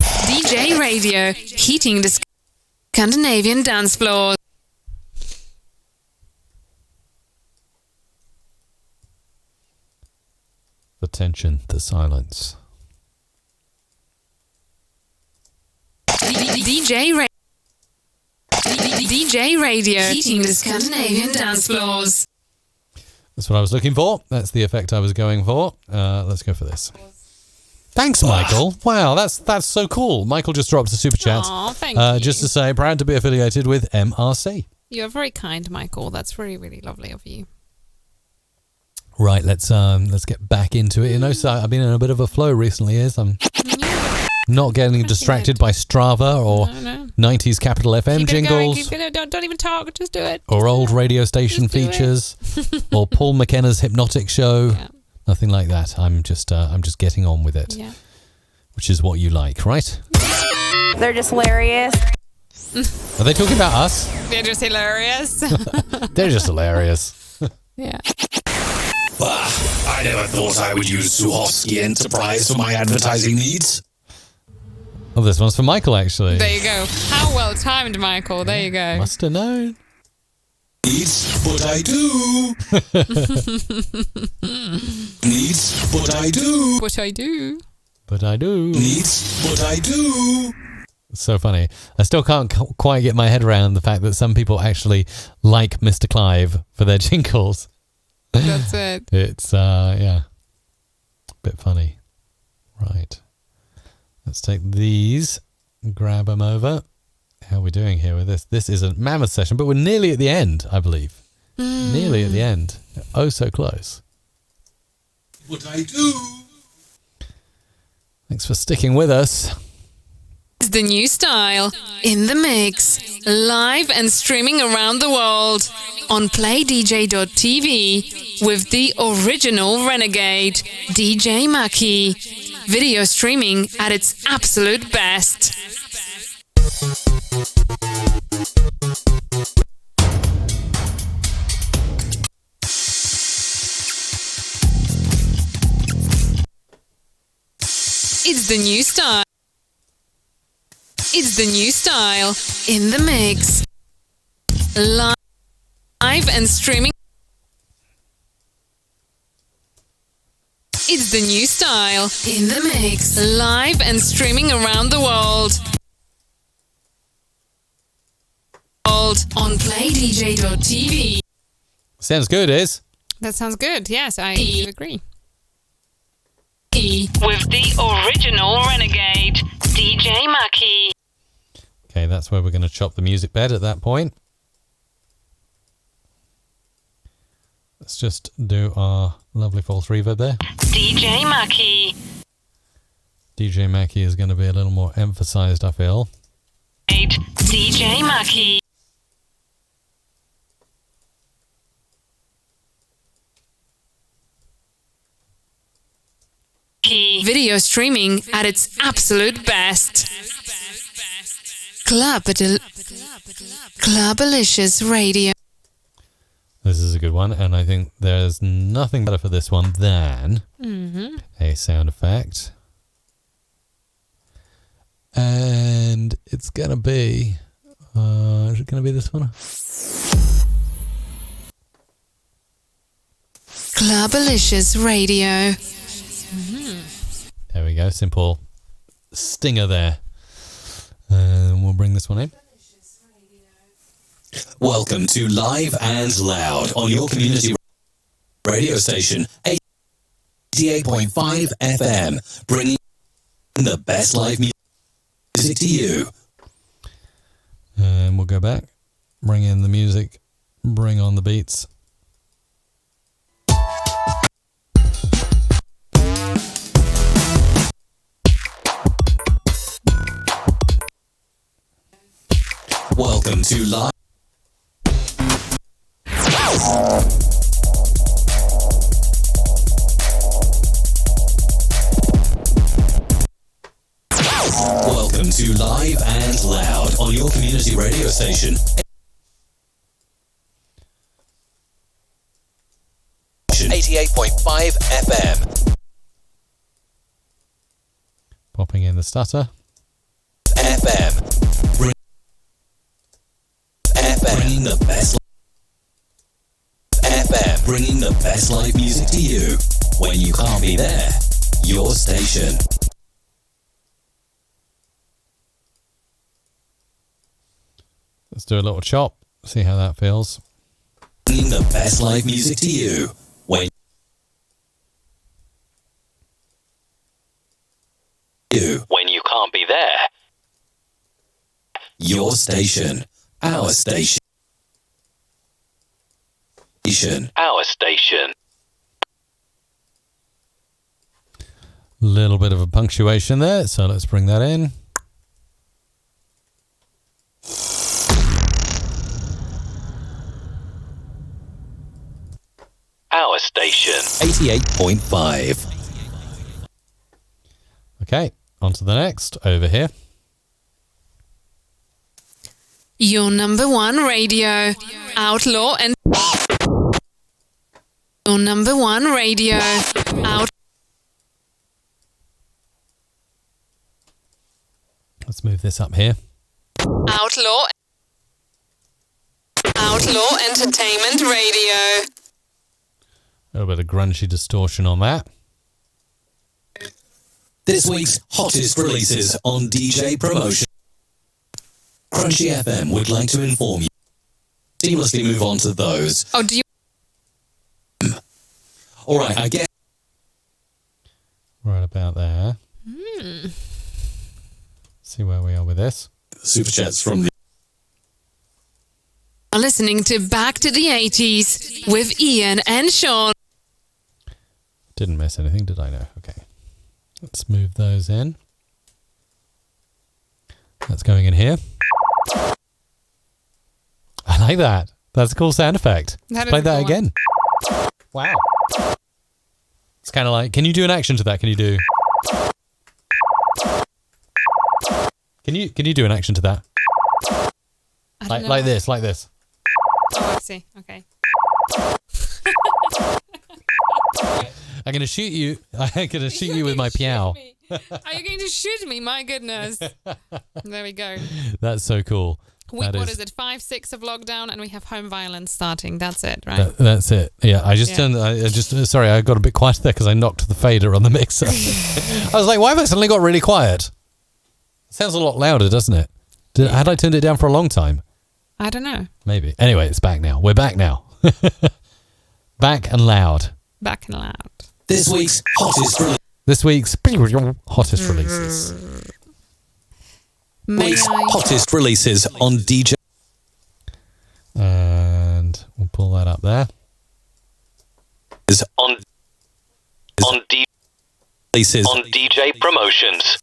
DJ Radio, heating the Scandinavian dance floors. The tension, the silence. DJ Radio, heating the Scandinavian dance floors. That's what I was looking for. That's the effect I was going for. Let's go for this. Thanks, Michael. Wow, that's so cool. Michael just dropped a super chat. Aw, thank you. Just to say, proud to be affiliated with MRC. You're very kind, Michael. That's really, really lovely of you. Right, let's get back into it. You know, so I've been in a bit of a flow recently. I'm not getting distracted by Strava or 90s Capital FM jingles. Don't even talk. Just do it. Or old radio station features. Or Paul McKenna's hypnotic show. Yeah. Nothing like that. I'm just getting on with it. Yeah. Which is what you like, right? They're just hilarious. Are they talking about us? They're just hilarious. They're just hilarious. Yeah. Bah, I never thought I would use Suhovsky Enterprise for my advertising needs. Oh, this one's for Michael, actually. There you go. How well timed, Michael. There you go. Must have known. Needs, but I do. Needs, but I do. But I do. But I do. Needs, but I do. It's so funny. I still can't quite get my head around the fact that some people actually like Mr. Clive for their jingles. That's it. It's, yeah, a bit funny. Right. Let's take these, grab them over. How are we doing here with this? This is a mammoth session, but we're nearly at the end, I believe. Nearly at the end. Oh, so close. What I do. Thanks for sticking with us. It's the new style in the mix, live and streaming around the world on playdj.tv with the original renegade, DJ Maki. Video streaming at its absolute best. It's the new style. It's the new style in the mix. Live and streaming. It's the new style in the mix. Live and streaming around the world. On playdj.tv. Sounds good, Iz. That sounds good. Yes, I do agree. With the original renegade, DJ Maki. Okay, that's where we're going to chop the music bed at that point. Let's just do our lovely false reverb there. DJ Maki. DJ Maki is going to be a little more emphasized, I feel. DJ Maki. Video streaming at its absolute best. Clubalicious Radio. This is a good one, and I think there's nothing better for this one than a sound effect. And it's going to be... is it going to be this one? Clubalicious Radio. There we go, simple stinger there. And we'll bring this one in. Welcome to Live and Loud on your community radio station, 88.5 FM, bringing the best live music to you. And we'll go back, bring in the music, bring on the beats. Welcome to Live. Welcome to Live and Loud on your community radio station. 88.5 FM. Popping in the stutter. FM. Bringing the best. FM. Bringing the best live music to you. When you can't be there, your station. Let's do a little chop. See how that feels. Bringing the best live music to you. When you can't be there. Your station. Our station. Our station. Little bit of a punctuation there, so let's bring that in. Our station. 88.5. Okay, on to the next over here. Your number one radio, Outlaw and... Your number one radio, Let's move this up here. Outlaw Entertainment Radio. A little bit of grungy distortion on that. This week's hottest releases on DJ Promotion. Crunchy FM would like to inform you. Seamlessly move on to those. Oh, do you... All right, I guess. Right about there. See where we are with this. Super chats from the... Are listening to Back to the 80s with Ian and Sean. Didn't miss anything, did I? No. Okay. Let's move those in. That's going in here. I like that. That's a cool sound effect. Play that again. Wow. It's kind of like, can you do an action to that? Can you do... Can you do an action to that? Like this. Oh, I see. Okay. I'm gonna shoot you. I'm gonna shoot you with my piao. Are you going to shoot me? My goodness. There we go. That's so cool. Week, what is it? 5, 6 of lockdown, and we have home violence starting. That's it, right? That's it. Yeah, I just turned. Sorry, I got a bit quiet there because I knocked the fader on the mixer. I was like, why have I suddenly got really quiet? Sounds a lot louder, doesn't it? Had I turned it down for a long time? I don't know. Maybe. Anyway, it's back now. We're back now. Back and loud. Back and loud. This week's hottest releases. This week's hottest releases. Hottest releases on DJ. And we'll pull that up there. Is on releases on DJ Promotions.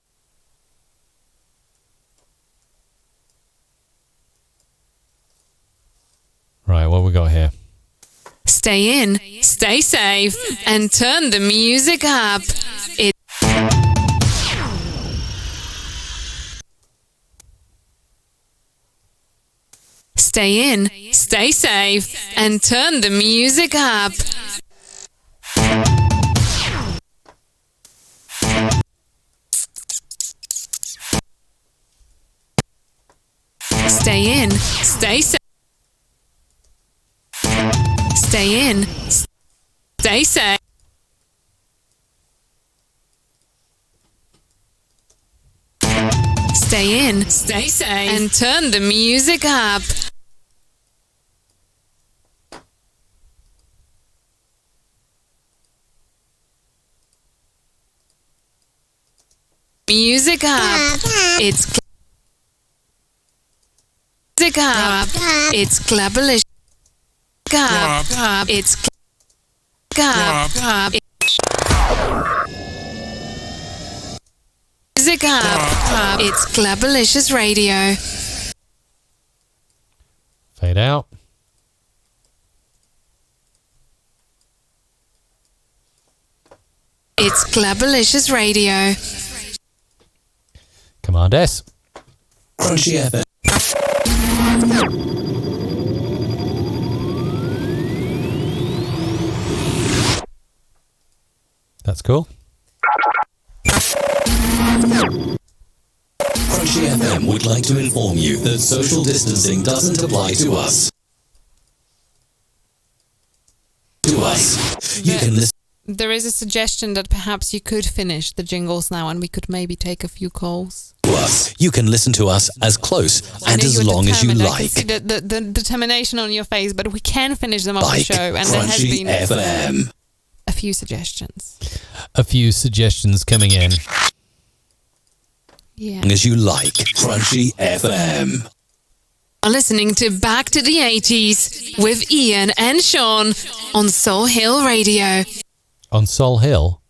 Right, what we got here? Stay in, stay safe, and turn the music up. Stay in, stay safe, and turn the music up. Stay in, stay safe. Stay in, stay safe. Stay in, stay safe, and turn the music up. Music up. It's music up. It's Clubbalicious. It's music up. It's Clubbalicious Radio. Fade out. It's Clubbalicious Radio. Command S. Crunchy FM. That's cool. Crunchy FM would like to inform you that social distancing doesn't apply to us. You can listen There is a suggestion that perhaps you could finish the jingles now and we could maybe take a few calls. to us. You can listen to us as close and as long as you I can like. see the determination on your face, but we can finish them off the show. And there has Crunchy been FM. a few suggestions. A few suggestions coming in. Yeah. As you like. Crunchy FM. Are listening to Back to the 80s with Ian and Sean on Soul Hill Radio. On Sol Hill?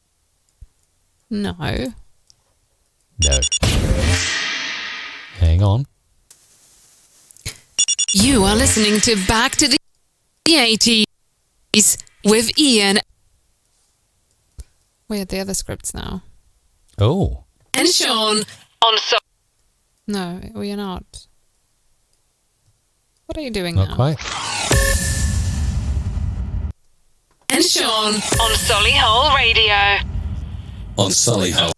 No. No. Hang on. You are listening to Back to the 80s with Ian We're at the other scripts now. Oh. and Sean on Soul. No, we are not. What are you doing Not now? quite. And Sean on Solihull Radio. On Solihull.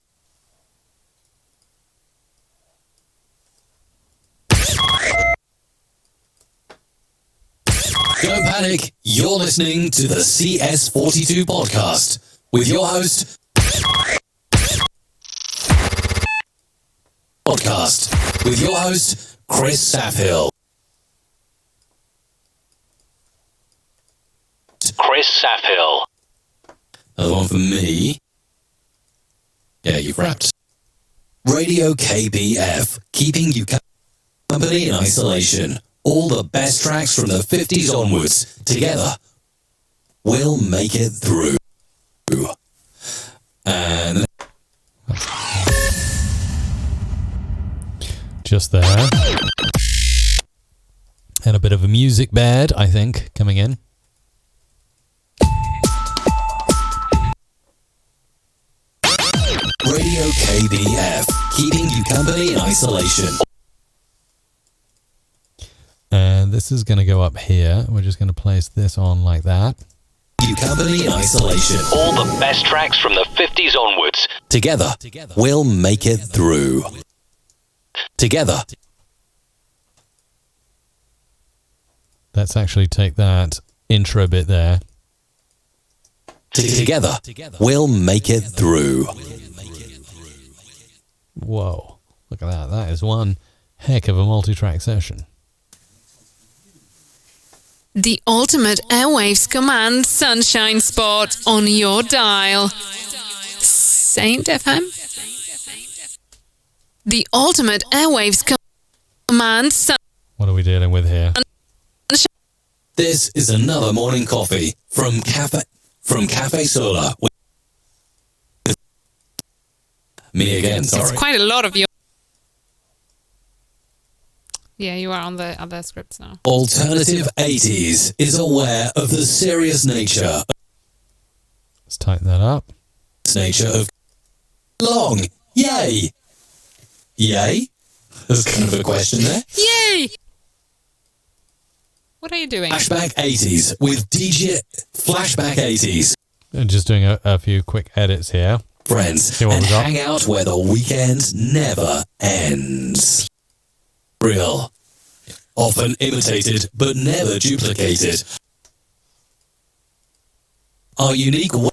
Don't panic. You're listening to the CS42 podcast with your host. Chris Safhill. Chris Safhill. Another one for me. Yeah, you've wrapped. Radio KBF, keeping you company in isolation. All the best tracks from the 50s onwards. Together, we'll make it through. And Just there. And a bit of a music bed, I think, coming in. Radio KBF, keeping you company in isolation. And this is going to go up here. We're just going to place this on like that. You company in isolation. All the best tracks from the 50s onwards. Together, we'll make it through. Together. Let's actually take that intro bit there. Together, we'll make it through. Whoa. Look at that. That is one heck of a multi-track session. The ultimate airwaves command sunshine spot on your dial. Saint FM? The ultimate airwaves command What are we dealing with here? This is another morning coffee from Cafe Solar. Me again, sorry. It's quite a lot of you. Yeah, you are on the other scripts now. Alternative 80s is aware of the serious nature. Let's tighten that up. Nature of long. Yay. Yay? There's kind of a question there. Yay! What are you doing? Flashback 80s with DJ Flashback 80s. And just doing a few quick edits here. Friends, See what and we got? hang out where the weekend never ends. Real. Often imitated, but never duplicated. Our unique way.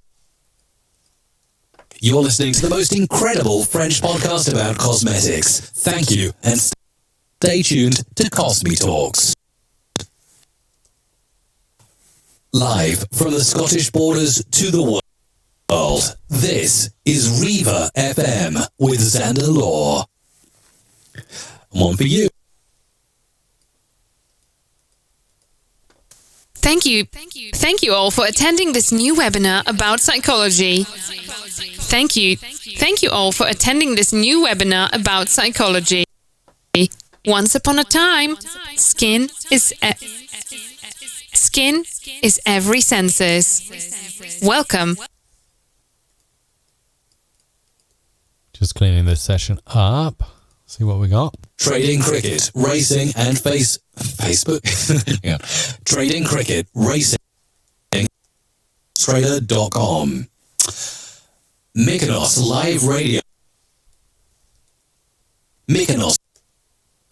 You're listening to the most incredible French podcast about cosmetics. Thank you, and stay tuned to Cosme Talks. Live from the Scottish borders to the world, this is Riva FM with Xander Law. One for you. Thank you all for attending this new webinar about psychology. Thank you all for attending this new webinar about psychology. Once upon a time, skin is every senses. Welcome. Just cleaning this session up. See what we got. Trading cricket, racing, and Facebook. Yeah. Trading cricket, racing, trader.com. Mykonos Live Radio. Mykonos,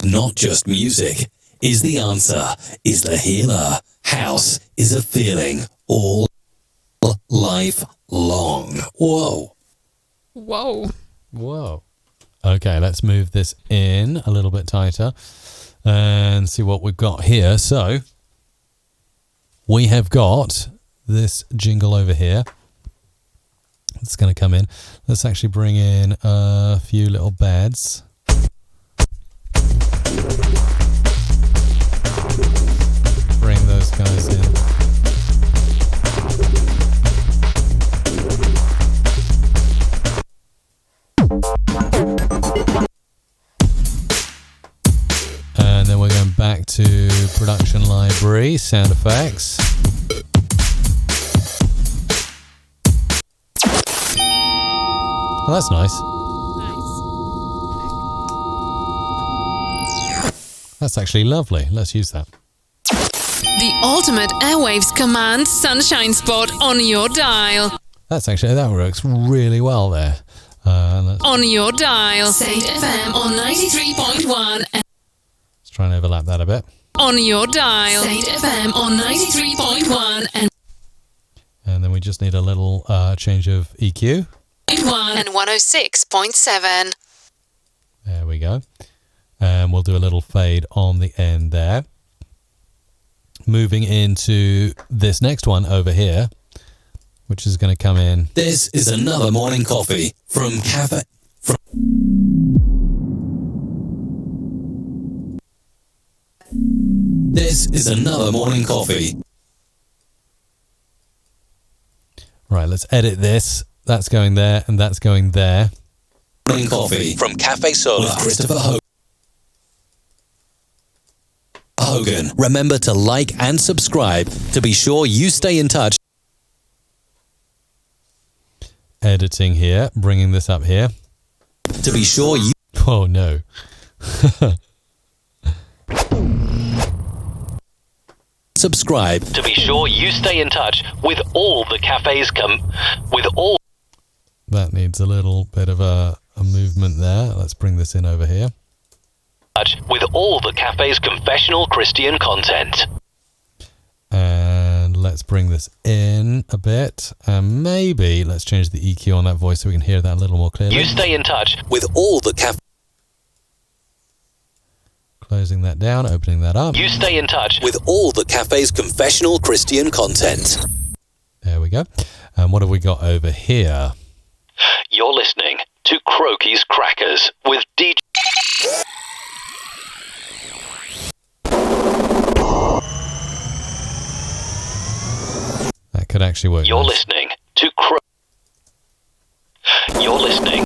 not just music, is the answer, is the healer. House is a feeling all life long. Whoa. Whoa. Whoa. Okay, let's move this in a little bit tighter and see what we've got here. So, we have got this jingle over here. It's going to come in. Let's actually bring in a few little beds. Bring those guys in. And then we're going back to production library, sound effects. Oh, that's nice. That's actually lovely. Let's use that. The ultimate airwaves command sunshine spot on your dial. That works really well there. On your dial. Saint FM on 93.1. Let's try and overlap that a bit. On your dial. Saint FM on 93.1 and then we just need a little change of EQ. and 106.7. There we go. And we'll do a little fade on the end there. Moving into this next one over here, which is going to come in. This is another morning coffee from Cafe. This is another morning coffee. Right, let's edit this. That's going there, and that's going there. Morning coffee from Cafe Solar. With Christopher Hogan. Remember to like and subscribe to be sure you stay in touch. Editing here, bringing this up here. To be sure you... Oh, no. Subscribe. To be sure you stay in touch with all the cafes That needs a little bit of a movement there. Let's bring this in over here. With all the cafe's confessional Christian content. And let's bring this in a bit. And maybe let's change the EQ on that voice so we can hear that a little more clearly. You stay in touch with all the Closing that down, opening that up. You stay in touch with all the cafe's confessional Christian content. There we go. And what have we got over here? You're listening to Croaky's Crackers with DJ... That could actually work. You're listening to You're listening.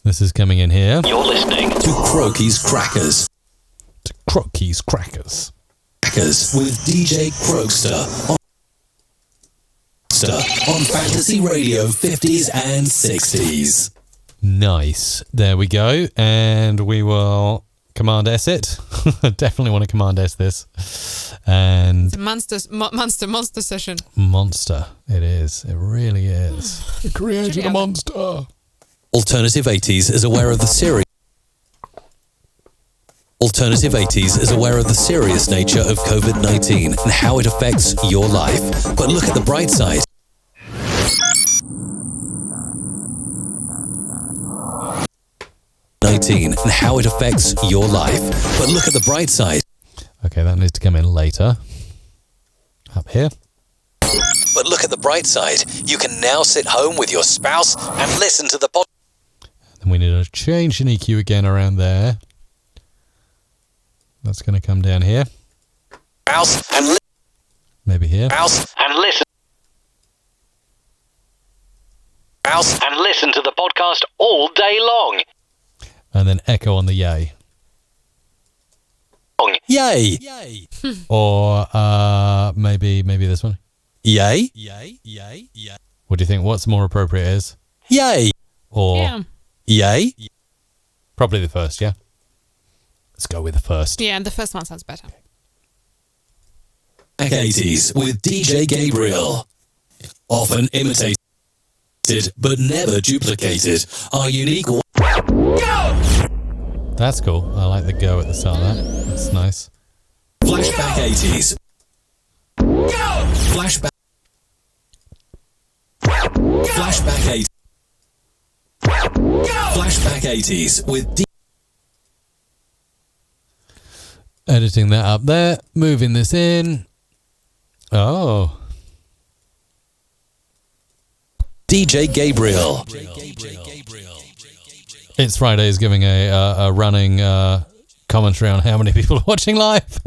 This is coming in here. You're listening to Croaky's Crackers. To Croaky's Crackers. Crackers with DJ Crokester on Fantasy Radio 50s and 60s. Nice. There we go. And we will Command S it. Definitely want to Command S this. And it's a monster session. Monster. It is. It really is. It created a monster. Alternative 80s is aware of the series. Alternative 80s is aware of the serious nature of COVID-19 and how it affects your life. But look at the bright side. And how it affects your life. But look at the bright side. Okay, that needs to come in later. Up here. But look at the bright side. You can now sit home with your spouse and listen to the podcast. And we need a change in EQ again around there. That's going to come down here. Spouse and maybe here. Spouse and listen. Spouse and listen to the podcast all day long. And then echo on the yay. Yay. Yay. Or maybe this one. Yay. Yay. Yay. Yay. What do you think? What's more appropriate is? Yay. Or yay. Probably the first, yeah. Let's go with the first. Yeah, the first one sounds better. 80s with DJ Gabriel. often imitated but never duplicated. Our unique. That's cool. I like the go at the start of that. That's nice. Flashback 80s. Flashback 80s. Flashback 80s with Editing that up there. Moving this in. Oh. DJ Gabriel. It's Friday is giving a running commentary on how many people are watching live.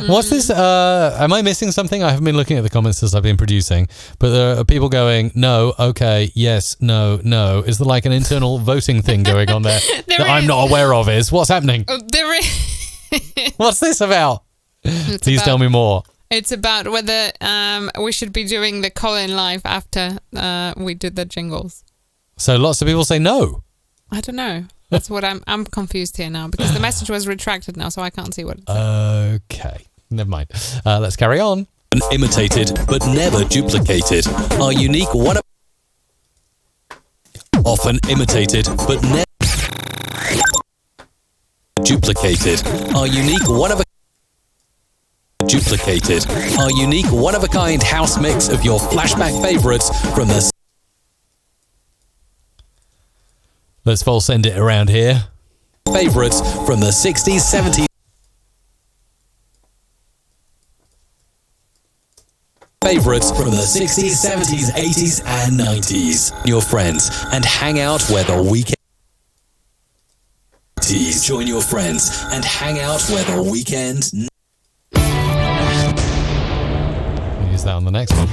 What's this? Am I missing something? I haven't been looking at the comments as I've been producing, but there are people going, no, okay, yes, no, no. Is there like an internal voting thing going on there that I'm not aware of? What's happening? There is. What's this about? Please tell me more. It's about whether we should be doing the call-in live after we did the jingles. So lots of people say no. I don't know. That's what I'm confused here now because the message was retracted now, so I can't see what it says. Okay, never mind. Let's carry on. Imitated but never duplicated. Our unique one. Often imitated but never duplicated. Our unique one of a. Duplicated. Our unique one-of-a-kind house mix of your flashback favourites from the... Let's full send it around here. Favourites from the 60s, 70s... Favourites from the 60s, 70s, 80s and 90s. Your friends and hang out where the weekend... Join your friends and hang out where the weekend... Use that on the next one.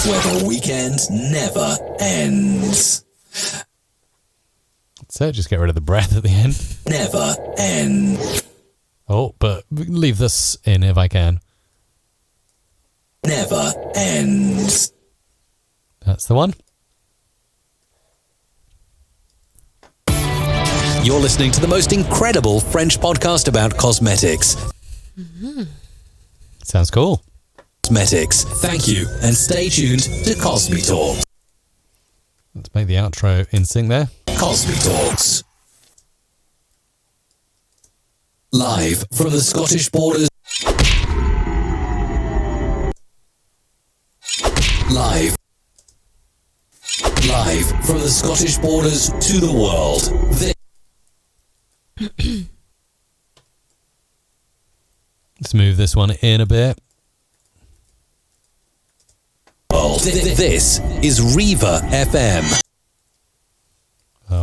Where the weekend never ends. So just get rid of the breath at the end. Never end. Oh, but leave this in if I can. Never ends. That's the one. You're listening to the most incredible French podcast about cosmetics. Mm-hmm. Sounds cool. Cosmetics. Thank you, and stay tuned to Cosme Talks. Let's make the outro in sync there. Cosme Talks. Live from the Scottish borders. Live from the Scottish borders to the world. Let's move this one in a bit. This is Riva FM.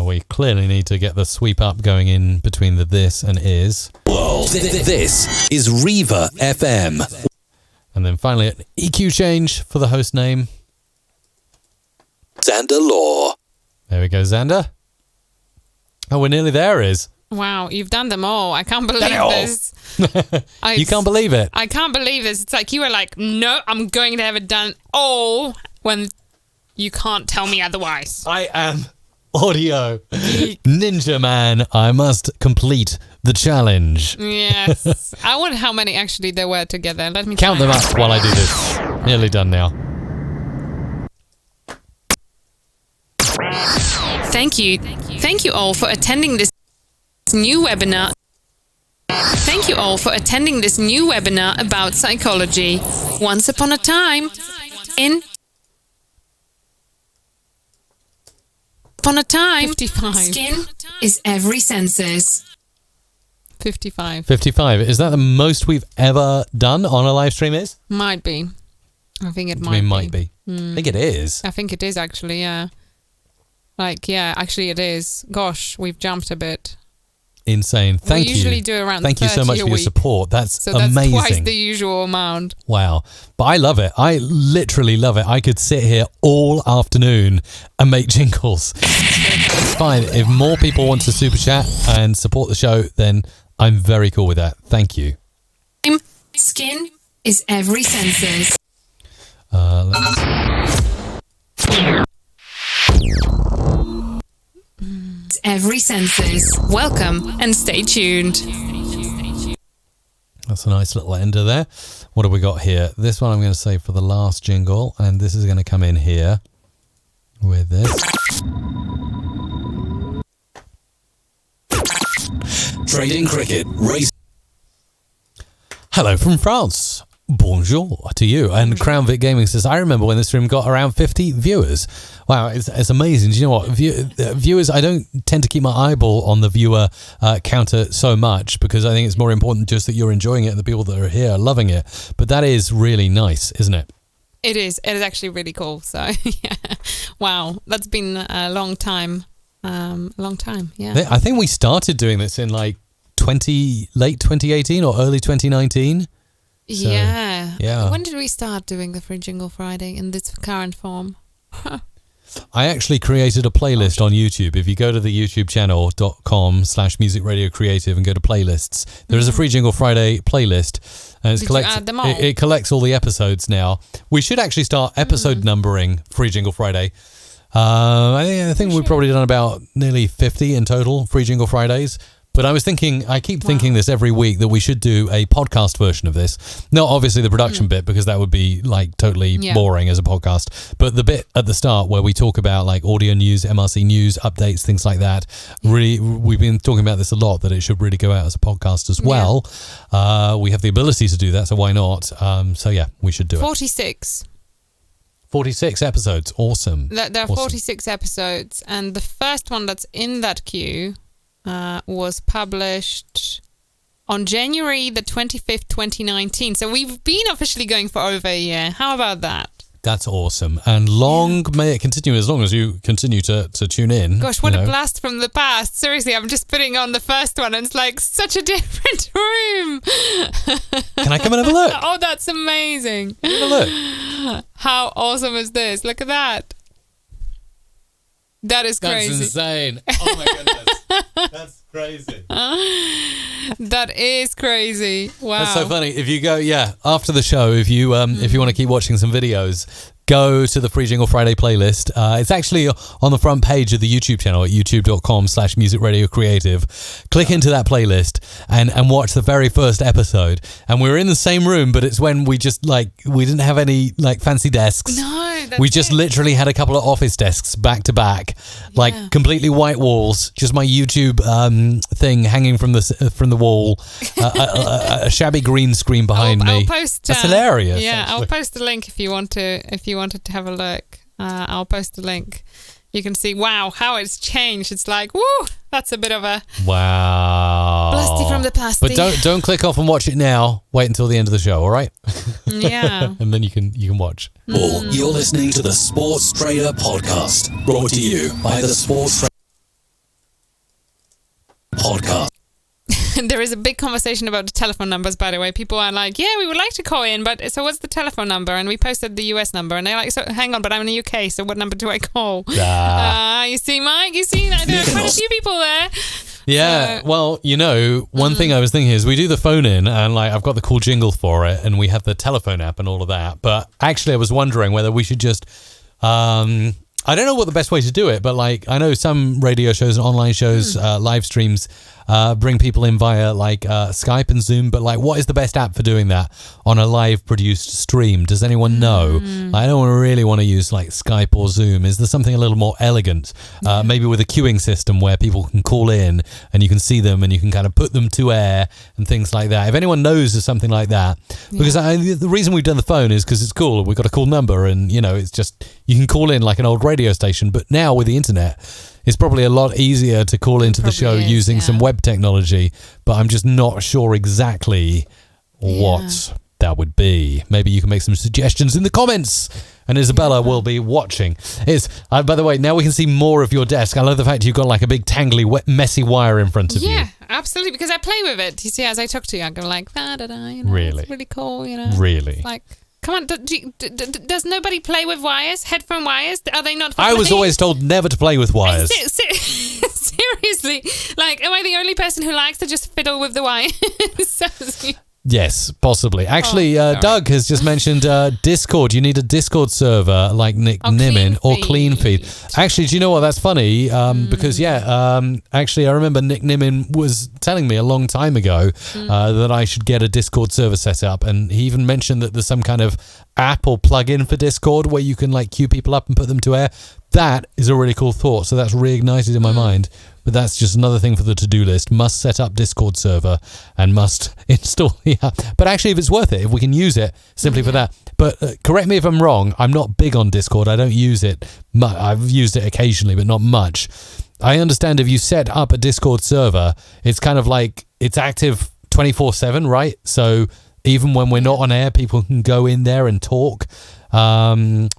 We clearly need to get the sweep up going in between the this and is. World. This is Riva FM. And then finally an EQ change for the host name. Xander Law. There we go, Xander. Oh, we're nearly there, Is. Wow, you've done them all. I can't believe this. You can't believe it. I can't believe this. It's like you were like, no, I'm going to have it done all when you can't tell me otherwise. I am audio ninja man. I must complete the challenge. Yes. I wonder how many actually there were together. Let me count them up while I do this. Nearly done now. Thank you. Thank you all for attending this new webinar. Thank you all for attending this new webinar about psychology. Once upon a time, upon a time, 55. Skin is every senses. 55. 55. Is that the most we've ever done on a live stream? Is? Might be. I think it might be. I think it is. I think it is actually, yeah. Like, yeah, actually it is. Gosh, we've jumped a bit. Insane. Thank you. We usually do around 30 Thank you so much for your support. That's so that's amazing. Twice the usual amount. Wow. But I love it. I literally love it. I could sit here all afternoon and make jingles. It's fine. If more people want to super chat and support the show, then I'm very cool with that. Thank you. Skin is every senses. Every senses. Welcome and stay tuned. That's a nice little ender there. What have we got here? This one I'm going to save for the last jingle, and this is going to come in here with this. Trading cricket, race. Hello from France. Bonjour to you. And Crown Vic Gaming says, I remember when this stream got around 50 viewers. Wow, it's amazing. Do you know what? Viewers, I don't tend to keep my eyeball on the viewer counter so much because I think it's more important just that you're enjoying it and the people that are here are loving it. But that is really nice, isn't it? It is. It is actually really cool. So, yeah. Wow. That's been a long time. Yeah. I think we started doing this in like late 2018 or early 2019. So, yeah. When did we start doing the Free Jingle Friday in this current form? I actually created a playlist on YouTube. If you go to the YouTube channel.com/Music Radio Creative and go to playlists, there is a Free Jingle Friday playlist. And Did you add them all? It collects all the episodes now. We should actually start episode numbering Free Jingle Friday. I think we've probably done about nearly 50 in total Free Jingle Fridays. But I keep thinking this every week that we should do a podcast version of this. Not obviously the production bit, because that would be like totally boring as a podcast. But the bit at the start where we talk about like audio news, MRC news, updates, things like that. Really, we've been talking about this a lot, that it should really go out as a podcast as well. We have the ability to do that, so why not? So yeah, we should do 46. 46 episodes. Awesome. There are 46 episodes, and the first one that's in that queue was published on January the 25th, 2019. So we've been officially going for over a year. How about that? That's awesome. And long may it continue, as long as you continue to tune in. Gosh, what a blast from the past. Seriously, I'm just putting on the first one and it's like such a different room. Can I come and have a look? Oh, that's amazing. Have a look. How awesome is this? Look at that. That is crazy. That's insane. Oh my goodness. That's crazy. That is crazy. Wow. That's so funny. If you go, after the show, if you want to keep watching some videos, go to the Free Jingle Friday playlist. It's actually on the front page of the YouTube channel at youtube.com/Music Radio Creative. Click into that playlist and watch the very first episode. And we were in the same room, but it's when we just we didn't have any fancy desks. No, we just literally had a couple of office desks back to back, completely white walls, just my YouTube thing hanging from the wall, a shabby green screen behind me. I'll post. That's hilarious. Yeah, actually. I'll post the link if you wanted to have a look. I'll post the link. You can see, wow, how it's changed. It's like, woo, that's a bit of a blasty from the past. But don't click off and watch it now. Wait until the end of the show, all right? Yeah. And then you can watch. You're listening to the Sports Trader Podcast, brought to you by the Sports Trader Podcast. There is a big conversation about the telephone numbers, by the way. People are like, yeah, we would like to call in, but so what's the telephone number? And we posted the US number, and they're like, so hang on, but I'm in the UK, so what number do I call? You see, Mike? You see, there are quite a few people there. Yeah, well, one thing I was thinking is we do the phone in, and I've got the cool jingle for it, and we have the telephone app and all of that. But actually, I was wondering whether we should just... I don't know what the best way to do it, but I know some radio shows and online shows, live streams, bring people in via Skype and Zoom, but what is the best app for doing that on a live produced stream? Does anyone know? I don't really want to use Skype or Zoom. Is there something a little more elegant? Maybe with a queuing system where people can call in and you can see them and you can kind of put them to air and things like that. If anyone knows of something like that, because the reason we've done the phone is because it's cool. We've got a cool number and it's just, you can call in like an old radio station, but now with the internet, it's probably a lot easier to call into the show using some web technology, but I'm just not sure exactly what that would be. Maybe you can make some suggestions in the comments, and Isabella will be watching. By the way, now we can see more of your desk. I love the fact you've got a big tangly, messy wire in front of you. Yeah, absolutely, because I play with it. You see, as I talk to you, I go da-da-da, really? It's really cool, Really? It's come on, does nobody play with wires? Headphone wires? Are they not for I was always told never to play with wires. Seriously? Am I the only person who likes to just fiddle with the wires? Yes, possibly. Actually, sorry. Doug has just mentioned Discord. You need a Discord server like Nick Nimmin or Clean Feed. Actually, do you know what? That's funny because, actually, I remember Nick Nimmin was telling me a long time ago that I should get a Discord server set up. And he even mentioned that there's some kind of app or plugin for Discord where you can like queue people up and put them to air. That is a really cool thought. So that's reignited in my mind. But that's just another thing for the to-do list. Must set up Discord server and must install the app. But actually, if it's worth it, if we can use it simply for that. But correct me if I'm wrong. I'm not big on Discord. I don't use it. I've used it occasionally, but not much. I understand if you set up a Discord server, it's kind of like it's active 24/7, right? So even when we're not on air, people can go in there and talk,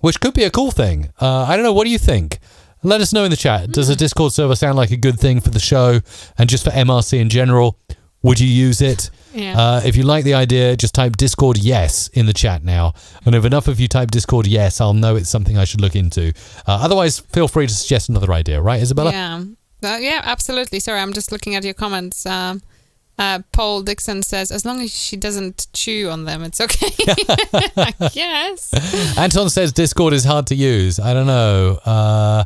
which could be a cool thing. I don't know. What do you think? Let us know in the chat. Does a Discord server sound like a good thing for the show and just for MRC in general? Would you use it? Yeah. If you like the idea, just type Discord yes in the chat now. And if enough of you type Discord yes, I'll know it's something I should look into. Otherwise, feel free to suggest another idea, right, Isabella? Yeah. Yeah, absolutely. Sorry, I'm just looking at your comments. Paul Dixon says, as long as she doesn't chew on them, it's okay. I guess. Anton says Discord is hard to use. I don't know.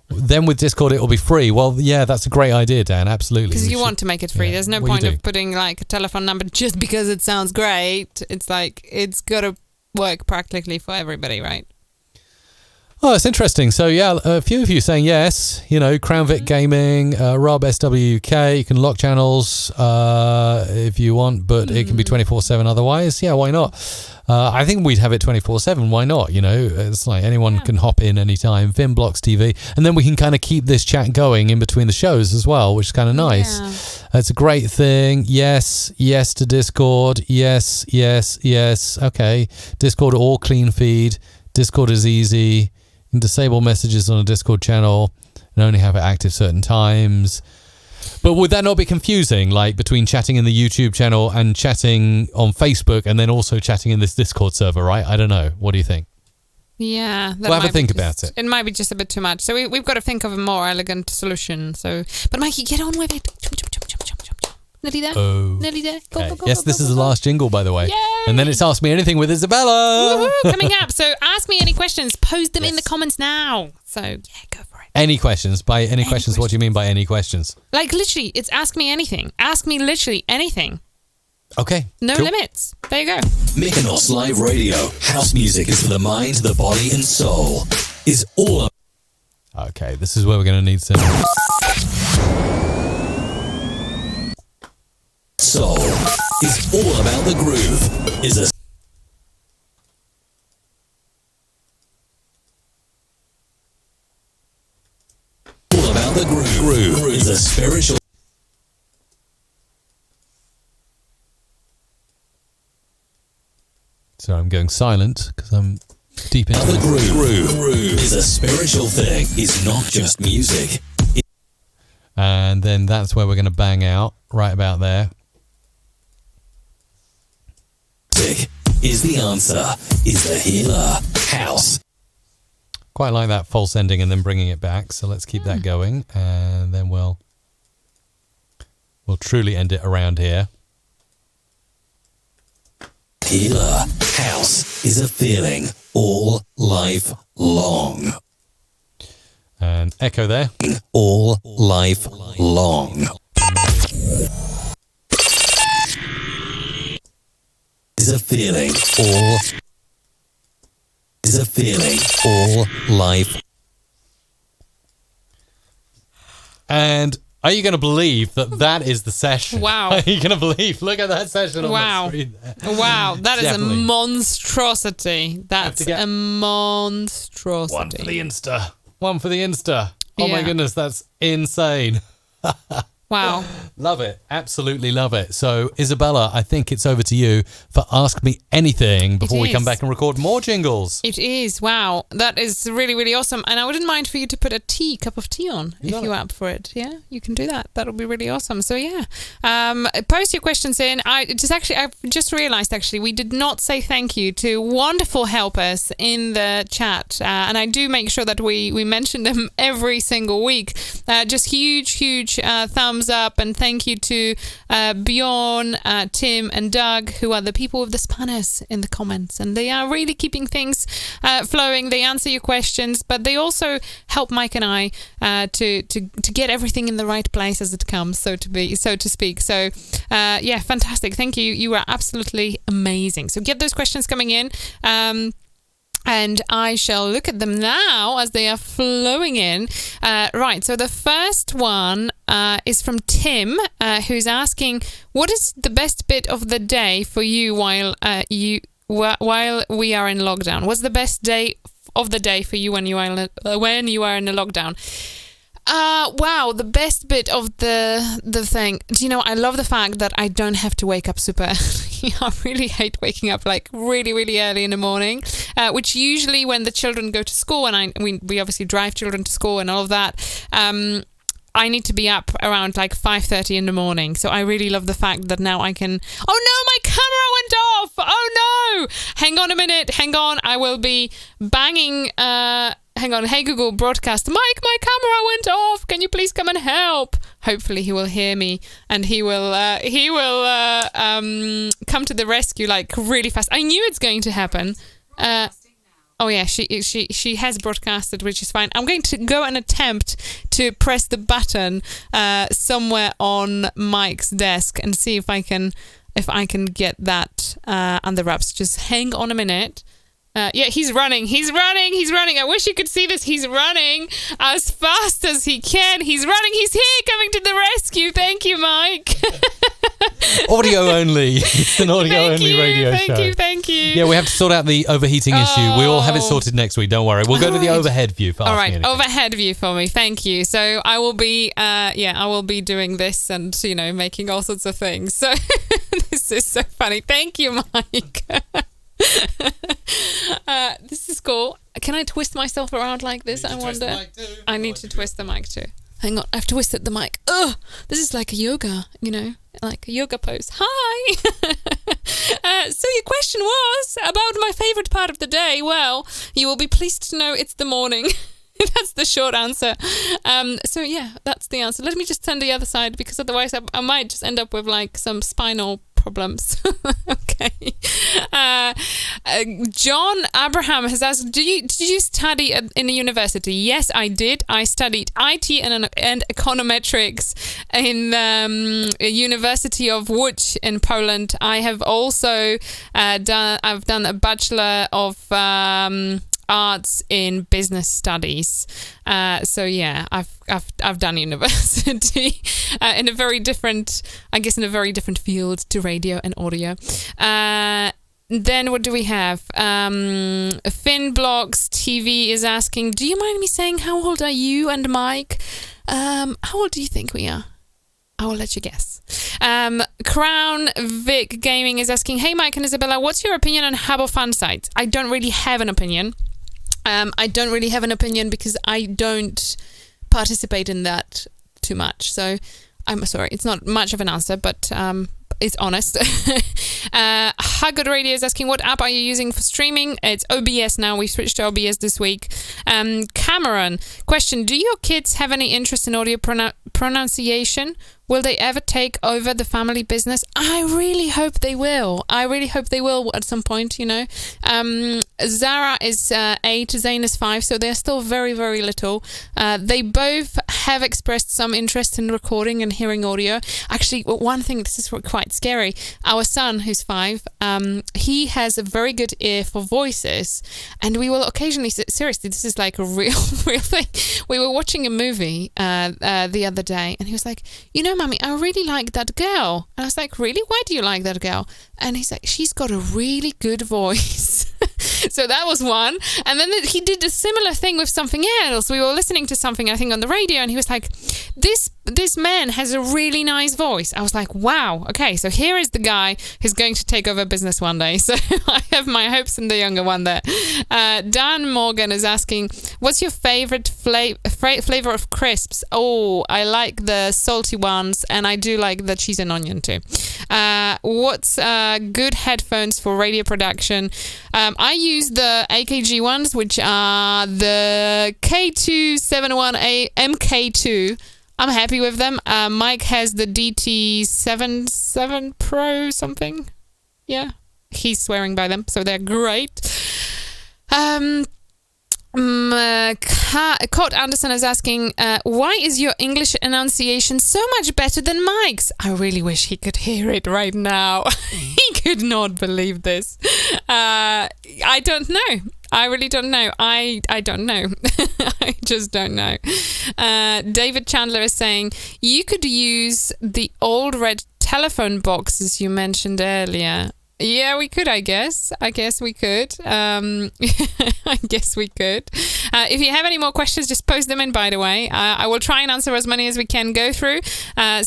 Then with Discord, it will be free. Well, yeah, that's a great idea, Dan. Absolutely. Because you want to make it free. There's no Well, point you do. of putting like a telephone number just because it sounds great. It's like, it's got to work practically for everybody, right? Oh, it's interesting. So, yeah, a few of you saying yes. You know, Crown Vic Gaming, Rob SWK. You can lock channels if you want, but it can be 24/7 otherwise. Yeah, why not? I think we'd have it 24/7. Why not? You know, it's like anyone can hop in anytime. Vim Blocks TV. And then we can kind of keep this chat going in between the shows as well, which is kind of nice. Yeah. It's a great thing. Yes, yes to Discord. Yes, yes, yes. Okay. Discord all clean feed. Discord is easy. You can disable messages on a Discord channel and only have it active certain times. But would that not be confusing, like between chatting in the YouTube channel and chatting on Facebook and then also chatting in this Discord server, right? I don't know. What do you think? Yeah. We'll have a think about it. It might be just a bit too much. So we've got to think of a more elegant solution. So, but Mikey, get on with it. Nearly there. Oh. Nearly there. Go, go, go. Yes, go, this go, is go, the go. last jingle, by the way. Yay! And then it's Ask Me Anything with Isabella. Woohoo, coming up. So ask me any questions. Post them in the comments now. So yeah, go for it. Any questions? By any questions, what do you mean by any questions? Like literally, it's ask me anything. Ask me literally anything. Okay. No cool. limits. There you go. Mykonos Live Radio. House music is for the mind, the body, and soul. Is all. Okay, this is where we're going to need some. Soul is all about the groove. Is a all about the groove. Groove is a spiritual. So I'm going silent because I'm deep into The groove. Groove is a spiritual thing. It's not just music. And then that's where we're going to bang out, right about there. Music is the answer. Is the healer. House. Quite like that false ending and then bringing it back. So let's keep that going, and then we'll truly end it around here. Healer. House is a feeling all life long. And echo there. All life long. Is a feeling all. Is a feeling all life. And are you going to believe that is the session? Wow. Are you going to believe? Look at that session on Wow. the screen there. Wow, that is Definitely. a monstrosity. That's get a monstrosity. One for the Insta. One for the Insta. Oh my Yeah. goodness, that's insane. Wow. Love it. Absolutely love it. So, Isabella, I think it's over to you for Ask Me Anything before we come is. back and record more jingles. It is. Wow. That is really, really awesome. And I wouldn't mind for you to put a cup of tea on if you're up for it. Yeah, you can do that. That'll be really awesome. So, yeah. Post your questions in. I've just realized, actually, we did not say thank you to wonderful helpers in the chat. And I do make sure that we mention them every single week. Just huge thumbs thumbs up, and thank you to Bjorn, Tim, and Doug, who are the people with the spanners in the comments, and they are really keeping things flowing. They answer your questions, but they also help Mike and I to get everything in the right place as it comes, so to speak. So yeah, fantastic. Thank you. You are absolutely amazing. So get those questions coming in. And I shall look at them now as they are flowing in. Right, so the first one is from Tim, who's asking, what is the best bit of the day for you while we are in lockdown? What's the best day of the day for you when you are in a lockdown? Wow, the best bit of the thing. Do you know, I love the fact that I don't have to wake up super early. I really hate waking up like really, really early in the morning, which usually when the children go to school, and we obviously drive children to school and all of that, I need to be up around like 5:30 in the morning. So I really love the fact that now I can... Oh no, my camera went off! Oh no! Hang on a minute, hang on. I will be banging... Hang on, hey Google, broadcast. Mike, my camera went off. Can you please come and help? Hopefully he will hear me and he will come to the rescue like really fast. I knew it's going to happen. Oh yeah, she has broadcasted, which is fine. I'm going to go and attempt to press the button somewhere on Mike's desk and see if I can get that under wraps. Just hang on a minute. Yeah, he's running. I wish you could see this. He's running as fast as he can. He's running. He's here, coming to the rescue. Thank you, Mike. Audio only. It's an audio-only radio show. Thank you. Yeah, we have to sort out the overheating issue. We will have it sorted next week. Don't worry. We'll go to the overhead view for asking anything. Overhead view for me. Thank you. So I will be, I will be doing this and, making all sorts of things. So this is so funny. Thank you, Mike. This is cool. Can I twist myself around like this? I wonder. I need to twist the mic too. Hang on, I've twisted the mic. Ugh, this is like a yoga, like a yoga pose. Hi! So your question was about my favourite part of the day. Well, you will be pleased to know it's the morning. That's the short answer. So yeah, that's the answer. Let me just turn the other side because otherwise I might just end up with like some spinal problems. Okay. John Abraham has asked, did you study in a university? Yes, I did. I studied IT and econometrics in University of Łódź in Poland. I have also done a Bachelor of Arts in Business Studies. So yeah, I've done university in a very different field to radio and audio. Then what do we have? Finn Blocks TV is asking, do you mind me saying how old are you and Mike? How old do you think we are? I will let you guess. Crown Vic Gaming is asking, hey Mike and Isabella, what's your opinion on Habbo fan sites? I don't really have an opinion. Because I don't participate in that too much. So I'm sorry, it's not much of an answer, but it's honest. Haggard Radio is asking, what app are you using for streaming? It's OBS now. We switched to OBS this week. Cameron, question, do your kids have any interest in audio pronunciation? Will they ever take over the family business? I really hope they will. At some point, Zara is 8, Zane is 5, so they're still very, very little. They both have expressed some interest in recording and hearing audio. Actually, one thing, this is quite scary. Our son, who's 5, he has a very good ear for voices, and we will occasionally, seriously, this is like a real thing. We were watching a movie the other day, and he was like, Mummy, I really like that girl. And I was like, really? Why do you like that girl? And he's like, she's got a really good voice. So that was one. And then he did a similar thing with something else. We were listening to something, I think, on the radio, and he was like, this man has a really nice voice. I was like, wow, okay, so here is the guy who's going to take over business one day. So I have my hopes in the younger one there. Dan Morgan is asking, what's your favorite flavor of crisps? Oh, I like the salty ones, and I do like the cheese and onion too. What's good headphones for radio production? I use the AKG ones, which are the K271A MK2. I'm happy with them. Mike has the DT77 Pro something. Yeah, he's swearing by them, so they're great. Cort Anderson is asking, why is your English enunciation so much better than Mike's? I really wish he could hear it right now. He could not believe this. I don't know. I really don't know. I don't know. I just don't know. David Chandler is saying, you could use the old red telephone boxes you mentioned earlier. Yeah, we could, I guess. I guess we could. I guess we could. If you have any more questions, just post them in, by the way. I will try and answer as many as we can go through. I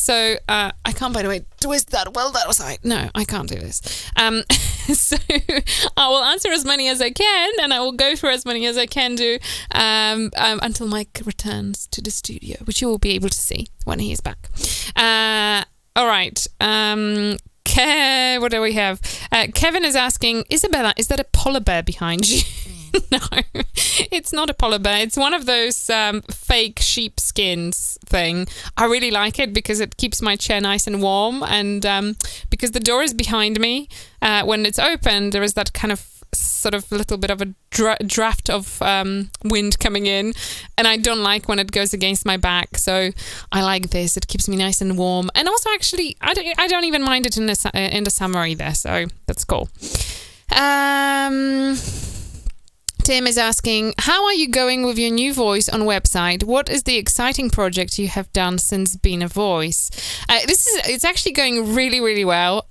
can't, by the way, twist that well that side. No, I can't do this. So I will answer as many as I can, and I will go through as many as I can do until Mike returns to the studio, which you will be able to see when he is back. All right. What do we have? Kevin is asking, Isabella, is that a polar bear behind you? No, it's not a polar bear. It's one of those fake sheepskins thing. I really like it because it keeps my chair nice and warm, and because the door is behind me, when it's open, there is that kind of sort of little bit of a draft of wind coming in, and I don't like when it goes against my back, so I like this. It keeps me nice and warm, and also actually I don't even mind it in the summer either, so that's cool. Tim is asking, how are you going with your new voice on website? What is the exciting project you have done since being a voice? It's actually going really, really well.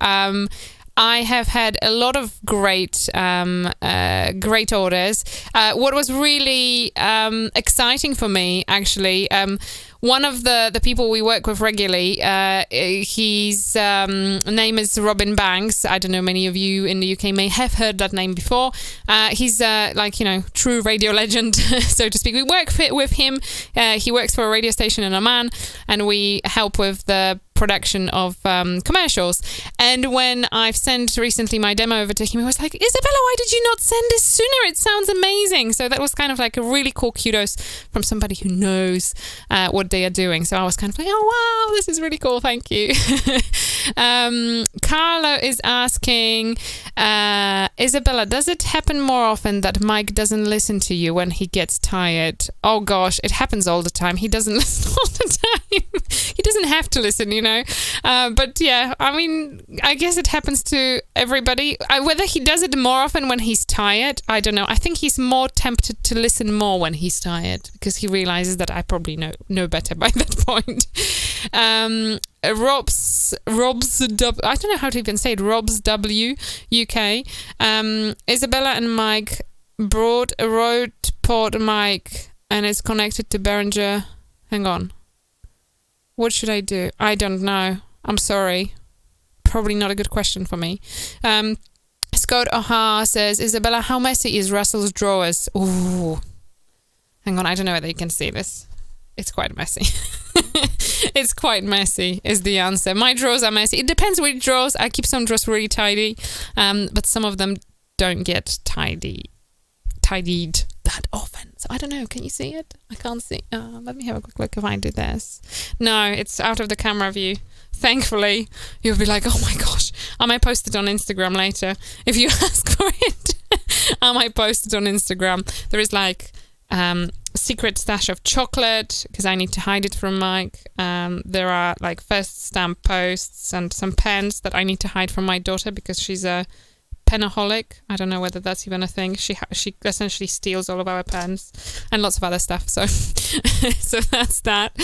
I have had a lot of great orders. What was really exciting for me, actually, one of the people we work with regularly, his name is Robin Banks. I don't know, many of you in the UK may have heard that name before. He's true radio legend, so to speak. We work with him. He works for a radio station in Oman, and we help with the production of commercials. And when I've sent recently my demo over to him, he was like, Isabella, why did you not send this sooner? It sounds amazing. So that was kind of like a really cool kudos from somebody who knows what they are doing. So I was kind of like, oh wow, this is really cool, thank you. Carlo is asking, Isabella, does it happen more often that Mike doesn't listen to you when he gets tired? Oh gosh, it happens all the time. He doesn't listen all the time. He doesn't have to listen, you know. But yeah, I mean, I guess it happens to everybody. Whether he does it more often when he's tired, I don't know. I think he's more tempted to listen more when he's tired because he realizes that I probably know better by that point. Rob's I don't know how to even say it. Rob's W UK. Isabella and Mike brought a Rode port mic and it's connected to Behringer. Hang on. What should I do? I don't know. I'm sorry. Probably not a good question for me. Scott O'Hara says, Isabella, how messy is Russell's drawers? Ooh. Hang on, I don't know whether you can see this. It's quite messy. It's quite messy is the answer. My drawers are messy. It depends which drawers. I keep some drawers really tidy, but some of them don't get tidied that often. So I don't know. Can you see it? I can't see. Let me have a quick look if I do this. No, it's out of the camera view. Thankfully, you'll be like, oh my gosh. I might post it on Instagram later. If you ask for it, I might post it on Instagram. There is like secret stash of chocolate because I need to hide it from Mike. There are like first stamp posts and some pens that I need to hide from my daughter because she's a penaholic. I don't know whether that's even a thing. She essentially steals all of our pens and lots of other stuff. So so that's that.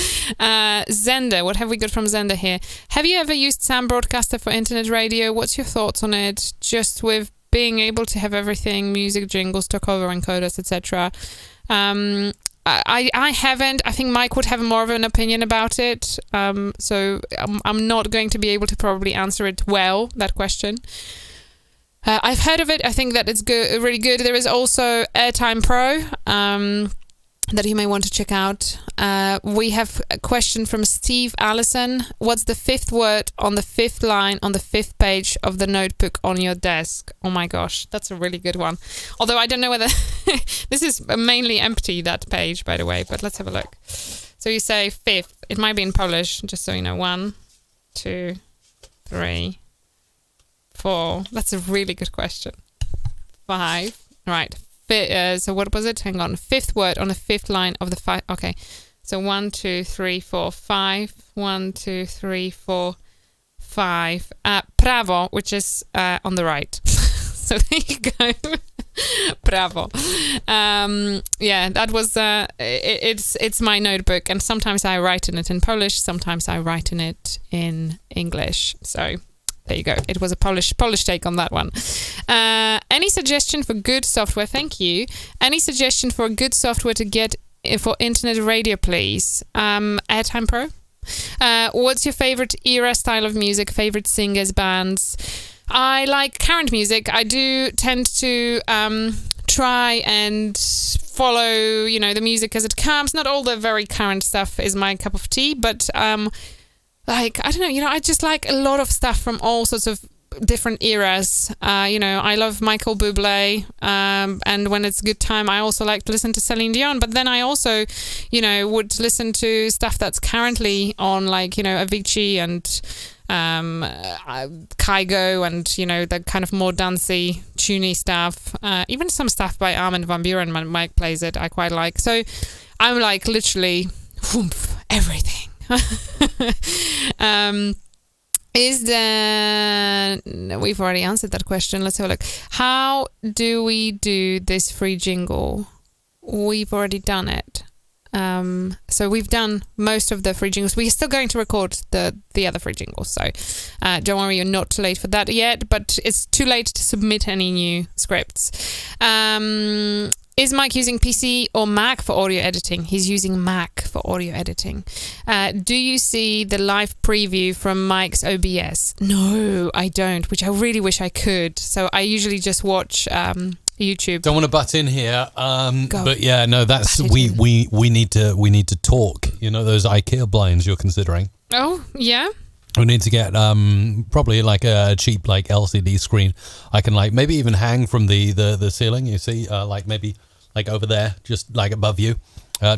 Zender, what have we got from Zender here? Have you ever used Sam Broadcaster for internet radio? What's your thoughts on it? Just with being able to have everything, music, jingles, talkover, encoders, etc. I haven't. I think Mike would have more of an opinion about it. So I'm not going to be able to probably answer it well, that question. I've heard of it. I think that it's good, really good. There is also Airtime Pro that you may want to check out. We have a question from Steve Allison. What's the fifth word on the fifth line on the fifth page of the notebook on your desk? Oh my gosh, that's a really good one. Although I don't know whether... This is mainly empty, that page, by the way, but let's have a look. So you say fifth. It might be in Polish, just so you know. 1, 2, 3, 4. That's a really good question. 5. Right. So what was it? Hang on. Fifth word on the fifth line of the 5. Okay. So 1, 2, 3, 4, 5. 1, 2, 3, 4, 5. Prawo, which is on the right. So there you go. Prawo. Yeah, that was. It's my notebook, and sometimes I write in it in Polish. Sometimes I write in it in English. So. There you go. It was a Polish take on that one. Any suggestion for good software? Thank you. Any suggestion for good software to get for internet radio, please? Airtime Pro. What's your favorite era, style of music? Favorite singers, bands? I like current music. I do tend to try and follow, the music as it comes. Not all the very current stuff is my cup of tea, but I don't know, I just like a lot of stuff from all sorts of different eras. I love Michael Bublé, and when it's good time, I also like to listen to Celine Dion. But then I also, would listen to stuff that's currently on, like, Avicii and Kygo and, the kind of more dancey, tuney stuff. Even some stuff by Armin van Buuren, when Mike plays it, I quite like. So I'm like literally everything. We've already answered that question. Let's have a look. How do we do this free jingle? We've already done it. So we've done most of the free jingles. We're still going to record the other free jingles. So don't worry, you're not too late for that yet, but it's too late to submit any new scripts. Is Mike using PC or Mac for audio editing? He's using Mac for audio editing. Do you see the live preview from Mike's OBS? No, I don't, which I really wish I could. So I usually just watch YouTube. Don't want to butt in here, but yeah, no, that's we need to talk. Those IKEA blinds you're considering. Oh yeah. We need to get probably like a cheap like LCD screen. I can like maybe even hang from the ceiling. You see, like maybe like over there, just like above you.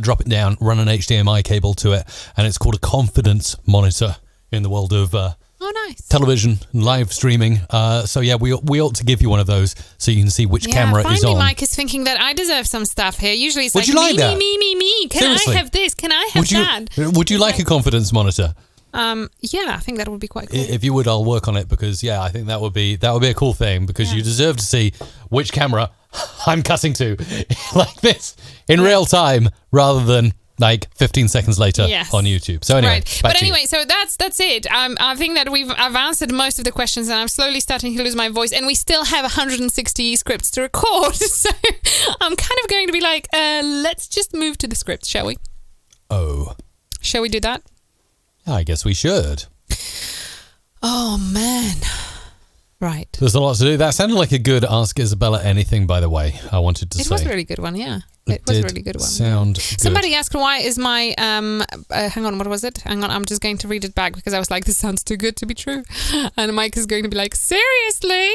Drop it down, run an HDMI cable to it, and it's called a confidence monitor in the world of television and live streaming. So yeah, we ought to give you one of those so you can see which camera is on. Mike is thinking that I deserve some stuff here. Usually it's Would you like that? me. Can Seriously? I have this? Can I have that? Would you like a confidence monitor? Yeah, I think that would be quite cool. If you would, I'll work on it because I think that would be a cool thing because you deserve to see which camera I'm cutting to like this in real time rather than like 15 seconds later on YouTube. So anyway, so that's it. I think that I've answered most of the questions, and I'm slowly starting to lose my voice, and we still have 160 scripts to record. So I'm kind of going to be like, let's just move to the scripts, shall we? Oh, shall we do that? I guess we should. Oh, man. Right. There's a lot to do. That sounded like a good Ask Isabella Anything, by the way, I wanted to say. It was a really good one, yeah. It was a really good one. Sound good. Somebody asked why is my... hang on, what was it? Hang on, I'm just going to read it back because I was like, this sounds too good to be true. And Mike is going to be like, seriously?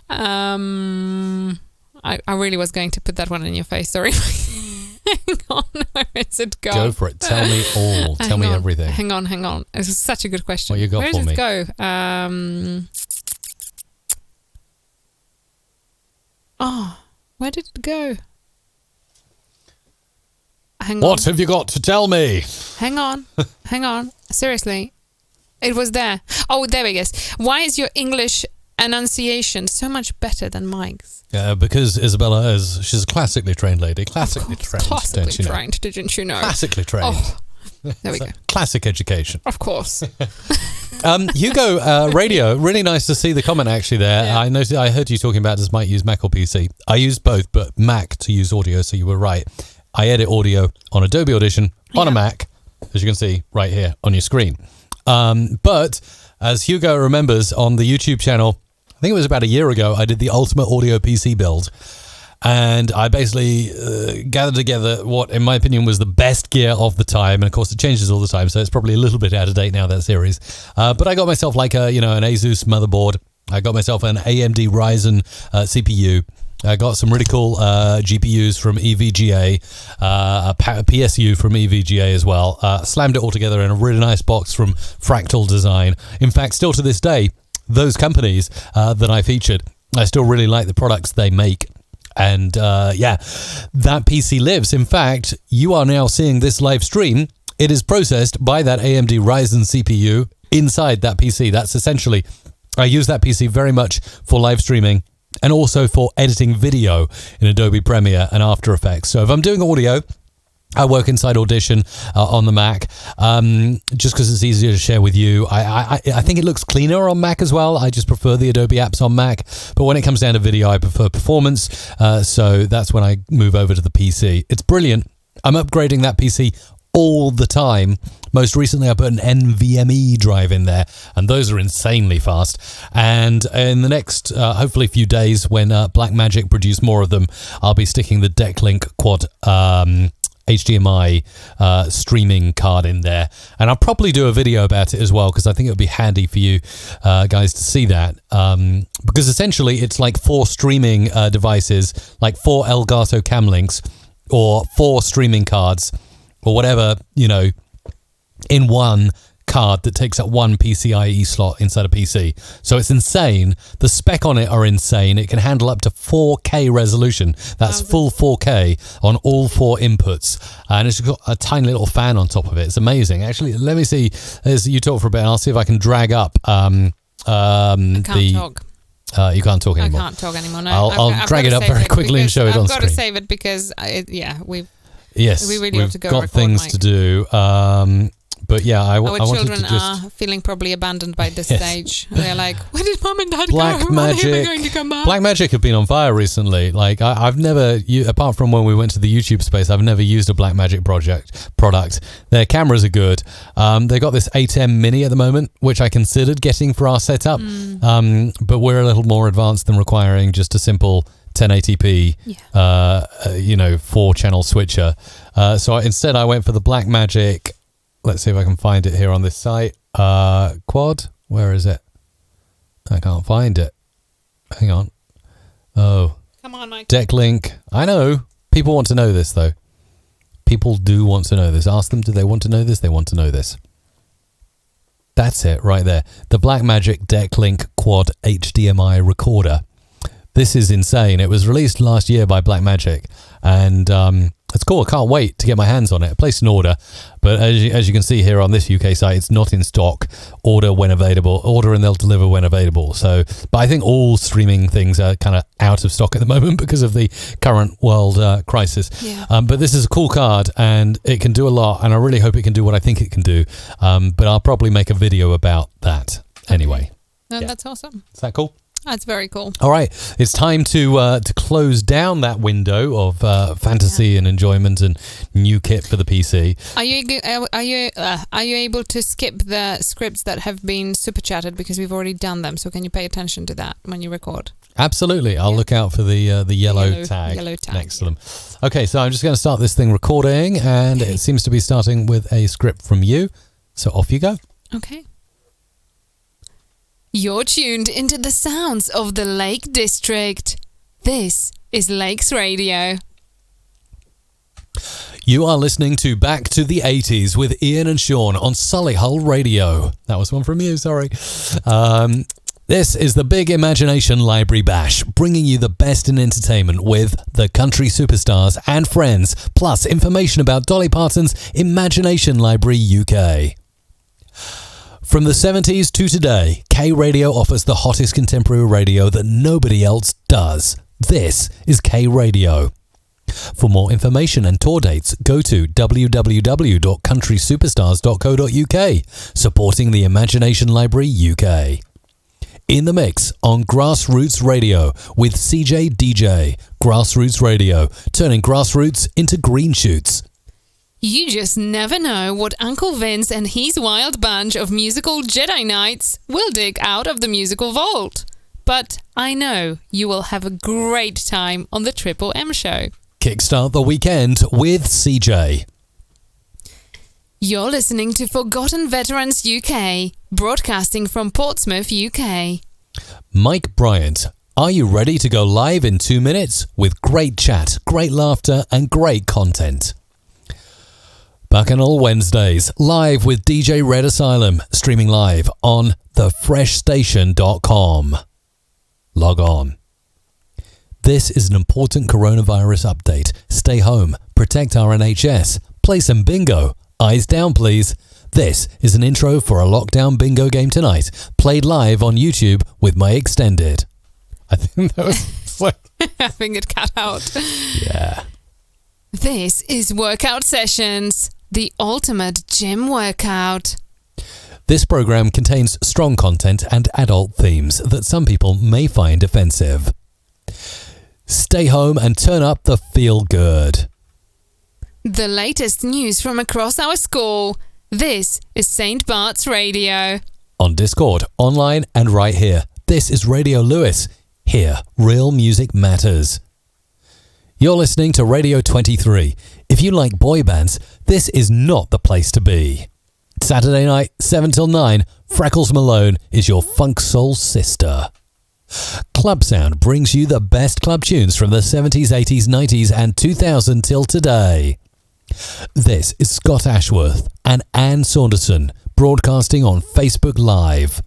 I really was going to put that one in your face. Sorry. Hang on, where is it go? Go for it. Tell me all. Tell me everything. Hang on. This is such a good question. What you got for me? Where does it go? Where did it go? What have you got to tell me? Hang on. Seriously. It was there. Oh, there we go. Why is your English enunciation so much better than Mike's? Yeah, because Isabella she's a classically trained lady. Classically trained, didn't you know? Classically trained. Oh, there we go. Classic education. Of course. Hugo, radio, really nice to see the comment actually there. Yeah. I heard you talking about does Mike use Mac or PC. I use both, but Mac to use audio, so you were right. I edit audio on Adobe Audition on a Mac, as you can see right here on your screen. But as Hugo remembers on the YouTube channel, I think it was about a year ago, I did the Ultimate Audio PC build. And I basically gathered together what, in my opinion, was the best gear of the time. And of course, it changes all the time, so it's probably a little bit out of date now, that series. But I got myself like an Asus motherboard. I got myself an AMD Ryzen CPU. I got some really cool GPUs from EVGA, a PSU from EVGA as well. Slammed it all together in a really nice box from Fractal Design. In fact, still to this day, those companies that I featured, I still really like the products they make. And that PC lives. In fact, you are now seeing this live stream. It is processed by that AMD Ryzen CPU inside that PC. That's essentially, I use that PC very much for live streaming and also for editing video in Adobe Premiere and After Effects. So if I'm doing audio, I work inside Audition on the Mac, just because it's easier to share with you. I think it looks cleaner on Mac as well. I just prefer the Adobe apps on Mac. But when it comes down to video, I prefer performance. So that's when I move over to the PC. It's brilliant. I'm upgrading that PC all the time. Most recently, I put an NVMe drive in there, and those are insanely fast. And in the next, hopefully, few days, when Blackmagic produce more of them, I'll be sticking the Decklink Quad HDMI streaming card in there, and I'll probably do a video about it as well, because I think it would be handy for you guys to see that, because essentially it's like 4 streaming devices, like 4 Elgato cam links or 4 streaming cards or whatever, in one card that takes up one PCIe slot inside a PC. So it's insane. The spec on it are insane. It can handle up to 4K resolution. That's full 4K on all 4 inputs. And it's got a tiny little fan on top of it. It's amazing. Actually, let me see, as you talk for a bit, and I'll see if I can drag up I can't talk. You can't talk anymore. I can't talk anymore. No, I'll drag it up very quickly and show it on screen. I've got to save it because, we really have to go got record, things Mike. to do. But yeah, I Our wanted children to just... are feeling probably abandoned by this stage. They're like, where did Mum and Dad go? Blackmagic. When are they going to come back? Blackmagic have been on fire recently. Like I've never, apart from when we went to the YouTube space, I've never used a Blackmagic product. Their cameras are good. They got this 8M Mini at the moment, which I considered getting for our setup. But we're a little more advanced than requiring just a simple 1080p, 4-channel switcher. So instead, I went for the Blackmagic. Let's see if I can find it here on this site. Quad, where is it? I can't find it. Hang on. Oh. Come on, Mike. Decklink. I know. People want to know this, though. People do want to know this. Ask them, do they want to know this? They want to know this. That's it, right there. The Blackmagic Decklink Quad HDMI recorder. This is insane. It was released last year by Blackmagic, and it's cool. I can't wait to get my hands on it. I placed an order, but as you can see here on this UK site, it's not in stock. Order when available. Order and they'll deliver when available. So, but I think all streaming things are kind of out of stock at the moment because of the current world crisis. Yeah. But this is a cool card, and it can do a lot, and I really hope it can do what I think it can do. But I'll probably make a video about that anyway. No, that's awesome. Is that cool? That's very cool. All right, it's time to close down that window of fantasy and enjoyment and new kit for the PC. Are you able to skip the scripts that have been super chatted because we've already done them? So can you pay attention to that when you record? Absolutely, I'll look out for the yellow tag next to them. Okay, so I'm just going to start this thing recording, and it seems to be starting with a script from you. So off you go. Okay. You're tuned into the sounds of the Lake District. This is Lakes Radio. You are listening to Back to the 80s with Ian and Sean on Solihull Radio. That was one from you, sorry. This is the Big Imagination Library Bash, bringing you the best in entertainment with the country superstars and friends, plus information about Dolly Parton's Imagination Library UK. From the 70s to today, K Radio offers the hottest contemporary radio that nobody else does. This is K Radio. For more information and tour dates, go to www.countrysuperstars.co.uk, supporting the Imagination Library UK. In the mix on Grassroots Radio with CJ DJ. Grassroots Radio, turning grassroots into green shoots. You just never know what Uncle Vince and his wild bunch of musical Jedi Knights will dig out of the musical vault. But I know you will have a great time on the Triple M show. Kickstart the weekend with CJ. You're listening to Forgotten Veterans UK, broadcasting from Portsmouth, UK. Mike Bryant, Are you ready to go live in 2 minutes with great chat, great laughter, and great content? Bacchanal Wednesdays, live with DJ Red Asylum, streaming live on thefreshstation.com. Log on. This is an important coronavirus update. Stay home, protect our NHS, play some bingo. Eyes down, please. This is an intro for a lockdown bingo game tonight, played live on YouTube with my extended. I think that was like... I think it cut out. Yeah. This is Workout Sessions, the ultimate gym workout. This program contains strong content and adult themes that some people may find offensive. Stay home and turn up the feel good. The latest news from across our school. This is St. Bart's Radio. On Discord, online, and right here. This is Radio Lewis. Here, real music matters. You're listening to Radio 23. If you like boy bands, this is not the place to be. Saturday night, 7 till 9, Freckles Malone is your funk soul sister. Club Sound brings you the best club tunes from the 70s, 80s, 90s, and 2000 till today. This is Scott Ashworth and Anne Saunderson broadcasting on Facebook Live.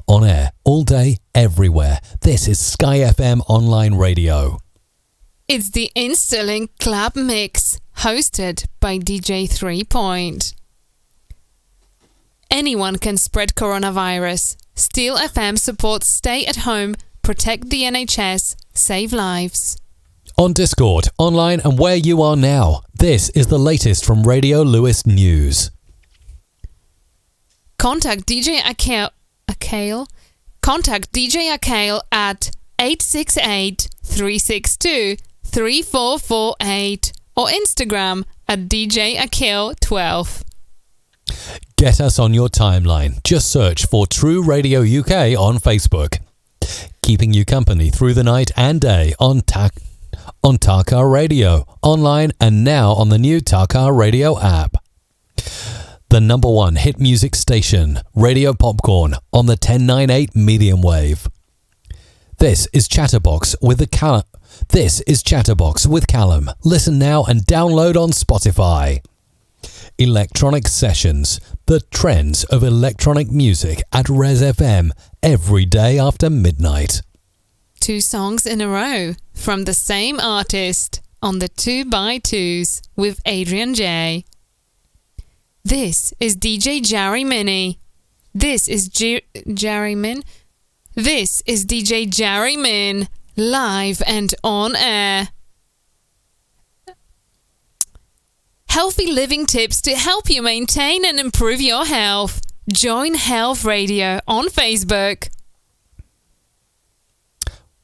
On air, all day, everywhere. This is Sky FM Online Radio. It's the Installing Club Mix, hosted by DJ 3 Point. Anyone can spread coronavirus. Steel FM supports stay at home, protect the NHS, save lives. On Discord, online, and where you are now, this is the latest from Radio Lewis News. Contact DJ Akale. Contact DJ Akale at 868-362-3448 or Instagram at DJ Akale12. Get us on your timeline. Just search for True Radio UK on Facebook. Keeping you company through the night and day on Takar Radio, online, and now on the new Takar Radio app. The number one hit music station, Radio Popcorn, on the 1098 medium wave. This is Chatterbox with Callum. Listen now and download on Spotify. Electronic Sessions, the trends of electronic music at Res FM every day after midnight. 2 songs in a row from the same artist on the 2x2s with Adrian J. This is DJ Jerry Mini. This is Jerry Min. This is DJ Jerry Min, live and on air. Healthy living tips to help you maintain and improve your health. Join Health Radio on Facebook.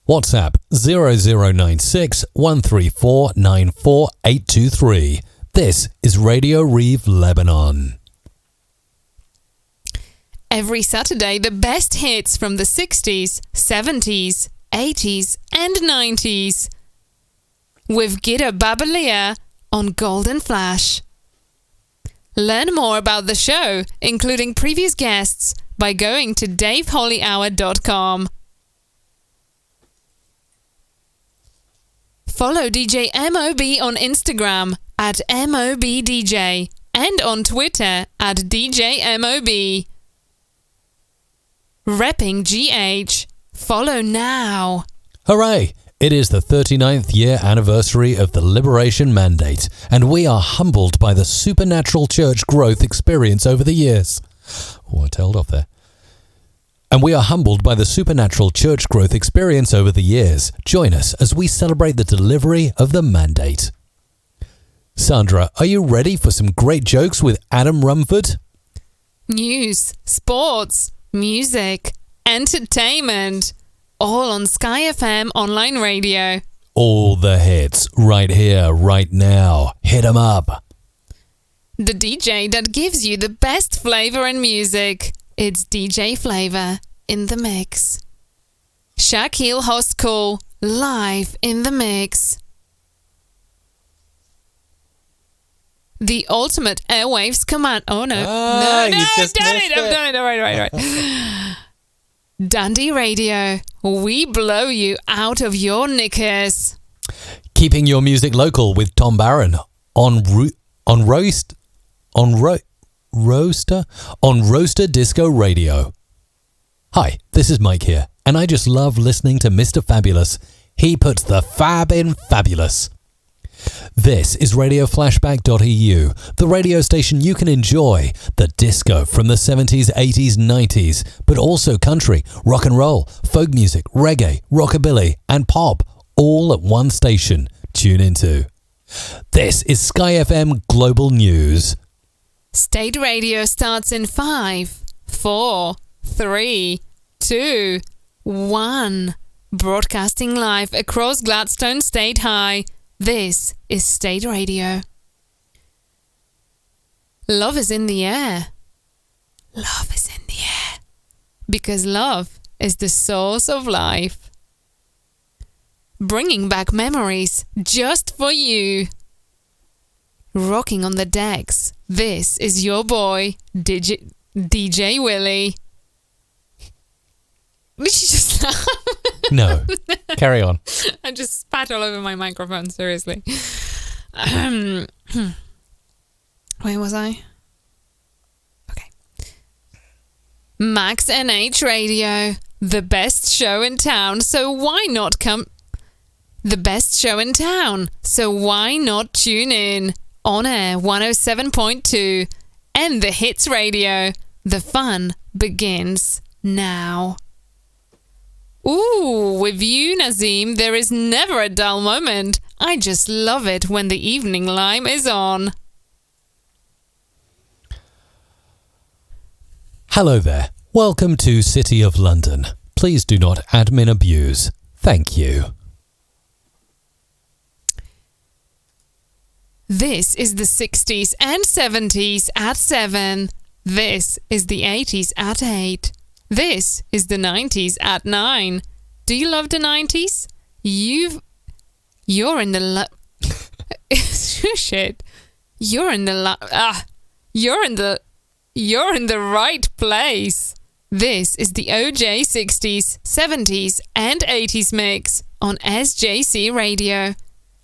WhatsApp 0096 134 94823. This is Radio Reeve Lebanon. Every Saturday, the best hits from the 60s, 70s, 80s, and 90s. With Gita Babalia on Golden Flash. Learn more about the show, including previous guests, by going to davehollyhour.com. Follow DJ MOB on Instagram at MOBDJ and on Twitter at DJMOB. Repping GH. Follow now. Hooray! It is the 39th year anniversary of the Liberation Mandate, and we are humbled by the supernatural church growth experience over the years. Oh, I tailed off there. And we are humbled by the supernatural church growth experience over the years. Join us as we celebrate the delivery of the mandate. Sandra, are you ready for some great jokes with Adam Rumford? News, sports, music, entertainment, all on Sky FM Online Radio. All the hits, right here, right now. Hit 'em up. The DJ that gives you the best flavor in music. It's DJ Flavor in the mix. Shaquille Hostcool, live in the mix. The ultimate airwaves command. Oh no. Ah, no, you just I've done missed it. I've it. done it. All right. Dundee Radio. We blow you out of your knickers. Keeping your music local with Tom Barron on Roaster Disco Radio. Hi, this is Mike here, and I just love listening to Mr. Fabulous. He puts the fab in fabulous. This is radioflashback.eu, the radio station you can enjoy the disco from the 70s, 80s, 90s, but also country, rock and roll, folk music, reggae, rockabilly, and pop, all at one station. Tune into. This is Sky FM Global News. State Radio starts in 5, 4, 3, 2, 1. Broadcasting live across Gladstone State High. This is State Radio. Love is in the air. Love is in the air. Because love is the source of life. Bringing back memories just for you. Rocking on the decks. This is your boy, DJ Willie. Did you just laugh? No. Carry on. I just spat all over my microphone, seriously. Where was I? Okay. Max NH Radio, the best show in town, so why not come... The best show in town, so why not tune in? On air 107.2 and the Hits Radio. The fun begins now. Ooh, with you, Nazim, there is never a dull moment. I just love it when the evening lime is on. Hello there. Welcome to City of London. Please do not admin abuse. Thank you. This is the 60s and 70s at 7. This is the 80s at 8. This is the 90s at 9. Do you love the 90s? You're in the shit. You're in the right place. This is the OJ 60s, 70s and 80s mix on SJC Radio.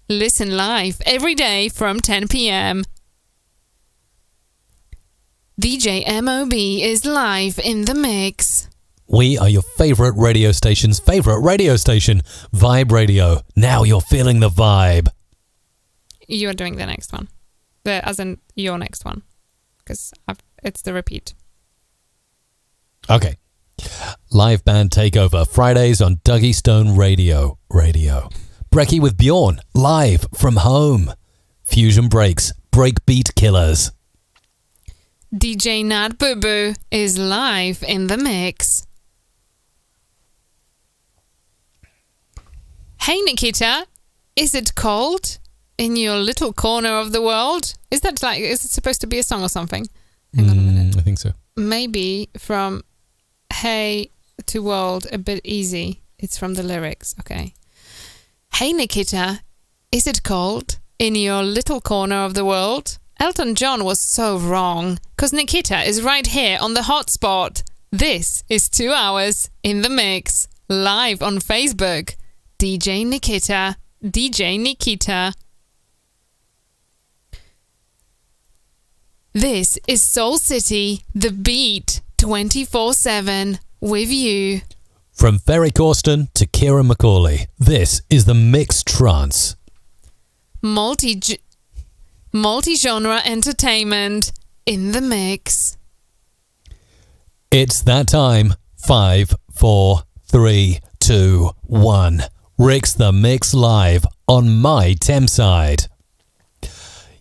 Listen live every day from 10 p.m. DJ MOB is live in the mix. We are your favourite radio station's favourite radio station, Vibe Radio. Now you're feeling the vibe. You're doing the next one. As in your next one. Because it's the repeat. Okay. Live band takeover, Fridays on Dougie Stone Radio. Brekkie with Bjorn, live from home. Fusion Breaks, Breakbeat Killers. DJ Nat Boo Boo is live in the mix. Hey Nikita, is it cold in your little corner of the world? Is it supposed to be a song or something? Hang on a minute. I think so. Maybe from Hey to World a bit easy. It's from the lyrics, okay. Hey Nikita, is it cold in your little corner of the world? Elton John was so wrong, because Nikita is right here on the hotspot. This is 2 hours in the mix, live on Facebook. DJ Nikita. This is Soul City, the beat, 24/7, with you. From Ferry Corsten to Kieran Macaulay, this is the Mixed Trance. Multi-genre entertainment in the mix. It's that time. 5, 4, 3, 2, 1. Rick's the Mix live on my Thameside.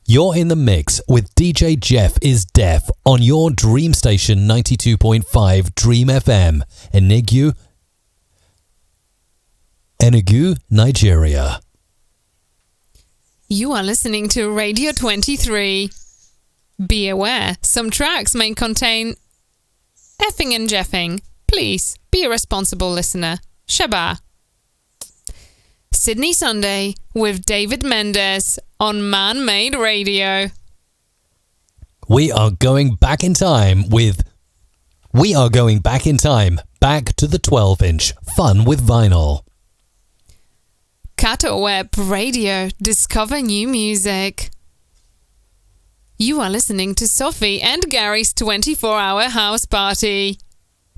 You're in the mix with DJ Jeff is Deaf on your Dream Station 92.5 Dream FM, Enugu, Nigeria. You are listening to Radio 23. Be aware, some tracks may contain effing and jeffing. Please be a responsible listener. Shabbat. Sydney Sunday with David Mendes on Man-Made Radio. We are going back in time with We are going back in time, back to the 12-inch. Fun with vinyl. Cato Web Radio. Discover new music. You are listening to Sophie and Gary's 24-hour house party.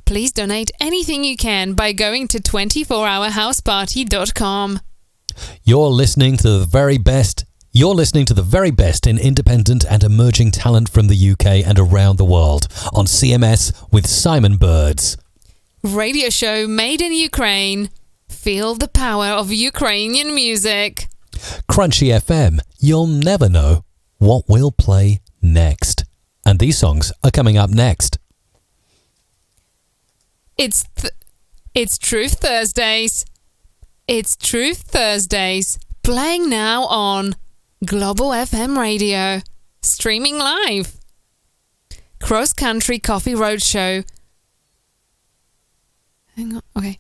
Please donate anything you can by going to 24hourhouseparty.com. You're listening to the very best. You're listening to the very best in independent and emerging talent from the UK and around the world on CMS with Simon Birds. Radio show made in Ukraine. Feel the power of Ukrainian music. Crunchy FM. You'll never know what we'll play next. And these songs are coming up next. It's Truth Thursdays. It's Truth Thursdays. Playing now on Global FM Radio. Streaming live. Cross Country Coffee Roadshow. Hang on. Okay.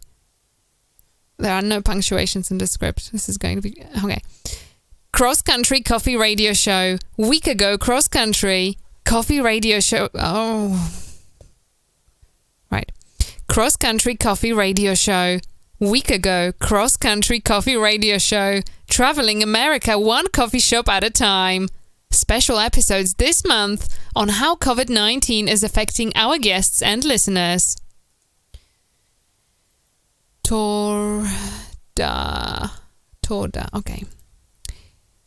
There are no punctuations in the script. This is going to be... Okay. Cross Country Coffee Radio Show. Week ago, Cross Country Coffee Radio Show... Oh. Right. Cross Country Coffee Radio Show. Week ago, Cross Country Coffee Radio Show. Traveling America one coffee shop at a time. Special episodes this month on how COVID-19 is affecting our guests and listeners. Torda. Okay.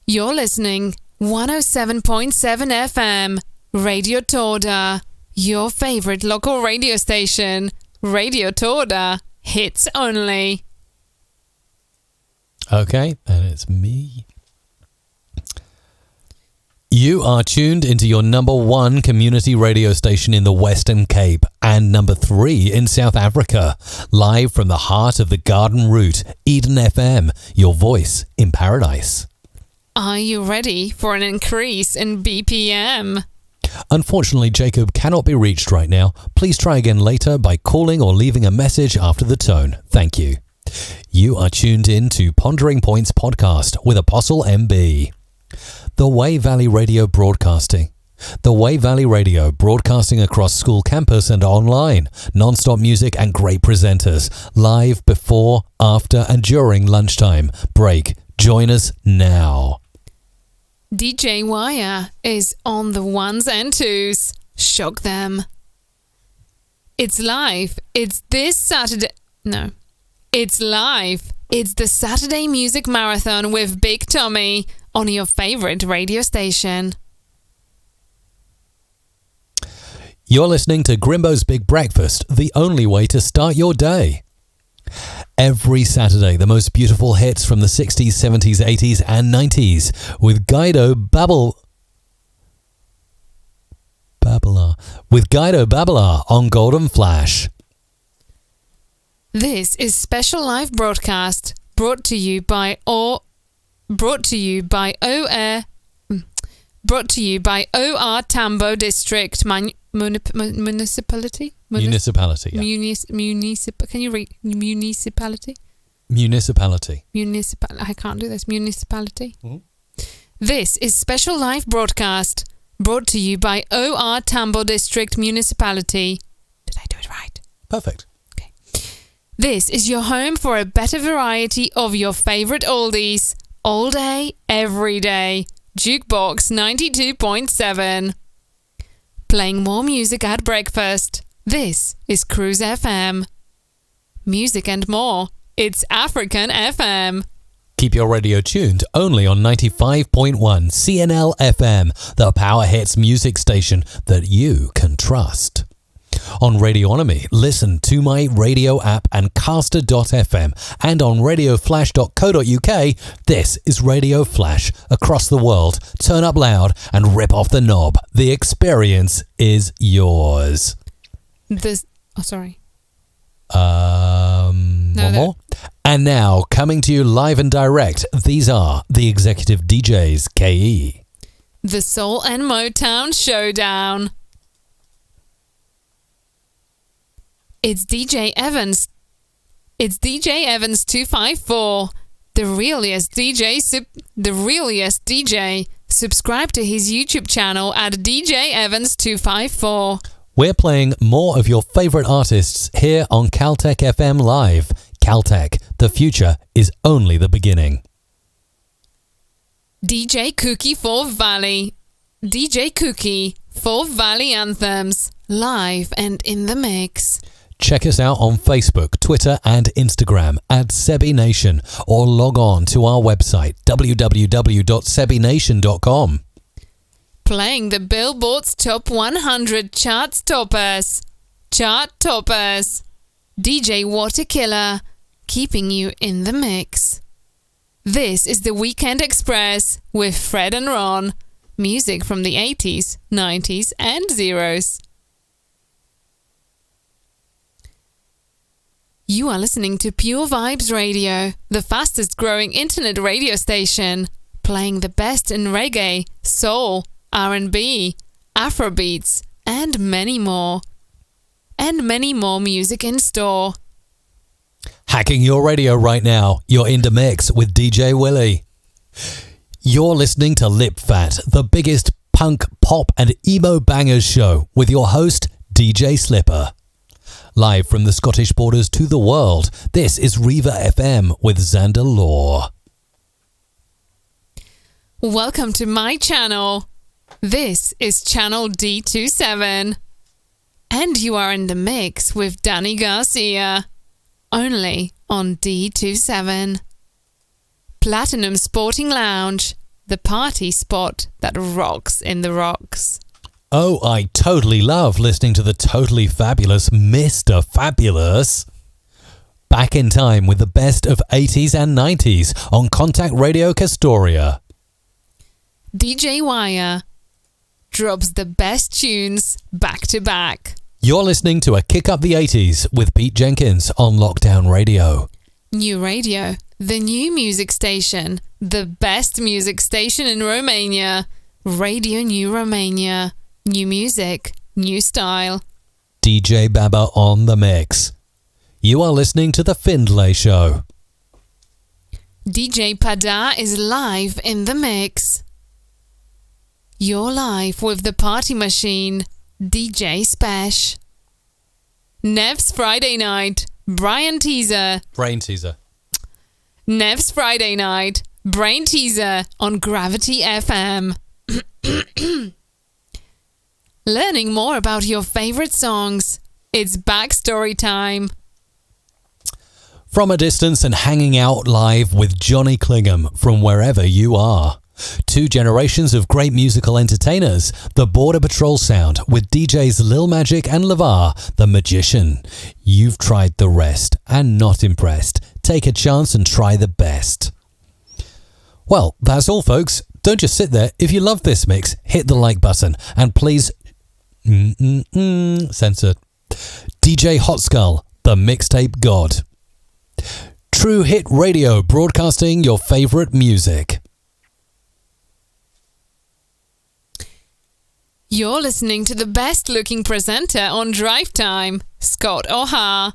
You're listening 107.7 FM, Radio Torda, your favorite local radio station, Radio Torda, hits only. Okay, and it's me. You are tuned into your number 1 community radio station in the Western Cape and number 3 in South Africa. Live from the heart of the Garden Route, Eden FM, your voice in paradise. Are you ready for an increase in BPM? Unfortunately, Jacob cannot be reached right now. Please try again later by calling or leaving a message after the tone. Thank you. You are tuned in to Pondering Points podcast with Apostle MB. The Way Valley Radio Broadcasting. The Way Valley Radio broadcasting across school campus and online. Non-stop music and great presenters. Live before, after and during lunchtime. Break. Join us now. DJ Wire is on the ones and twos. Shock them. It's live. It's this Saturday. No. It's live. It's the Saturday Music Marathon with Big Tommy on your favorite radio station. You're listening to Grimbo's Big Breakfast, the only way to start your day. Every Saturday, the most beautiful hits from the 60s, 70s, 80s and 90s with Guido Babalar on Golden Flash. This is special live broadcast brought to you by OR Tambo District Municipality. Municipality. Yeah. Can you read municipality? Municipality. I can't do this. Municipality. Mm-hmm. This is special live broadcast brought to you by OR Tambo District Municipality. Did I do it right? Perfect. Okay. This is your home for a better variety of your favorite oldies. All day, every day. Jukebox 92.7. Playing more music at breakfast. This is Cruise FM. Music and more. It's African FM. Keep your radio tuned only on 95.1 CNL FM, the Power Hits music station that you can trust. On Radionomy, listen to my radio app and caster.fm, and on radioflash.co.uk, this is Radio Flash. Across the world, turn up loud and rip off the knob. The experience is yours. Sorry. One more. And now, coming to you live and direct, these are the executive DJs, KE. The Soul and Motown Showdown. It's DJ Evans. It's DJ Evans 254. The realest DJ. Subscribe to his YouTube channel at DJ Evans 254. we're playing more of your favourite artists here on Caltech FM Live. Caltech, the future is only the beginning. DJ Cookie for Valley. DJ Cookie for Valley Anthems, live and in the mix. Check us out on Facebook, Twitter and Instagram at Sebi Nation, or log on to our website www.sebination.com. Playing the Billboard's Top 100 charts toppers. Chart toppers. DJ Waterkiller, keeping you in the mix. This is the Weekend Express with Fred and Ron. Music from the 80s, 90s and zeros. You are listening to Pure Vibes Radio, the fastest growing internet radio station, playing the best in reggae, soul, R&B, Afrobeats, and many more. And many more music in store. Hacking your radio right now, you're in the mix with DJ Willie. You're listening to Lip Fat, the biggest punk, pop and emo bangers show with your host, DJ Slipper. Live from the Scottish borders to the world, this is Riva FM with Xander Law. Welcome to my channel. This is channel D27. And you are in the mix with Danny Garcia. Only on D27. Platinum Sporting Lounge, the party spot that rocks in the rocks. Oh, I totally love listening to the totally fabulous Mr. Fabulous. Back in time with the best of 80s and 90s on Contact Radio Castoria. DJ Wire drops the best tunes back to back. You're listening to a Kick Up the 80s with Pete Jenkins on Lockdown Radio. New Radio, the new music station, the best music station in Romania. Radio New Romania. New music, new style. DJ Baba on the mix. You are listening to The Findlay Show. DJ Pada is live in the mix. You're live with the party machine, DJ Spesh. Nev's Friday night, Brian Teaser. Brain teaser. Nev's Friday night, Brain Teaser on Gravity FM. Learning more about your favorite songs. It's backstory time. From a distance and hanging out live with Johnny Clingham from wherever you are. 2 generations of great musical entertainers. The Border Patrol sound with DJs Lil Magic and Lavar, the Magician. You've tried the rest and not impressed. Take a chance and try the best. Well, that's all, folks. Don't just sit there. If you love this mix, hit the like button and please... censored. DJ Hot Skull, the mixtape god. True Hit Radio, broadcasting your favourite music. You're listening to the best looking presenter on Drive Time, Scott O'Hare.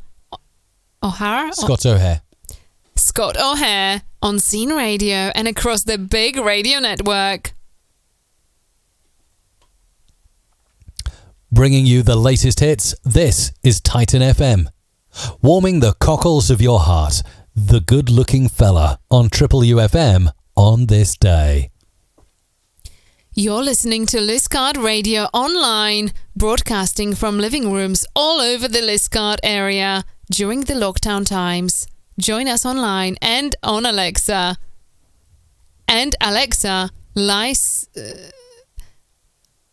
Scott O'Hare. Scott O'Hare on Scene Radio and across the big radio network. Bringing you the latest hits, this is Titan FM. Warming the cockles of your heart, the good-looking fella on Triple UFM on this day. You're listening to Liscard Radio Online, broadcasting from living rooms all over the Liscard area during the lockdown times. Join us online and on Alexa. And Alexa,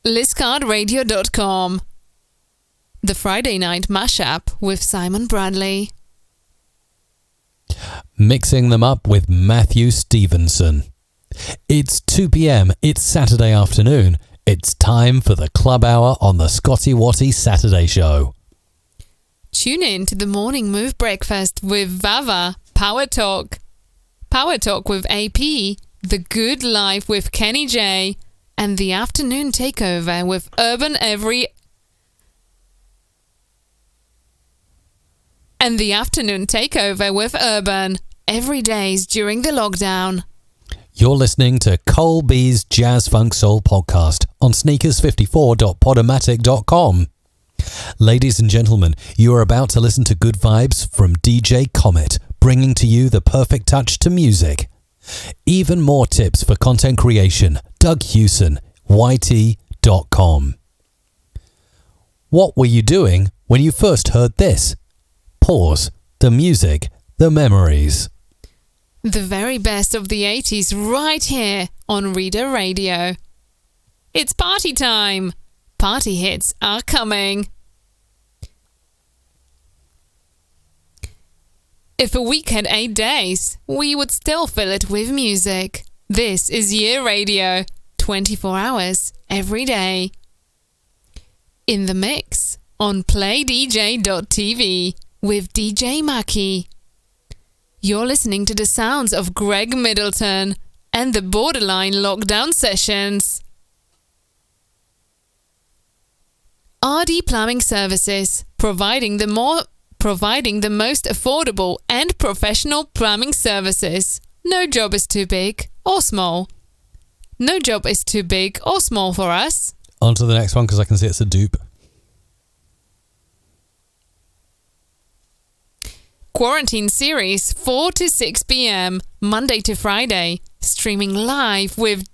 liscardradio.com. The Friday Night Mashup with Simon Bradley. Mixing them up with Matthew Stevenson. It's 2 p.m, it's Saturday afternoon. It's time for the Club Hour on the Scotty Watty Saturday Show. Tune in to the Morning Move Breakfast with Vava, Power Talk. Power Talk with AP, The Good Life with Kenny J, and the Afternoon Takeover with Urban Every days during the lockdown. You're listening to Cole B's Jazz Funk Soul podcast on sneakers54.podomatic.com. Ladies and gentlemen, you are about to listen to good vibes from DJ Comet, bringing to you the perfect touch to music. Even more tips for content creation. Doug Hewson, YT.com. What were you doing when you first heard this? Pause. The music, the memories. The very best of the 80s right here on Reader Radio. It's party time. Party hits are coming. If a week had 8 days, we would still fill it with music. This is Year Radio, 24 hours, every day. In the mix on playdj.tv with DJ Maki. You're listening to the sounds of Greg Middleton and the Borderline Lockdown Sessions. RD Plumbing Services, providing the most affordable and professional plumbing services. No job is too big or small. No job is too big or small for us. On to the next one because I can see it's a dupe. Quarantine series 4 to 6 p.m. Monday to Friday. Streaming live with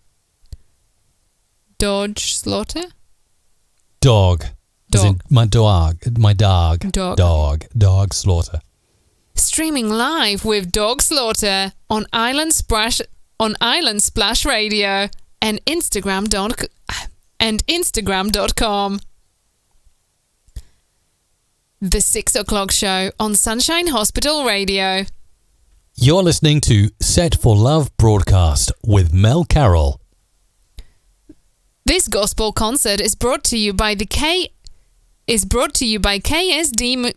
Dodge Slaughter? Dog. As in my dog. Dog Slaughter. Streaming live with Dog Slaughter on Island Splash Radio and Instagram.com. The 6 o'clock show on Sunshine Hospital Radio. You're listening to Set for Love broadcast with Mel Carroll. This gospel concert is brought to you by KSD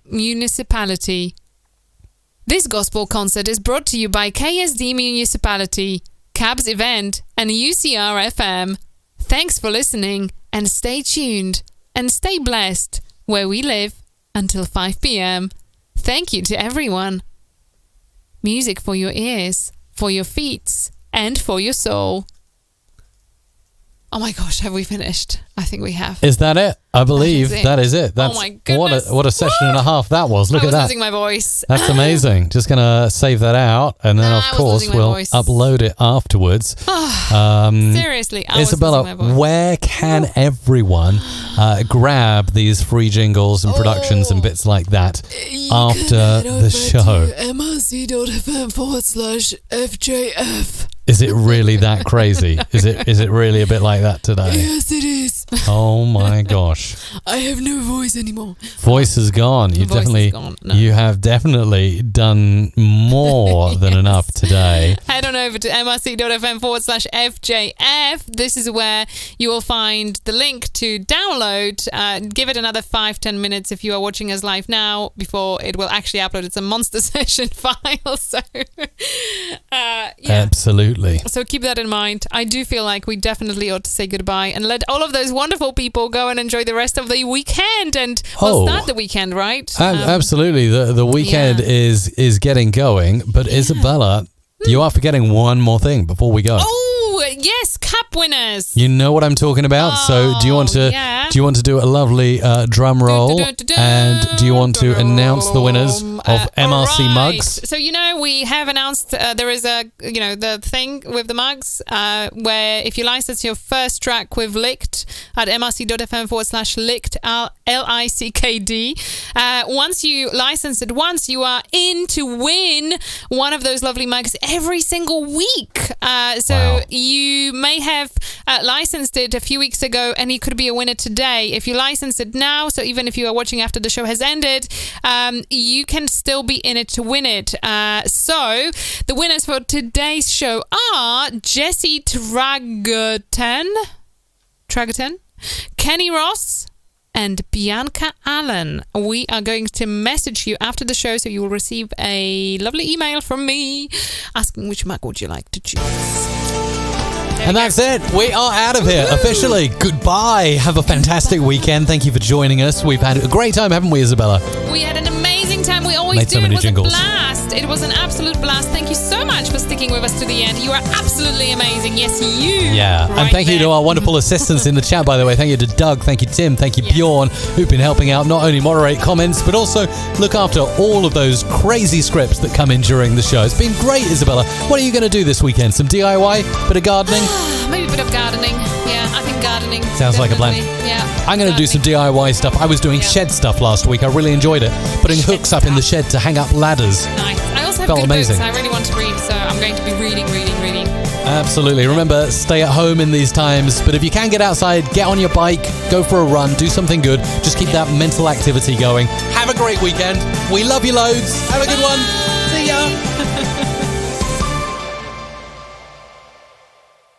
Municipality. This gospel concert is brought to you by KSD Municipality, Cabs Event, and UCR FM. Thanks for listening, and stay tuned, and stay blessed, where we live until 5 p.m. Thank you to everyone. Music for your ears, for your feet, and for your soul. Oh my gosh, have we finished? I think we have. Is that it? I believe that is it. That's, oh my goodness. What a session and a half that was. Look at that. I was losing my voice. That's amazing. Just going to save that out and then, of course, we'll upload it afterwards. Seriously, I Isabella, was losing my voice. where can everyone grab these free jingles and productions and bits like that after the show? mrc.fm/FJF. Is it really that crazy? Is it really a bit like that today? Yes, it is. Oh my gosh. I have no voice anymore. Voice is gone. You have definitely done more than enough today. Head on over to mrc.fm/FJF. This is where you will find the link to download. Give it another 5-10 minutes if you are watching us live now before it will actually upload. It's a monster session file. So, yeah. Absolutely. So keep that in mind. I do feel like we definitely ought to say goodbye and let all of those wonderful people go and enjoy the rest of the weekend. And start the weekend, right? Absolutely. The weekend is getting going. But Isabella, you are forgetting one more thing before we go. Oh, yes, cup winners. You know what I'm talking about. So do you want to do a lovely drum roll and do you want to announce the winners of MRC mugs? So we have announced there is the thing with the mugs where if you license your first track with Licked at mrc.fm/licked LICKD, once you license it once, you are in to win one of those lovely mugs every single week. You may have licensed it a few weeks ago and you could be a winner today. If you license it now, so even if you are watching after the show has ended, you can still be in it to win it. So the winners for today's show are Jesse Tragerton, Kenny Ross, and Bianca Allen. We are going to message you after the show, so you will receive a lovely email from me asking which mug would you like to choose. And that's it. We are out of here officially. Goodbye. Have a fantastic weekend. Thank you for joining us. We've had a great time, haven't we, Isabella? We had an amazing time. we always Made do. so many It was jingles. a blast. It was an absolute blast. Thank you so much for sticking with us to the end. You are absolutely amazing. Yes, you. Yeah, and thank you to our wonderful assistants in the chat, by the way. Thank you to Doug, thank you Tim, thank you Bjorn, who've been helping out, not only moderate comments, but also look after all of those crazy scripts that come in during the show. It's been great, Isabella. What are you going to do this weekend? Some DIY? Bit of gardening? Maybe a bit of gardening. Yeah, I think gardening. Sounds like a plan. definitely. Yeah. I'm going to do some DIY stuff. I was doing shed stuff last week. I really enjoyed it. Putting hooks up in the shed to hang up ladders. Nice. I also have Felt good amazing. books. I really want to read, so I'm going to be reading. Absolutely. Remember, stay at home in these times. But if you can get outside, get on your bike, go for a run, do something good. Just keep that mental activity going. Have a great weekend. We love you loads. Have a good one. See ya.